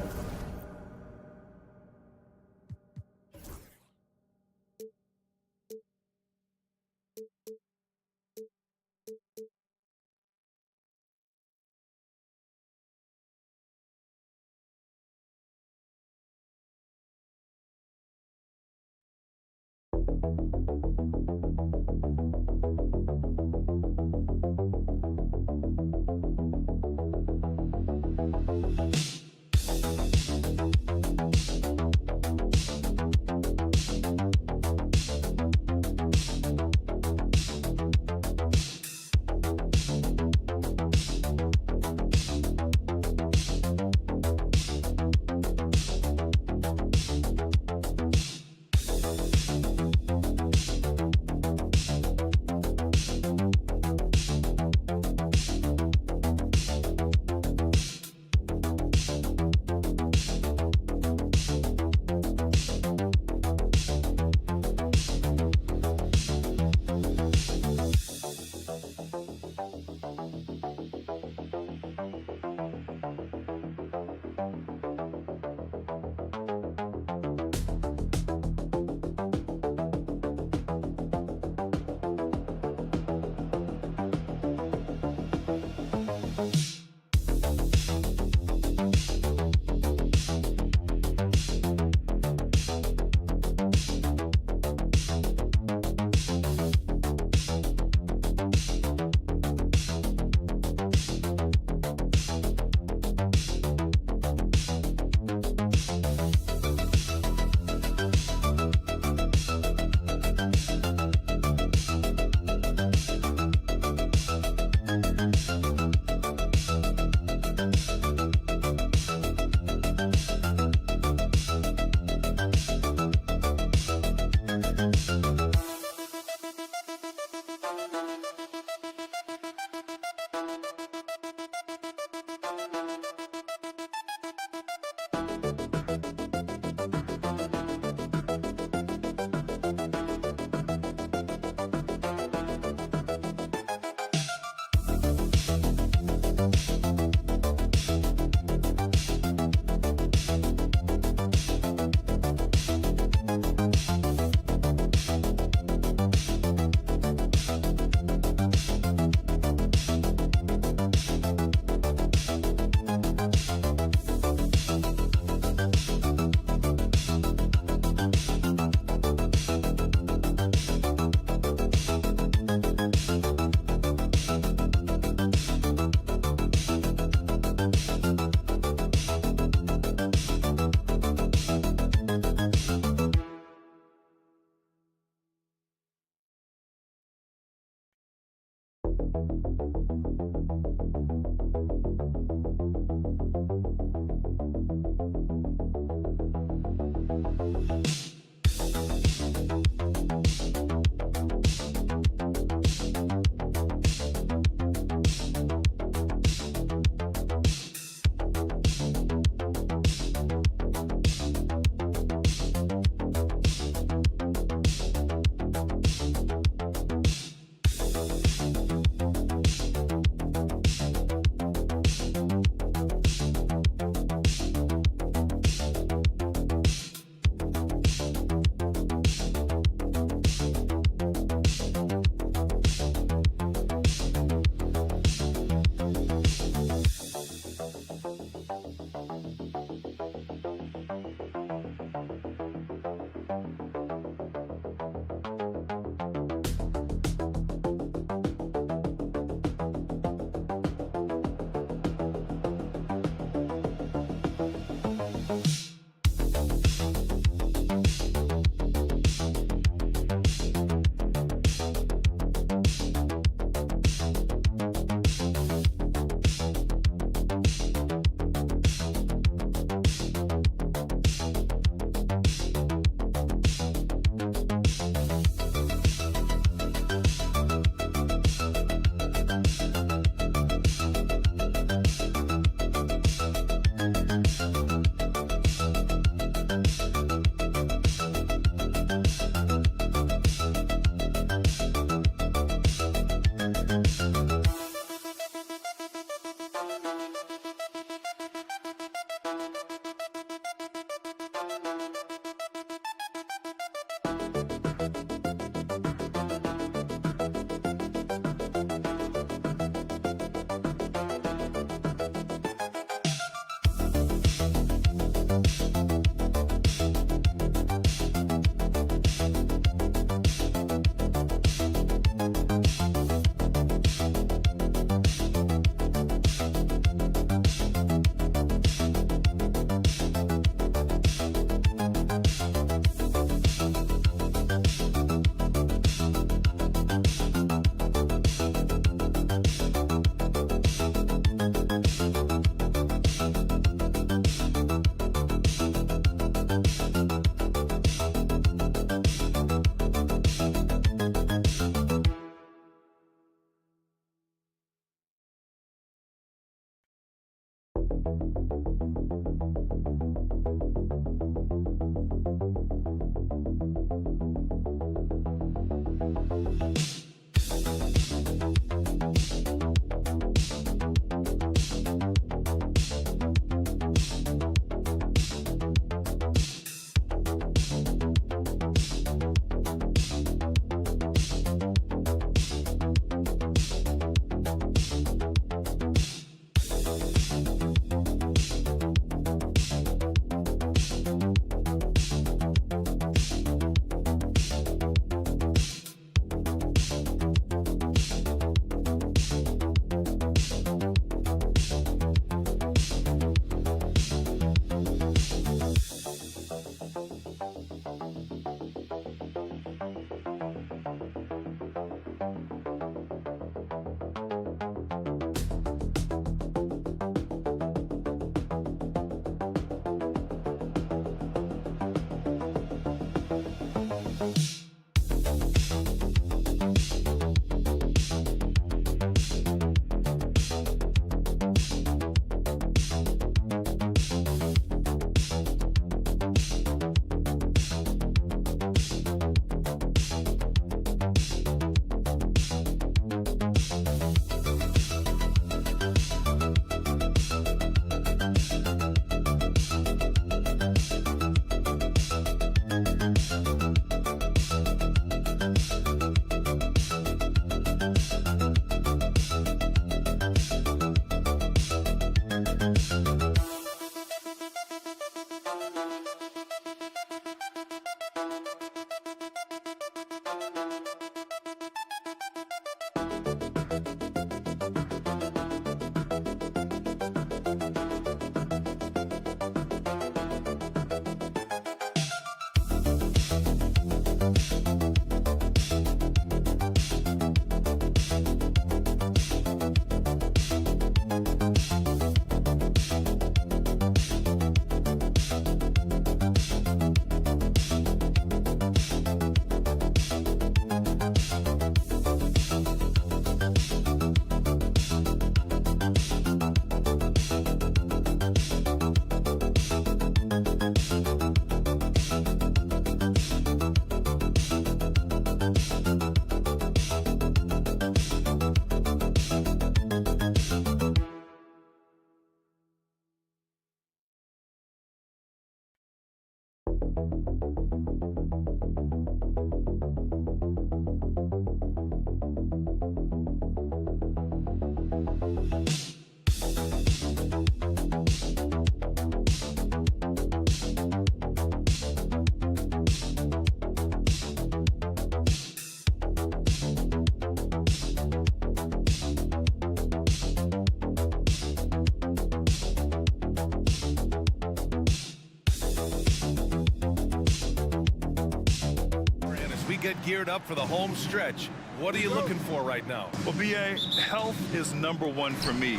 Get geared up for the home stretch. What are you looking for right now? Well, BA, health is #1 for me.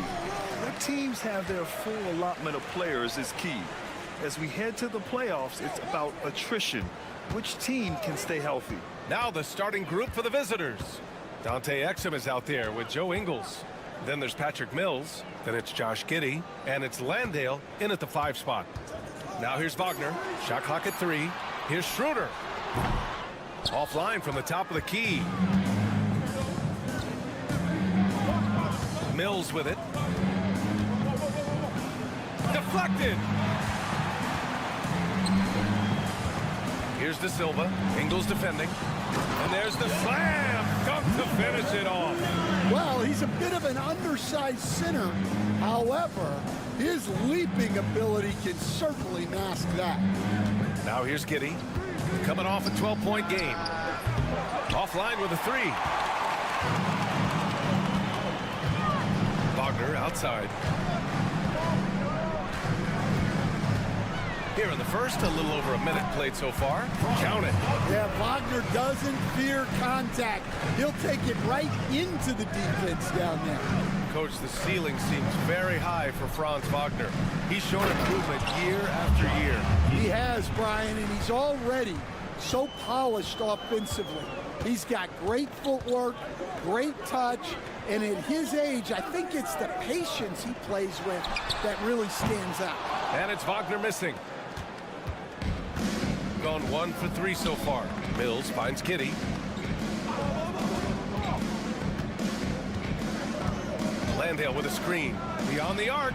The teams have their full allotment of players is key. As we head to the playoffs, it's about attrition. Which team can stay healthy? Now the starting group for the visitors. Dante Exum is out there with Joe Ingles. Then there's Patrick Mills. Then it's Josh Giddey. And it's Landale in at the 5 spot. Now here's Wagner. Shot clock at 3. Here's Schroeder. Offline from the top of the key. Mills with it. Deflected. Here's De Silva. Ingles defending. And there's the slam. Dunk to finish it off. Well, he's a bit of an undersized center. However, his leaping ability can certainly mask that. Now here's Giddey. Coming off a 12-point game. Offline with a 3. Wagner outside. Here in the first, a little over a minute played so far. Count it. Yeah, Wagner doesn't fear contact. He'll take it right into the defense down there. Coach, the ceiling seems very high for Franz Wagner. He's shown improvement year after year. He has, Brian, and he's already so polished offensively. He's got great footwork, great touch, and at his age, I think it's the patience he plays with that really stands out. And it's Wagner missing. Gone 1 for 3 so far. Mills finds Giddey. Landale with a screen. Beyond the arc.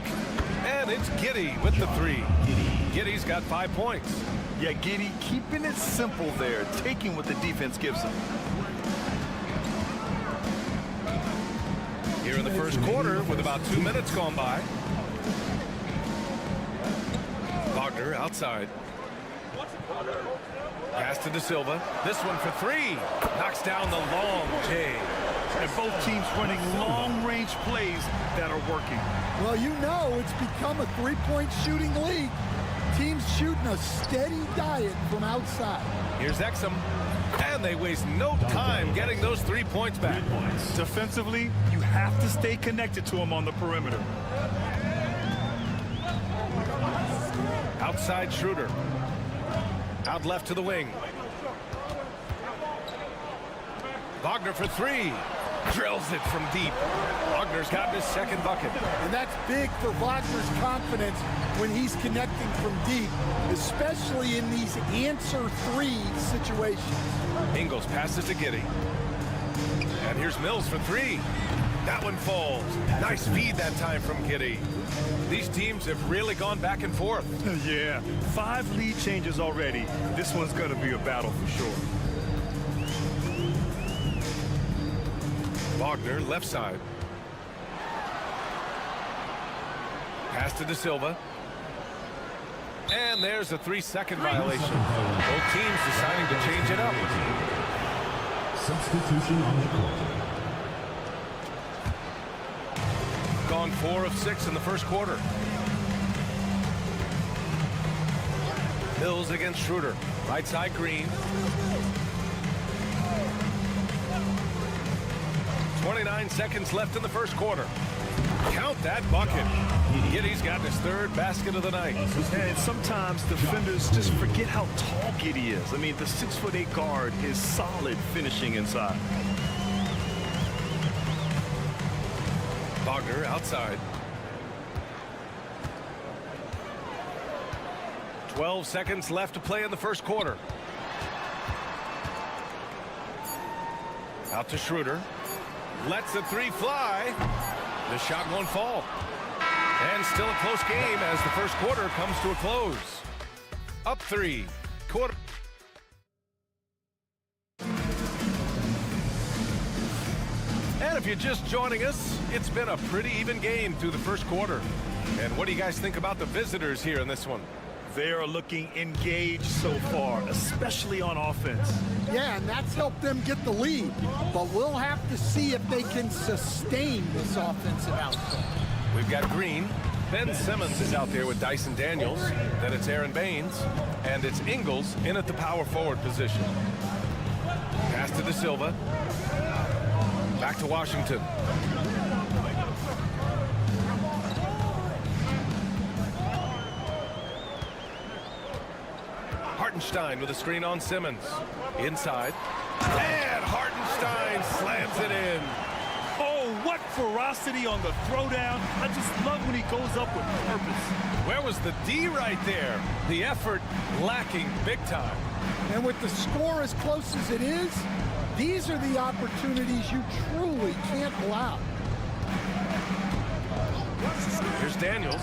And it's Giddey with the 3. Giddey's got 5 points. Yeah, Giddey keeping it simple there, taking what the defense gives him. Here in the first quarter with about 2 minutes gone by. Wagner outside. Pass to De Silva. This one for 3. Knocks down the long J. And both teams running long-range plays that are working. Well, you know it's become a three-point shooting league. Teams shooting a steady diet from outside. Here's Exum. And they waste no time getting those 3 points back. Defensively, you have to stay connected to him on the perimeter. Outside Schroeder. Out left to the wing. Wagner for 3. Drills it from deep. Wagner's got his second bucket. And that's big for Wagner's confidence when he's connecting from deep, especially in these answer 3 situations. Ingles passes to Giddey. And here's Mills for 3. That one falls. Nice feed that time from Giddey. These teams have really gone back and forth. Yeah, 5 lead changes already. This one's going to be a battle for sure. Wagner, left side. Pass to De Silva. And there's a 3-second violation. Both teams deciding to change it up. Substitution on the court. Gone 4 of 6 in the first quarter. Mills against Schroeder. Right side Green. 29 seconds left in the first quarter. Count that bucket. Giddey's got his 3rd basket of the night. And sometimes defenders just forget how tall Giddey is. I mean, the 6'8" guard is solid finishing inside. Wagner outside. 12 seconds left to play in the first quarter. Out to Schroeder. Lets the 3 fly. The shot won't fall. And still a close game as the first quarter comes to a close. Up 3. Quarter. And if you're just joining us, it's been a pretty even game through the first quarter. And what do you guys think about the visitors here in this one? They are looking engaged so far, especially on offense. Yeah, and that's helped them get the lead. But we'll have to see if they can sustain this offensive output. We've got Green. Ben Simmons is out there with Dyson Daniels. Then it's Aaron Baines. And it's Ingles in at the power forward position. Pass to De Silva. Back to Washington. Hartenstein with a screen on Simmons. Inside. And Hartenstein slams it in. Oh, what ferocity on the throwdown. I just love when he goes up with purpose. Where was the D right there? The effort lacking big time. And with the score as close as it is, these are the opportunities you truly can't allow. Here's Daniels.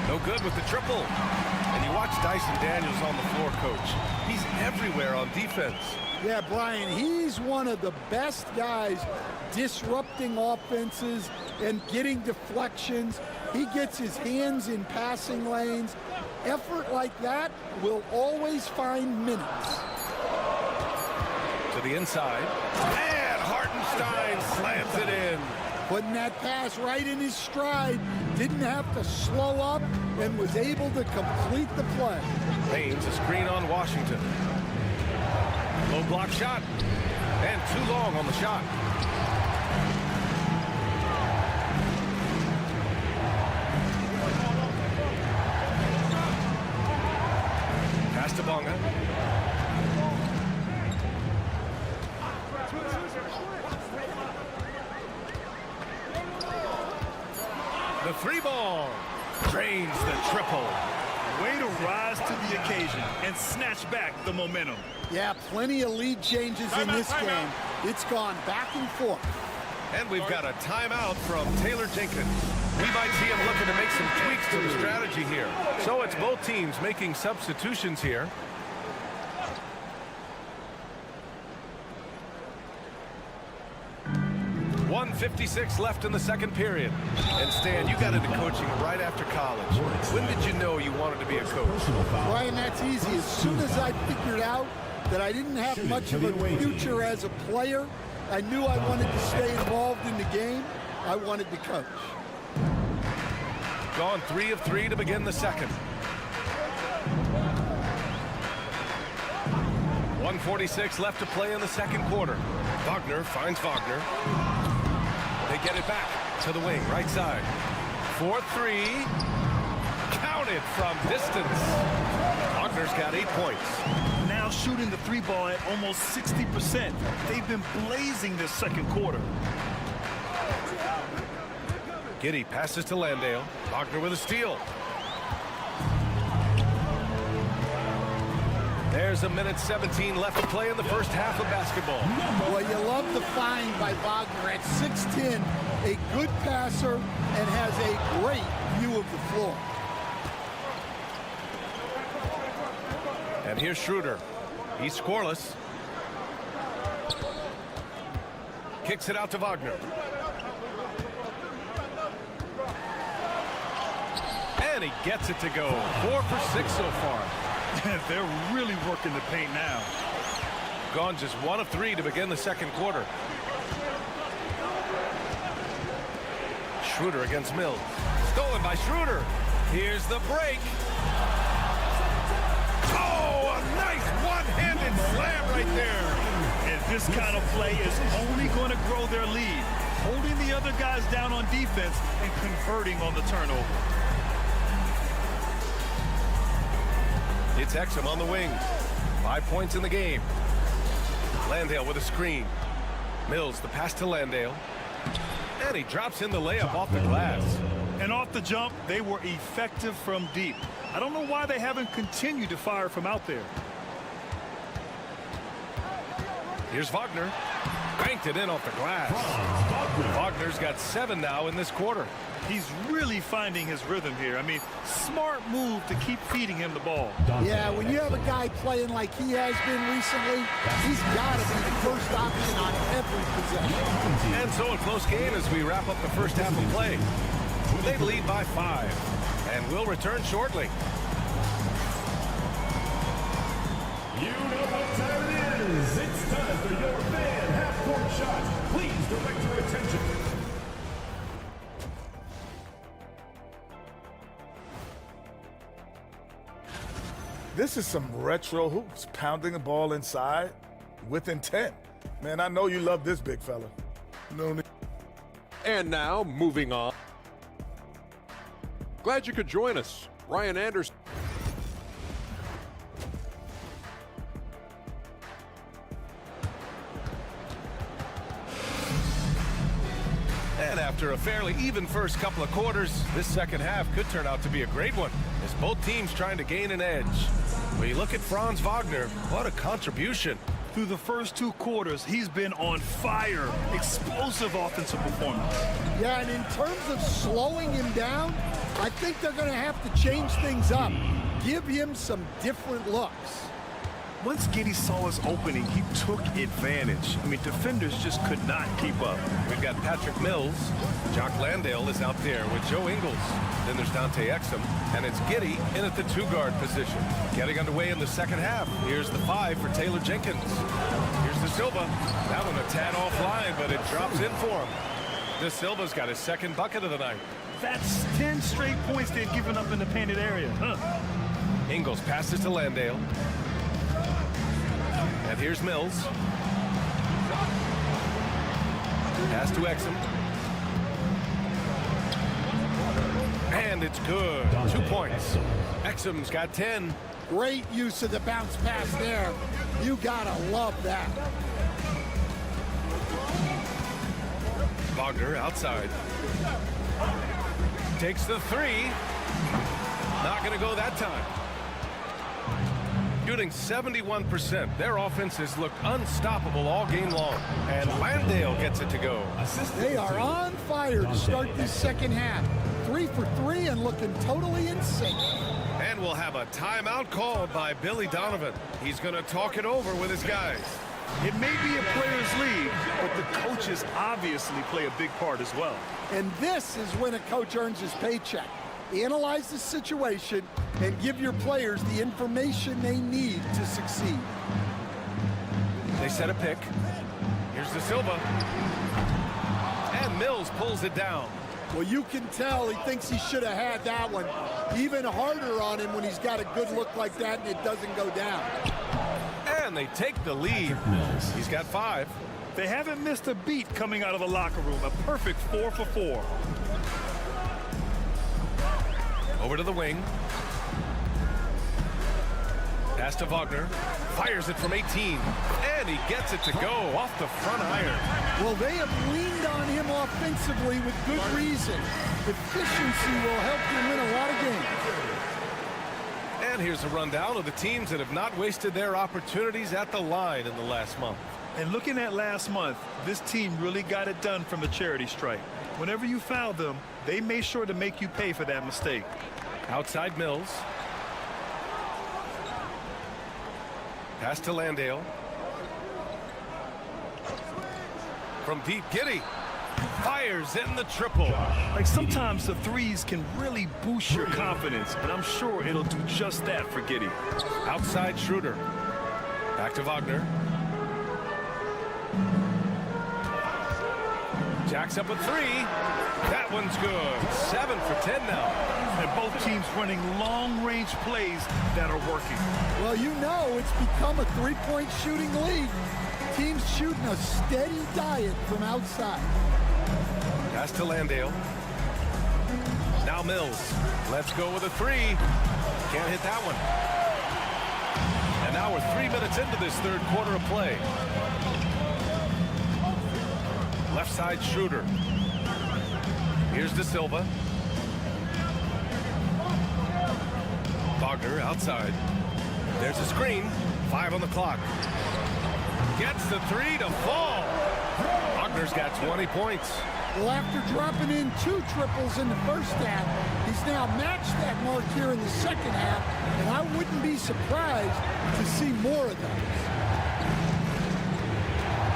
No good with the triple. And you watch Dyson Daniels on the floor, Coach. He's everywhere on defense. Yeah, Brian, he's one of the best guys disrupting offenses and getting deflections. He gets his hands in passing lanes. Effort like that will always find minutes. To the inside. And Hartenstein slams it in. Putting that pass right in his stride. Didn't have to slow up and was able to complete the play. Baines a screen on Washington. Low block shot. And too long on the shot. Pass to Bonga. The three ball. Drains the triple. Way to rise to the occasion and snatch back the momentum. Yeah, plenty of lead changes in this game. It's gone back and forth. And we've got a timeout from Taylor Jenkins. We might see him looking to make some tweaks to the strategy here. So it's both teams making substitutions here. .156 left in the second period. And Stan, you got into coaching right after college. When did you know you wanted to be a coach? Ryan, that's easy. As soon as I figured out that I didn't have much of a future as a player, I knew I wanted to stay involved in the game. I wanted to coach. Gone 3 of 3 to begin the second. 1:46 left to play in the second quarter. Wagner finds Wagner. They get it back to the wing, right side. 4-3. Counted from distance. Wagner's got 8 points. Now shooting the three ball at almost 60%. They've been blazing this second quarter. Giddey passes to Landale. Wagner with a steal. There's a minute 17 left to play in the first half of basketball. Well, you love the find by Wagner at 6'10", a good passer and has a great view of the floor. And here's Schroeder. He's scoreless. Kicks it out to Wagner. And he gets it to go. 4 for 6 so far. They're really working the paint now. Gone just 1 of 3 to begin the second quarter. Schroeder against Mills. Stolen by Schroeder. Here's the break. Oh, a nice one-handed slam right there. And this kind of play is only going to grow their lead. Holding the other guys down on defense and converting on the turnover. It's Exum on the wing. 5 points in the game. Landale with a screen. Mills, the pass to Landale. And he drops in the layup off the glass. And off the jump, they were effective from deep. I don't know why they haven't continued to fire from out there. Here's Wagner. Banked it in off the glass. Wagner's got 7 now in this quarter. He's really finding his rhythm here. I mean, smart move to keep feeding him the ball. Yeah, when you have a guy playing like he has been recently, he's got to be the first option on every possession. And so a close game as we wrap up the first half of play. They lead by 5, and we'll return shortly. You know what time it is. It's time for your fan half-court shot. Please direct your attention. This is some retro hoops, pounding the ball inside with intent. Man, I know you love this big fella. No need. And now, moving on. Glad you could join us. Ryan Anderson. And after a fairly even first couple of quarters, this second half could turn out to be a great one, as both teams trying to gain an edge. When you look at Franz Wagner, what a contribution. Through the first 2 quarters, he's been on fire. Explosive offensive performance. Yeah, and in terms of slowing him down, I think they're going to have to change things up. Give him some different looks. Once Giddey saw his opening, he took advantage. I mean, defenders just could not keep up. We've got Patrick Mills. Jock Landale is out there with Joe Ingles. Then there's Dante Exum, and it's Giddey in at the 2-guard position. Getting underway in the second half. Here's the 5 for Taylor Jenkins. Here's De Silva. That one a tad offline, but it drops in for him. De Silva's got his second bucket of the night. That's 10 straight points they've given up in the painted area. Ingles passes to Landale. And here's Mills. Pass to Exum. And it's good. 2 points. Exum's got 10. Great use of the bounce pass there. You gotta love that. Wagner outside. Takes the three. Not going to go that time. Shooting 71%. Their offense has looked unstoppable all game long. And Landale gets it to go. They are on fire to start this second half. 3 for 3 and looking totally in sync. And we'll have a timeout called by Billy Donovan. He's going to talk it over with his guys. It may be a players' league, but the coaches obviously play a big part as well. And this is when a coach earns his paycheck. Analyze the situation and give your players the information they need to succeed. They set a pick. Here's De Silva. And Mills pulls it down. Well, you can tell he thinks he should have had that one. Even harder on him when he's got a good look like that and it doesn't go down. And they take the lead. He's got 5. They haven't missed a beat coming out of the locker room. A perfect 4 for 4. Over to the wing. Pass to Wagner. Fires it from 18. And he gets it to go off the front iron. Well, they have leaned on him offensively with good reason. Efficiency will help you win a lot of games. And here's a rundown of the teams that have not wasted their opportunities at the line in the last month. And looking at last month, this team really got it done from a charity strike. Whenever you foul them, they made sure to make you pay for that mistake. Outside Mills. Pass to Landale. From deep, Giddey fires in the triple. Like sometimes the threes can really boost your confidence, and I'm sure it'll do just that for Giddey. Outside Schroeder. Back to Wagner. Jacks up a 3. That one's good. 7 for 10 now. And both teams running long-range plays that are working. Well, you know it's become a three-point shooting league. Teams shooting a steady diet from outside. Pass to Landale. Now Mills. Let's go with a 3. Can't hit that one. And now we're 3 minutes into this third quarter of play. Left side Schroeder. Here's De Silva. Wagner outside. There's a screen. 5 on the clock. Gets the 3 to fall. Wagner's got 20 points. Well, after dropping in 2 triples in the first half, he's now matched that mark here in the second half, and I wouldn't be surprised to see more of those.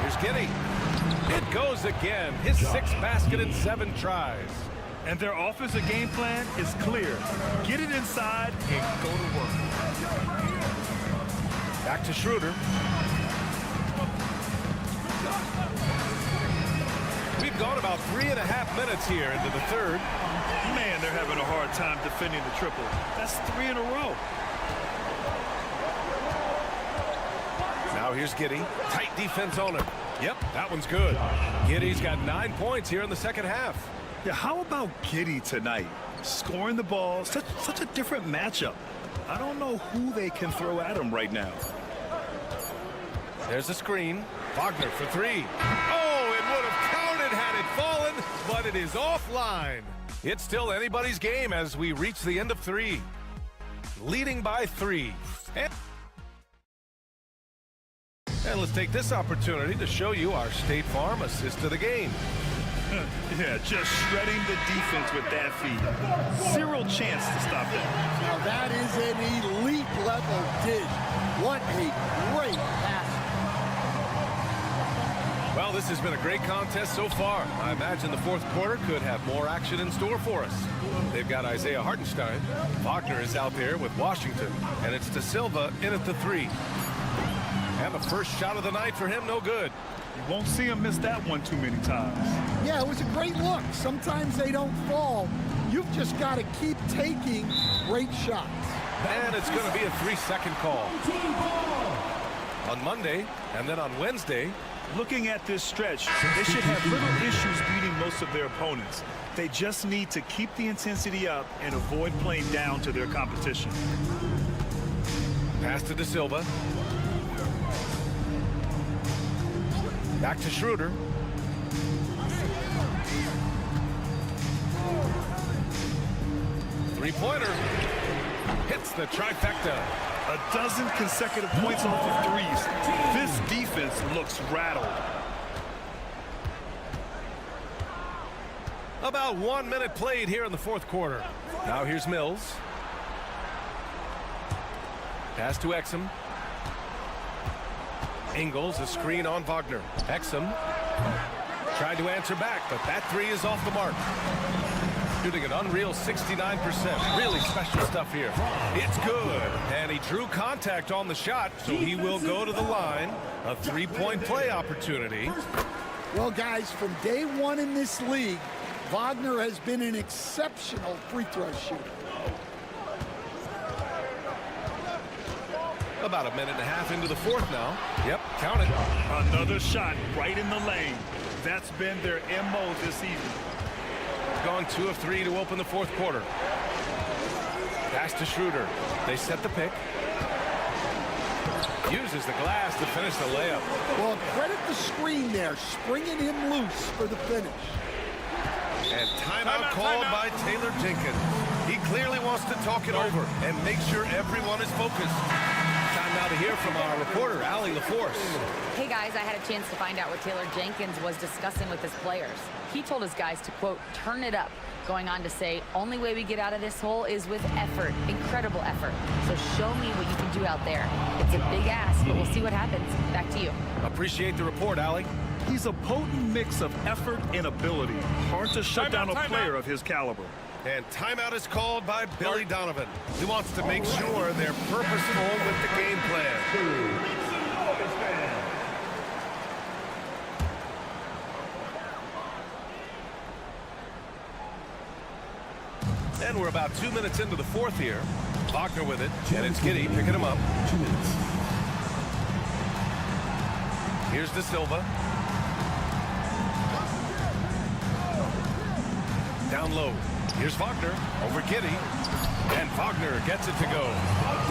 Here's Giddey. It goes again. His 6th basket in 7 tries. And their offensive game plan is clear. Get it inside and go to work. Back to Schroeder. We've gone about 3.5 minutes here into the third. Man, they're having a hard time defending the triple. That's 3 in a row. Now here's Giddey. Tight defense on him. Yep, that one's good. Giddey's got 9 points here in the second half. Yeah, how about Giddey tonight? Scoring the ball, such a different matchup. I don't know who they can throw at him right now. There's a screen. Wagner for 3. Oh, it would have counted had it fallen, but it is offline. It's still anybody's game as we reach the end of 3. Leading by 3. And let's take this opportunity to show you our State Farm assist of the game. Yeah, just shredding the defense with that feed. 0 chance to stop that. Now that is an elite level dish. What a great pass. Well, this has been a great contest so far. I imagine the fourth quarter could have more action in store for us. They've got Isaiah Hartenstein. Wagner is out there with Washington. And it's De Silva in at the 3. And the first shot of the night for him, no good. You won't see him miss that one too many times. Yeah, it was a great look. Sometimes they don't fall. You've just got to keep taking great shots. And it's going to be a 3-second call. On Monday and then on Wednesday. Looking at this stretch, they should have little issues beating most of their opponents. They just need to keep the intensity up and avoid playing down to their competition. Pass to De Silva. Back to Schroeder. Three-pointer. Hits the trifecta. A dozen consecutive points off of threes. This defense looks rattled. About 1 minute played here in the fourth quarter. Now here's Mills. Pass to Exum. Ingles, a screen on Wagner. Exum tried to answer back, but that three is off the mark. Shooting an unreal 69%. Really special stuff here. It's good. And he drew contact on the shot, so he will go to the line. A three-point play opportunity. Well, guys, from day one in this league, Wagner has been an exceptional free throw shooter. About a minute and a half into the fourth now. Yep, count it. Another shot right in the lane. That's been their MO this season. Gone 2 of 3 to open the fourth quarter. Pass to Schroeder. They set the pick. Uses the glass to finish the layup. Well, credit the screen there, springing him loose for the finish. And timeout called by Taylor Jenkins. He clearly wants to talk it over and make sure everyone is focused. Time now to hear from our reporter, Allie LaForce. Hey guys, I had a chance to find out what Taylor Jenkins was discussing with his players. He told his guys to, quote, turn it up, going on to say, only way we get out of this hole is with effort, incredible effort. So show me what you can do out there. It's a big ask, but we'll see what happens. Back to you. Appreciate the report, Allie. He's a potent mix of effort and ability. Hard to shut down a player of his caliber. And timeout is called by Billy Donovan. He wants to make sure they're purposeful with the game plan. And we're about 2 minutes into the fourth here. Wagner with it, and it's Giddey picking him up. 2 minutes. Here's De Silva. Down low. Here's Wagner over Giddey. And Wagner gets it to go.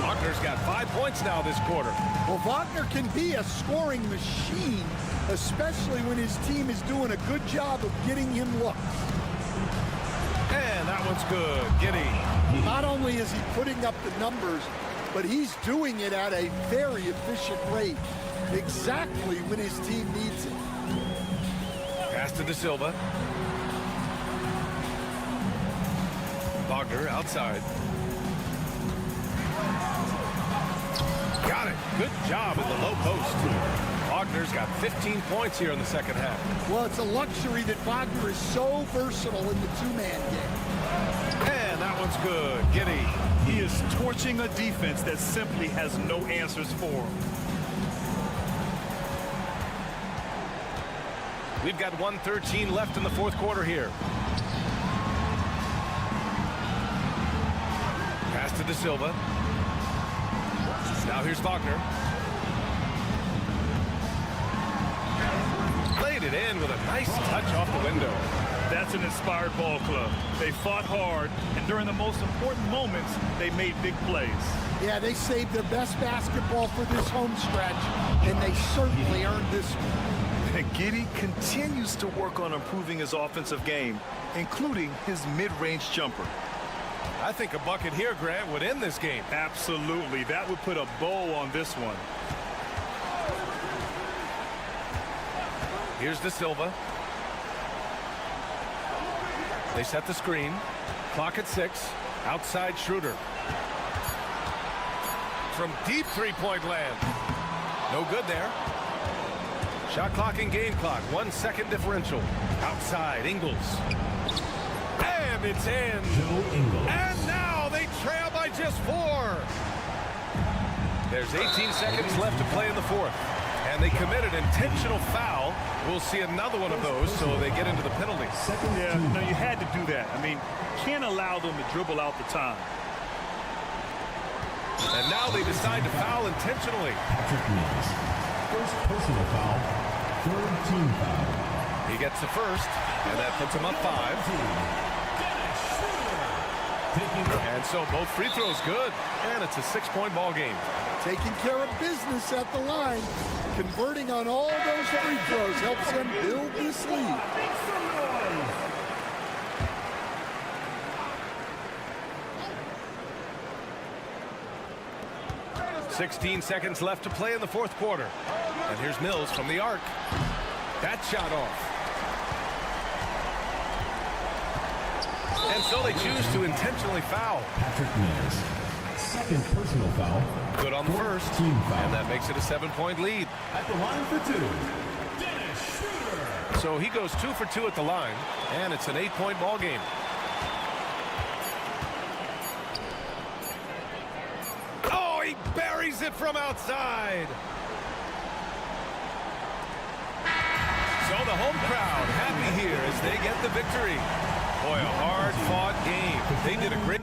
Wagner's got 5 points now this quarter. Well, Wagner can be a scoring machine, especially when his team is doing a good job of getting him looks. And that one's good. Giddey. Not only is he putting up the numbers, but he's doing it at a very efficient rate, exactly when his team needs it. Pass to De Silva. Wagner outside. Got it. Good job in the low post. Wagner's got 15 points here in the second half. Well, it's a luxury that Wagner is so versatile in the two-man game. And that one's good. Giddey. He is torching a defense that simply has no answers for him. We've got 1:13 left in the fourth quarter here. Pass to De Silva. Now here's Wagner. Played it in with a nice touch off the window. That's an inspired ball club. They fought hard, and during the most important moments, they made big plays. Yeah, they saved their best basketball for this home stretch, and they certainly earned this one. And Giddey continues to work on improving his offensive game, including his mid-range jumper. I think a bucket here, Grant, would end this game. Absolutely. That would put a bow on this one. Here's De Silva. They set the screen. Clock at 6. Outside Schroeder. From deep three-point land. No good there. Shot clock and game clock. 1 second differential. Outside Ingles. And it's in. And now they trail by just 4. There's 18 seconds left to play in the fourth. And they committed intentional foul. We'll see another one of those, so they get into the penalties. Yeah, no, you had to do that. I mean, can't allow them to dribble out the time. And now they decide to foul intentionally. First personal foul, third team foul. He gets the first, and that puts him up 5. And so both free throws good, and it's a 6-point ball game. Taking care of business at the line, converting on all those free throws helps them build this lead. 16 seconds left to play in the fourth quarter. And here's Mills from the arc. That shot off. And so they choose to intentionally foul. Patrick Mills. Second personal foul. Good on the first. Team foul. And that makes it a 7-point lead. At the line for two, Dennis Schroeder. So he goes 2 for 2 at the line, and it's an 8-point ball game. Oh, he buries it from outside. So the home crowd happy here as they get the victory. Boy, a hard-fought game. They did a great...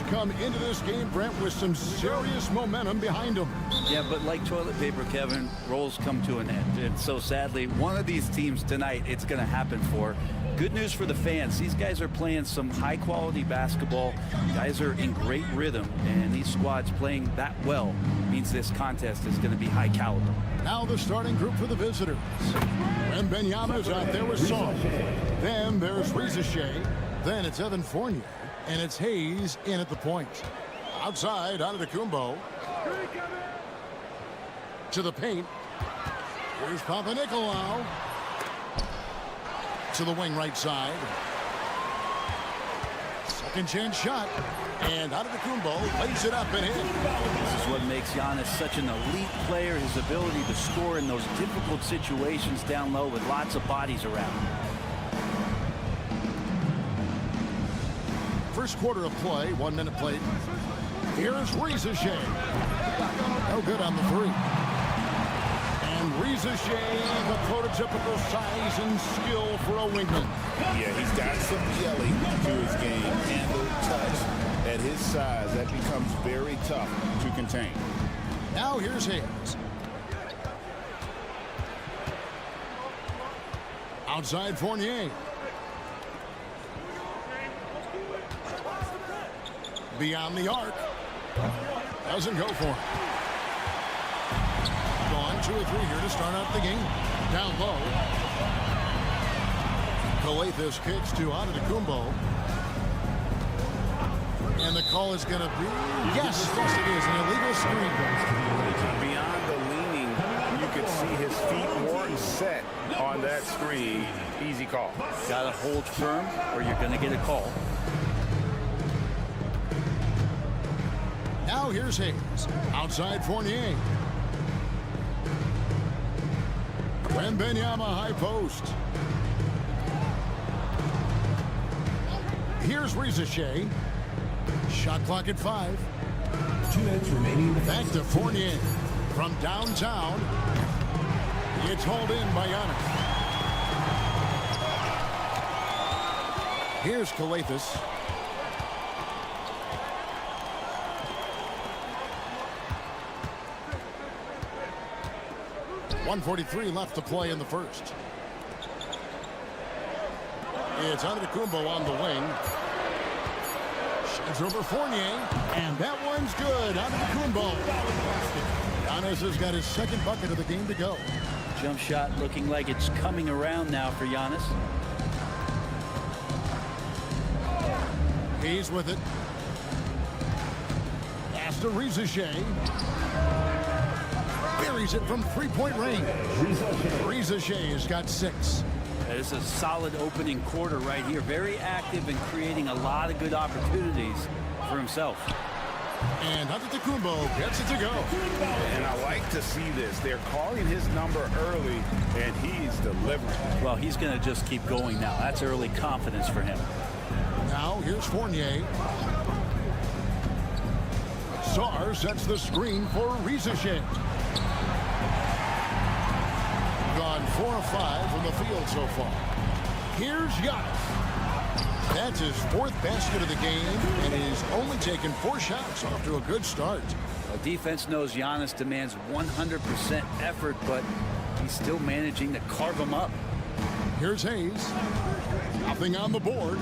Come into this game, Brent, with some serious momentum behind them. Yeah, but like toilet paper, Kevin, roles come to an end. And so sadly, one of these teams tonight, it's going to happen for. Good news for the fans. These guys are playing some high-quality basketball. Guys are in great rhythm, and these squads playing that well means this contest is going to be high caliber. Now the starting group for the visitors. And Benyama's out there with Song. Then there's Reza Shea. Then it's Evan Fournier. And it's Hayes in at the point. Outside, Antetokounmpo. To the paint. Here's Papanikolaou. To the wing right side. Second chance shot. And Antetokounmpo lays it up and in. This is what makes Giannis such an elite player. His ability to score in those difficult situations down low with lots of bodies around him. First quarter of play, 1 minute played. Here's Reza Shea. No good on the three. And Reza Shea, the prototypical size and skill for a wingman. Yeah, he's got some jelly to his game. Handle, touch. At his size, that becomes very tough to contain. Now here's Hayes. Outside Fournier. Beyond the arc. Doesn't go for it. Gone 2 or 3 here to start out the game. Down low. Calathes kicks to Antetokounmpo. And the call is going to be, yes, it is, an illegal screen. Beyond the leaning, you could see his feet weren't set on that screen. Easy call. Got to hold firm or you're going to get a call. Now here's Hayes. Outside Fournier. Wembanyama high post. Here's Reza Shea. Shot clock at 5. 2 minutes remaining. Back to Fournier. From downtown. It's hauled in by Giannis. Here's Calathes. .143 left to play in the first. It's Antetokounmpo on the wing. Sheds over Fournier, and that one's good. Antetokounmpo. Giannis has got his second bucket of the game to go. Jump shot looking like it's coming around now for Giannis. He's with it. Pass to Reza Shea. Buries it from three-point range. Reza Shea has got 6. It's a solid opening quarter right here. Very active and creating a lot of good opportunities for himself. And Antetokounmpo gets it to go. And I like to see this. They're calling his number early, and he's delivering. Well, he's going to just keep going now. That's early confidence for him. Now here's Fournier. Sarr sets the screen for Reza Shea. Gone 4 of 5 from the field so far. Here's Giannis. That's his 4th basket of the game, and he's only taken 4 shots off to a good start. Well, defense knows Giannis demands 100% effort, but he's still managing to carve him up. Here's Hayes. Nothing on the board.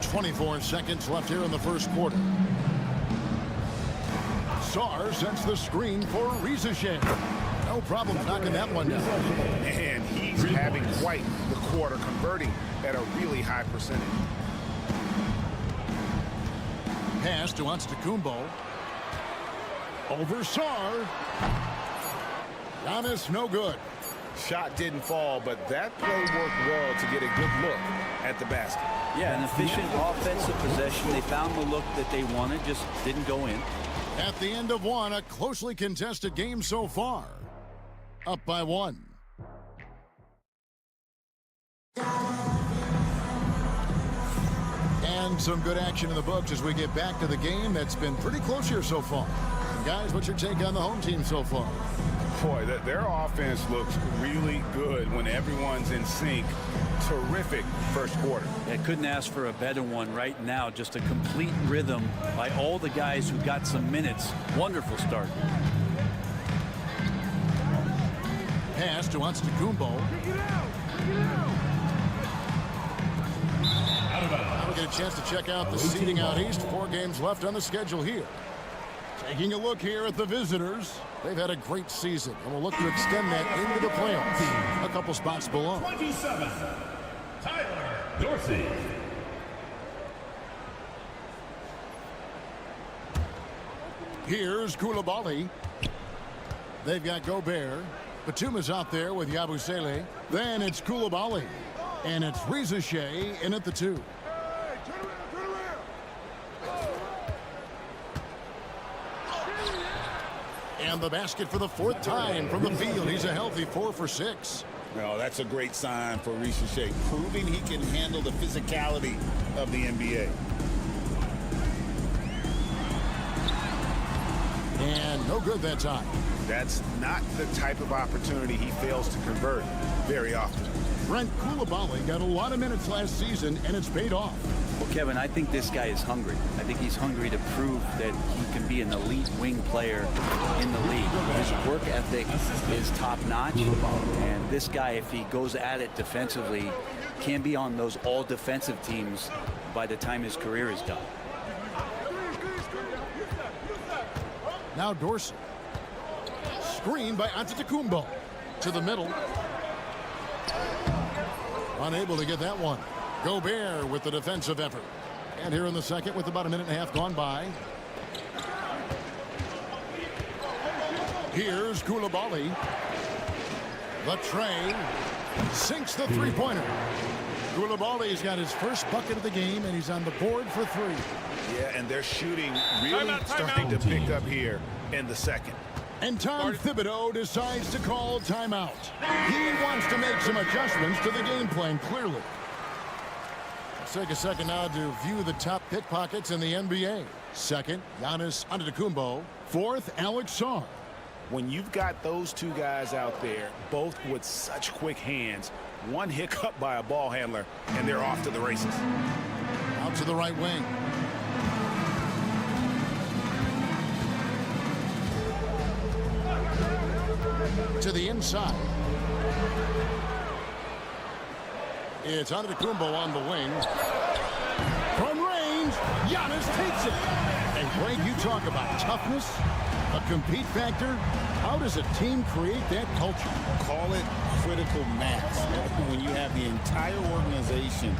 24 seconds left here in the first quarter. Sarr sets the screen for Reza Shea. No problem knocking that one down. And he's having quite the quarter, converting at a really high percentage. Pass to Antetokounmpo. Over Sarr. Giannis no good. Shot didn't fall, but that play worked well to get a good look at the basket. Yeah, an efficient offensive possession. They found the look that they wanted, just didn't go in. At the end of one, a closely contested game so far. Up by 1. And some good action in the books as we get back to the game that's been pretty close here so far. And guys, what's your take on the home team so far? Boy, their offense looks really good when everyone's in sync. Terrific first quarter. I couldn't ask for a better one right now. Just a complete rhythm by all the guys who got some minutes. Wonderful start. Pass to Antetokounmpo. Now we'll get a chance to check out the seating out east. 4 games left on the schedule here. Taking a look here at the visitors. They've had a great season, and will look to extend that into the playoffs. A couple spots below. 27, Tyler Dorsey. Here's Koulibaly. They've got Gobert. Batuma's out there with Yabusele. Then it's Koulibaly. And it's Reza Shea in at the 2. And the basket for the 4th time from the field. He's a healthy 4 for 6. No, that's a great sign for Reza Shea, proving he can handle the physicality of the NBA. And no good that time. That's not the type of opportunity he fails to convert very often. Brent Koulibaly got a lot of minutes last season, and it's paid off. Well, Kevin, I think this guy is hungry. I think he's hungry to prove that he can be an elite wing player in the league. His work ethic is top-notch, and this guy, if he goes at it defensively, can be on those all-defensive teams by the time his career is done. Now Dorsey. Screen by Antetokounmpo. To the middle. Unable to get that one. Gobert with the defensive effort. And here in the second with about a minute and a half gone by. Here's Koulibaly. The tray. Sinks the three-pointer. Koulibaly's got his first bucket of the game, and he's on the board for 3. Yeah, and their shooting really starting to pick up here in the second. And Tom Thibodeau decides to call timeout. He wants to make some adjustments to the game plan, clearly. Let's take a second now to view the top pickpockets in the NBA. Second, Giannis Antetokounmpo. 4th, Alex Sarr. When you've got those 2 guys out there, both with such quick hands, one hiccup by a ball handler, and they're off to the races. Out to the right wing. To the inside. It's Antetokounmpo on the wing. From range, Giannis takes it. And Greg, you talk about toughness, a compete factor. How does a team create that culture? Call it critical mass. When you have the entire organization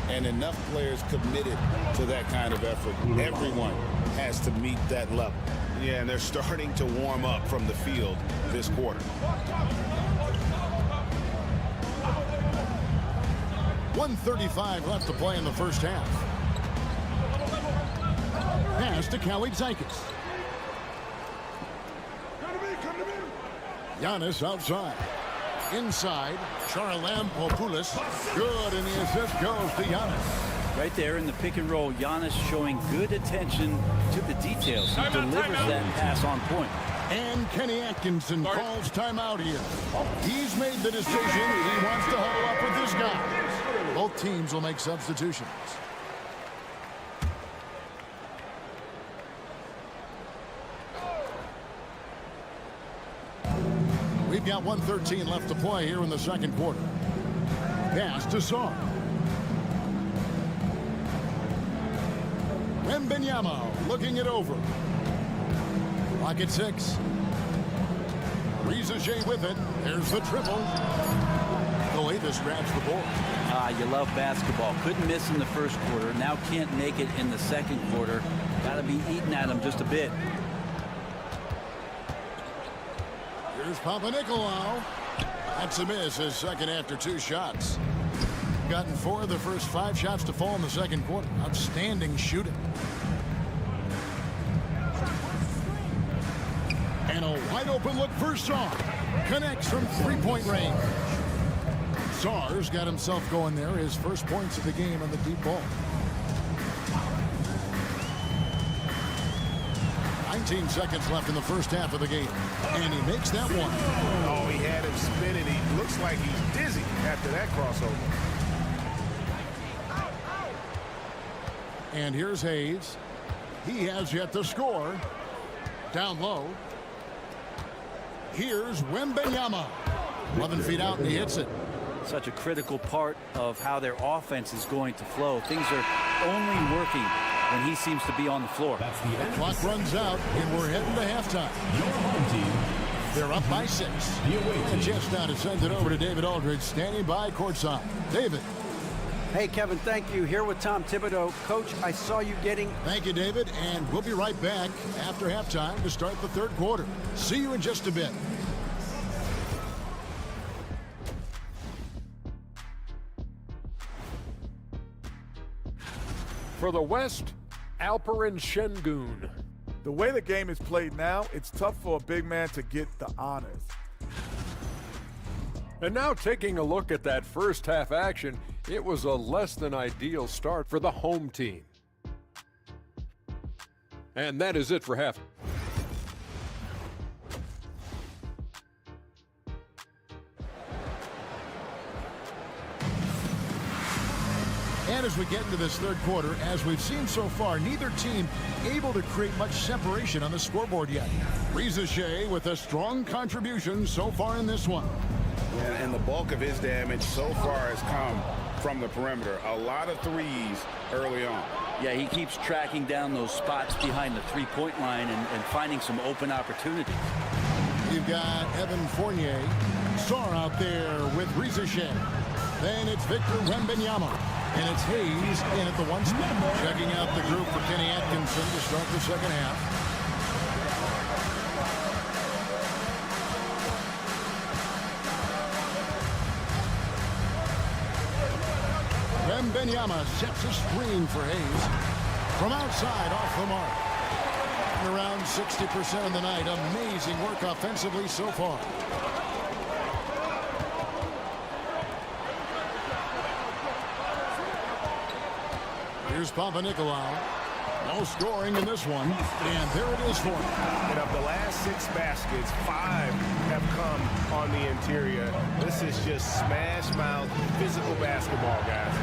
and enough players committed to that kind of effort, everyone has to meet that level. Yeah, and they're starting to warm up from the field this quarter. .135 left to play in the first half. Pass to Kalaitzakis. Giannis outside. Inside, Charalampopoulos. Good, and the assist goes to Giannis. Right there in the pick and roll, Giannis showing good attention to the details. He delivers that pass on point. And Kenny Atkinson calls timeout here. He's made the decision. He wants to huddle up with this guy. Both teams will make substitutions. We've got 1:13 left to play here in the second quarter. Pass to Sarr. Wembanyama looking it over. Clock at 6. Reza Shea with it. There's the triple. Davis grabs the board. You love basketball. Couldn't miss in the first quarter. Now can't make it in the second quarter. Got to be eating at him just a bit. Here's Here's Papanikolaou. That's a miss, his second after 2 shots. Gotten 4 of the first 5 shots to fall in the second quarter. Outstanding shooting. And a wide open look for Saar. Connects from 3-point range. Saar's got himself going there. His first points of the game on the deep ball. 19 seconds left in the first half of the game. And he makes that one. Oh, he had him spinning. He looks like he's dizzy after that crossover. And here's Hayes. He has yet to score. Down low. Here's Wembanyama. 11 feet out, and he hits it. Such a critical part of how their offense is going to flow. Things are only working when he seems to be on the floor. The clock runs out, and we're heading to halftime. Your home team. They're up by 6. And just now to send it over to David Aldridge, standing by courtside. David. Hey, Kevin, thank you. Here with Tom Thibodeau. Coach, I saw you getting... Thank you, David, and we'll be right back after halftime to start the third quarter. See you in just a bit. For the West, Alperen Şengün. The way the game is played now, it's tough for a big man to get the honors. And now taking a look at that first half action, it was a less than ideal start for the home team. And that is it for half. And as we get into this third quarter, as we've seen so far, neither team able to create much separation on the scoreboard yet. Reza Shea with a strong contribution so far in this one. And the bulk of his damage so far has come from the perimeter. A lot of threes early on. Yeah, he keeps tracking down those spots behind the three-point line and finding some open opportunities. You've got Evan Fournier, Saar out there with Reza Shea. Then it's Victor Wembanyama. And it's Hayes in at the 1 spot. Checking out the group for Kenny Atkinson to start the second half. Wembanyama sets a screen for Hayes. From outside, off the mark. And around 60% of the night. Amazing work offensively so far. Here's Papanikolaou. No scoring in this one. And there it is for him. And of the last 6 baskets, 5 have come on the interior. This is just smash mouth physical basketball, guys.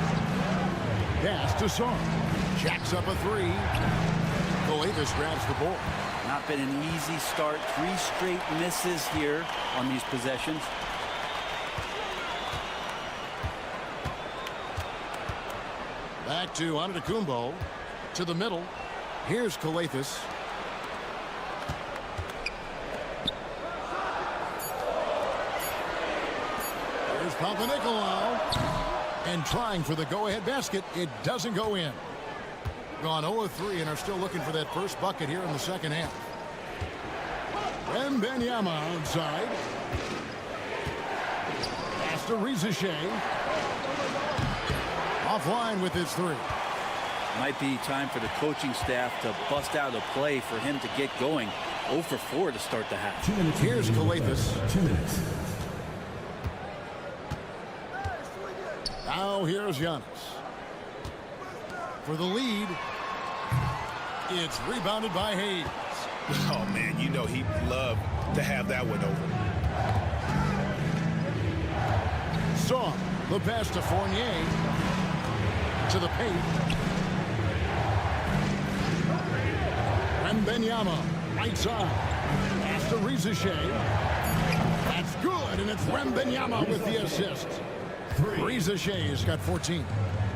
Pass to Saar. Jacks up a 3. Coavis grabs the ball. Not been an easy start. 3 straight misses here on these possessions. Back to Antetokounmpo. To the middle. Here's Coavis. Here's Papanikolaou. And trying for the go-ahead basket. It doesn't go in. Gone 0-3 and are still looking for that first bucket here in the second half. Wembanyama outside. Pass to Reza Shea. Offline with his 3. Might be time for the coaching staff to bust out a play for him to get going. 0 for 4 to start the half. 2 minutes. Here's Coavis. 2 minutes. Now here's Giannis. For the lead. It's rebounded by Hayes. Oh, man, you know he'd love to have that one over. Saar, the pass to Fournier. To the paint. Wembanyama, right side. Pass to Reza Shea. That's good, and it's Wembanyama with the assist. Reza Shea's got 14.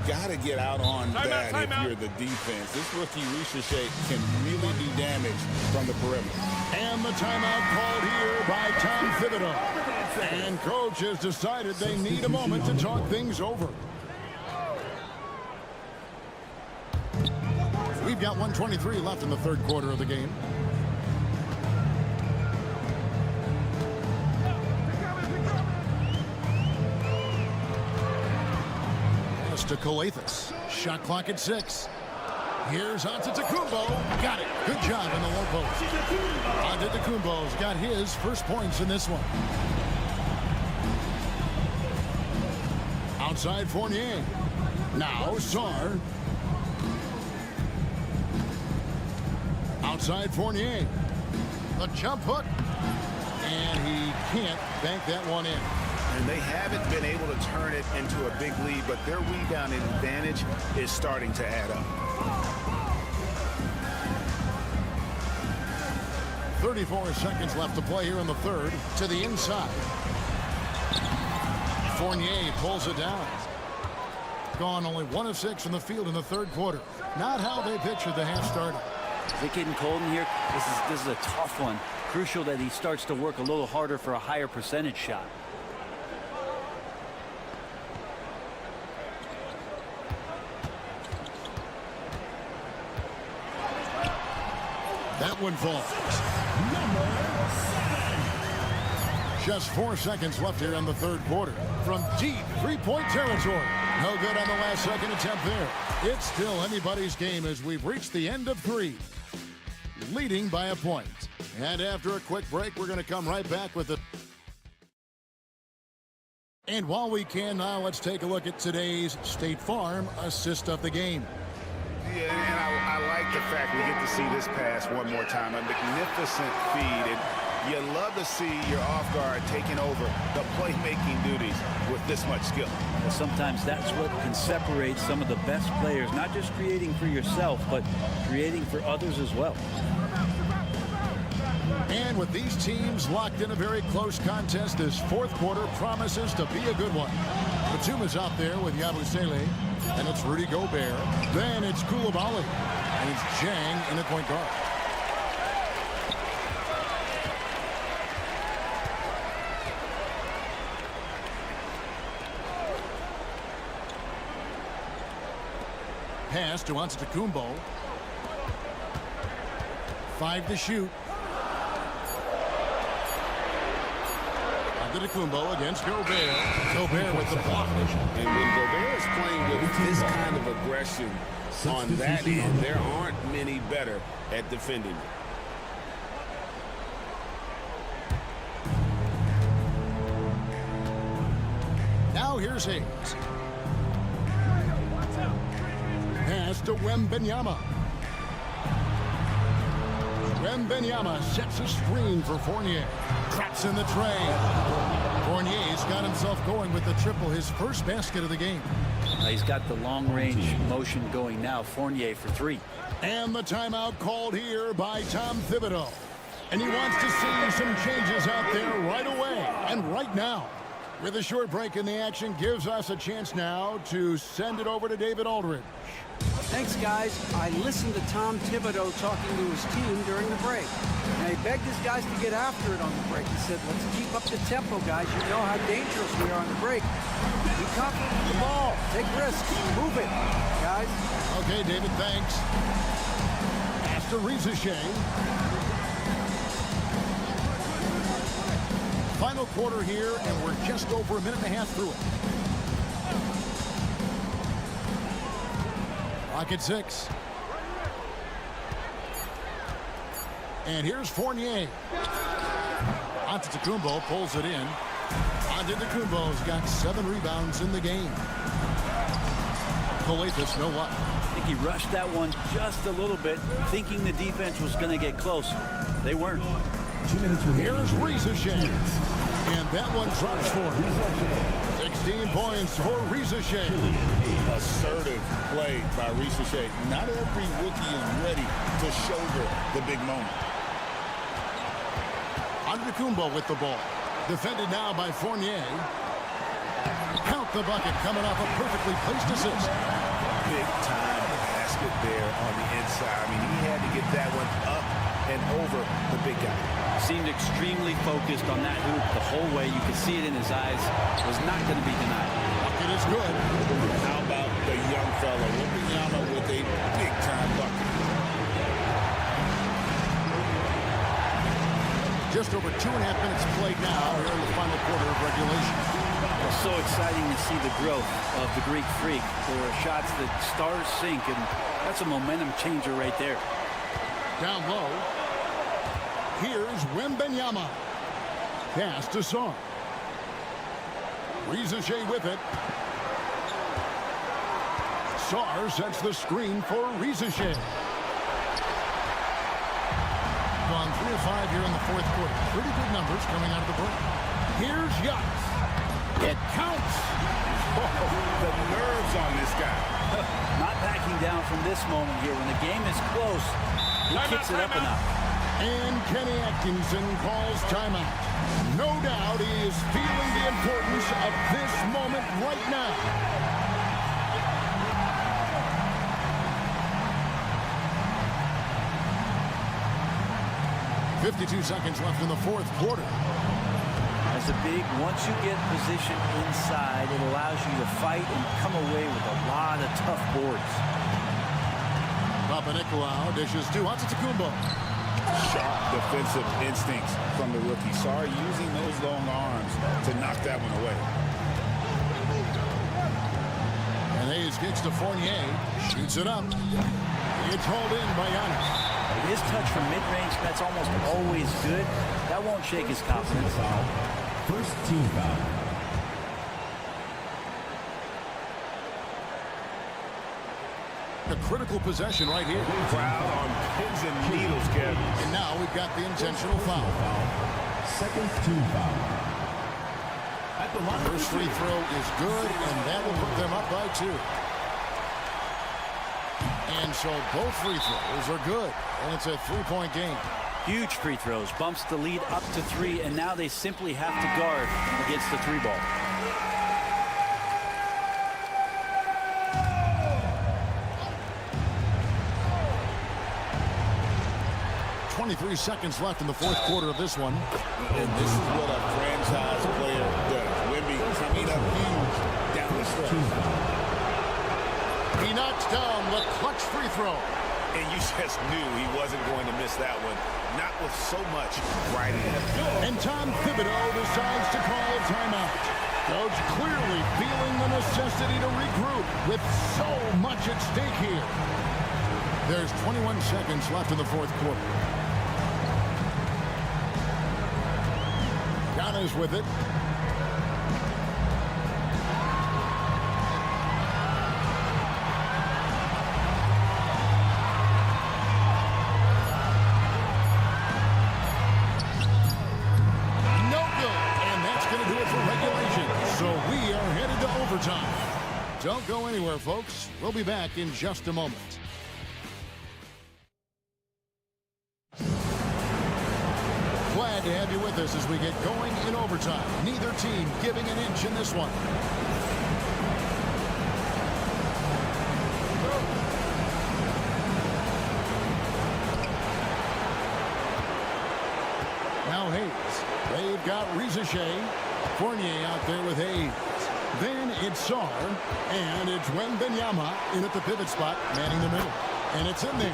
Got to get out on that if you're the defense. This rookie Reza Shea can really do damage from the perimeter. And the timeout called here by Tom Thibodeau. And coach has decided they need a moment to talk things over. We've got 1:23 left in the third quarter of the game. to Coathis. Shot clock at 6. Here's Antetokounmpo. Got it. Good job in the low post. Antetokounmpo's got his first points in this one. Outside Fournier. Now Sarr. Outside Fournier. The jump hook. And he can't bank that one in. And they haven't been able to turn it into a big lead, but their rebounding advantage is starting to add up. 34 seconds left to play here in the third. To the inside. Fournier pulls it down. Gone only 1 of 6 from the field in the third quarter. Not how they pictured the half started. Is it getting cold in here? This is a tough one. Crucial that he starts to work a little harder for a higher percentage shot. That one falls. Just 4 seconds left here in the third quarter. From deep three-point territory. No good on the last second attempt there. It's still anybody's game as we've reached the end of 3. Leading by a point. And after a quick break, we're going to come right back with it. And while we can now, let's take a look at today's State Farm assist of the game. Yeah, and I like the fact we get to see this pass one more time. A magnificent feed, and you love to see your off guard taking over the playmaking duties with this much skill. Well, sometimes that's what can separate some of the best players, not just creating for yourself, but creating for others as well. And with these teams locked in a very close contest, this fourth quarter promises to be a good one. Batum is out there with Yabusele, and it's Rudy Gobert. Then it's Koulibaly, and it's Jang in at point guard. Pass to Antetokounmpo. 5 to shoot. Antetokounmpo against Gobert. Gobert with the block. And when Gobert is playing with this kind of aggression on that end, there aren't many better at defending it. Now here's Hayes. Pass to Wembanyama. Wembanyama sets a screen for Fournier. Traps in the tray. Fournier's got himself going with the triple, his first basket of the game. He's got the long-range motion going now. Fournier for 3. And the timeout called here by Tom Thibodeau. And he wants to see some changes out there right away and right now. With a short break in the action, gives us a chance now to send it over to David Aldridge. Thanks, guys. I listened to Tom Thibodeau talking to his team during the break. And he begged his guys to get after it on the break. He said, let's keep up the tempo, guys. You know how dangerous we are on the break. Be confident with the ball. Take risks. Move it, guys. Okay, David, thanks. Pass to Rizichet. Final quarter here, and we're just over a minute and a half through it. Clock at 6. And here's Fournier. Antetokounmpo pulls it in. Antetokounmpo's got 7 rebounds in the game. Coathis, no luck. I think he rushed that one just a little bit, thinking the defense was going to get close. They weren't. Here's Rizichet. And that one drops for him. 16 points for Rizichet. Assertive play by Rizichet. Not every rookie is ready to shoulder the big moment. Antetokounmpo with the ball. Defended now by Fournier. Count the bucket coming off a perfectly placed assist. Big time basket there on the inside. I mean, he had to get that one up and over the big guy. Seemed extremely focused on that hoop the whole way. You could see it in his eyes. Was not going to be denied. Bucket is good. How about the young fella, Wembanyama, with a big-time bucket? Just over 2.5 minutes played now here in the final quarter of regulation. so exciting to see the growth of the Greek Freak. There are shots that stars sink, and that's a momentum changer right there. Down low. Here's Wembanyama. Pass to Sarr. Rizachet with it. Sarr sets the screen for Rizachet. Gone 3 of 5 here in the fourth quarter. Pretty good numbers coming out of the break. Here's Giannis. It counts. Oh, the nerves on this guy. Not backing down from this moment here. When the game is close, he kicks it up a notch. And Kenny Atkinson calls timeout. No doubt he is feeling the importance of this moment right now. .52 seconds left in the fourth quarter. As a big, once you get position inside, it allows you to fight and come away with a lot of tough boards. Papanikolaou dishes to Antetokounmpo. Sharp defensive instincts from the rookie. Sarr using those long arms to knock that one away. And Hayes kicks to Fournier. Shoots it up. It's hauled in by Giannis. His touch from mid-range, that's almost always good. That won't shake his confidence. First team foul. A critical possession right here. Crowd on pins and needles, Kevin. And now we've got the intentional foul. Second team foul. At the line. First free throw is good, and that will put them up by 2. And so both free throws are good, and it's a 3-point game. Huge free throws, bumps the lead up to 3, and now they simply have to guard against the 3 ball. .23 seconds left in the fourth quarter of this one. And this is what a franchise player does. Wemby coming up huge down the stretch. He knocks down the clutch free throw. And you just knew he wasn't going to miss that one. Not with so much riding it. And Tom Thibodeau decides to call a timeout. Coach clearly feeling the necessity to regroup with so much at stake here. There's 21 seconds left in the fourth quarter. Giannis with it. Don't go anywhere, folks. We'll be back in just a moment. Glad to have you with us as we get going in overtime. Neither team giving an inch in this one. Now Hayes. They've got Rizachet. Fournier out there with Hayes. Then it's Sarr, and it's Wembanyama in at the pivot spot, manning the middle. And it's in there.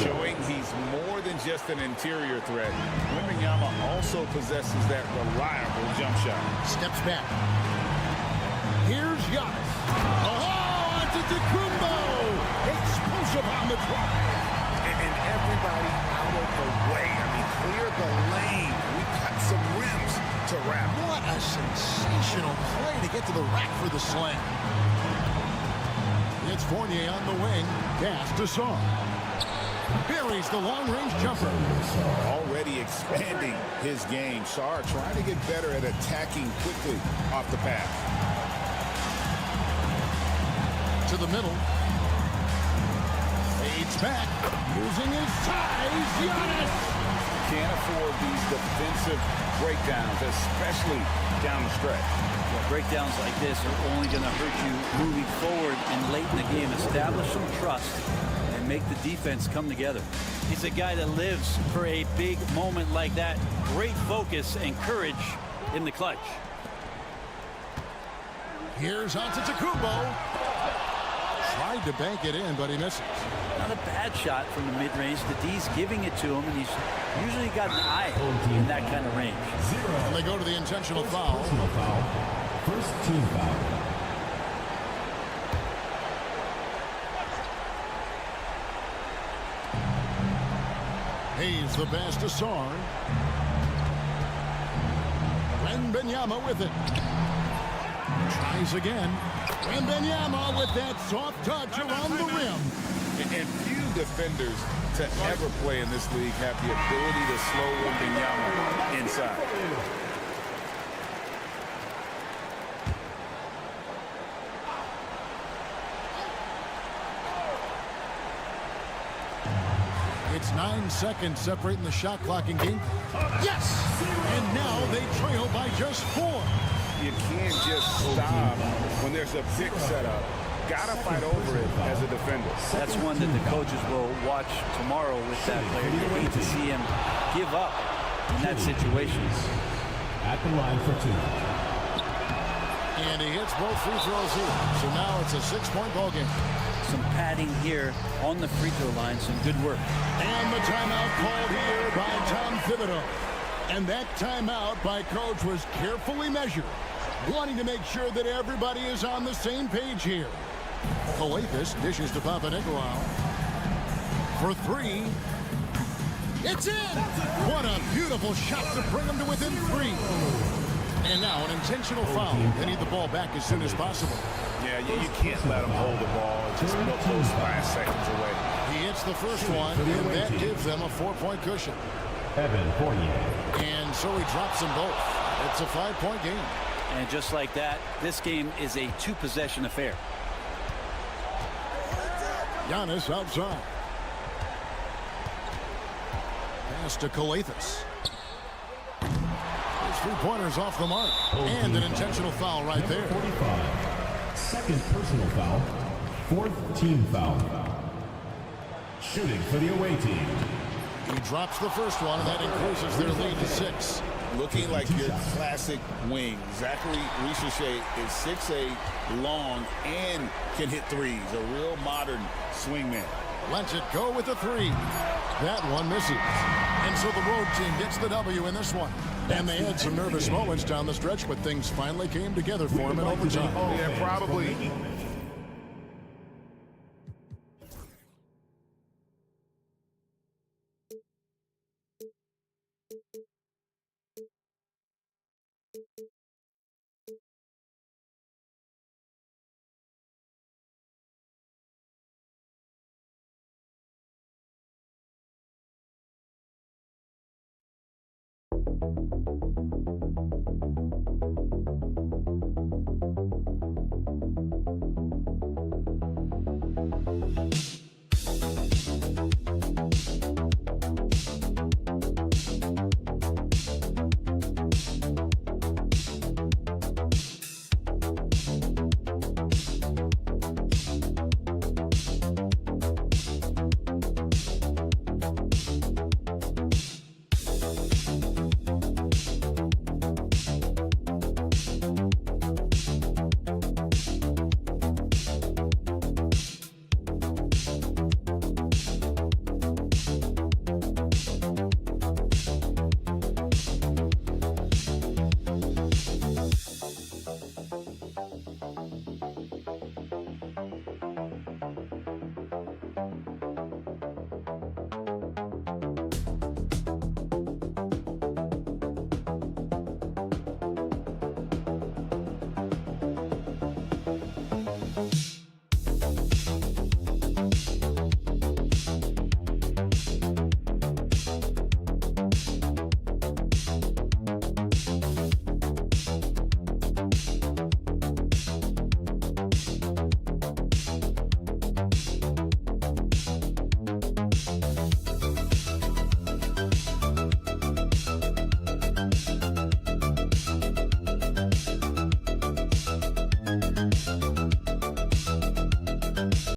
Showing he's more than just an interior threat. Wembanyama also possesses that reliable jump shot. Steps back. Here's Giannis. Oh, Antetokounmpo! Explosive on the drive. And everybody out of the way. I mean, clear the lane. We got some rims to wrap. What a sensational play to get to the rack for the slam. It's Fournier on the wing. Pass to Sarr. Buries the long-range jumper. Already expanding his game. Sarr trying to get better at attacking quickly off the pass. To the middle. Fades back. Using his size. Giannis. Can't afford these defensive breakdowns, especially down the stretch. Well, breakdowns like this are only going to hurt you moving forward and late in the game. Establish some trust and make the defense come together. He's a guy that lives for a big moment like that. Great focus and courage in the clutch. Here's Antetokounmpo. Tried to bank it in, but he misses. Not a bad shot from the mid-range. The D's giving it to him, and he's usually got an eye in that kind of range. And they go to the intentional foul. First team foul. Hayes the pass to Sarr. Wembanyama with it. Tries again. Wembanyama with that soft touch around the rim. And few defenders to ever play in this league have the ability to slow Wembanyama inside. It's 9 seconds separating the shot clock in game. Yes! And now they trail by just 4. You can't just stop when there's a big setup. Gotta fight over it as a defender. That's one that the coaches will watch tomorrow with that player. You need to see him give up in that situation. At the line for 2. And he hits both free throws here. So now it's a 6-point ball game. Some padding here on the free throw line. Some good work. And the timeout called here by Tom Thibodeau. And that timeout by Coach was carefully measured, wanting to make sure that everybody is on the same page here. Coathis dishes to Papanikolaou. For 3. It's in! What a beautiful shot to bring them to within 3. And now an intentional foul. They need the ball back as soon as possible. Yeah, you can't let them hold the ball. Just milk those 5 seconds away. He hits the first one, and that gives them a 4-point cushion. Evan Fournier. And so he drops them both. It's a 5-point game. And just like that, this game is a 2-possession affair. Giannis outside. Pass to Coathis. His 3-pointers off the mark. And an intentional foul right there. 45. Second personal foul. 4th team foul. Shooting for the away team. He drops the first one, and that increases their lead to 6. Looking like your classic wing. Zachary Richichet is 6'8", long, and can hit threes. A real modern swingman. Lets it go with the 3. That one misses. And so the road team gets the W in this one. And they had some nervous moments down the stretch, but things finally came together for them in overtime. Yeah, probably.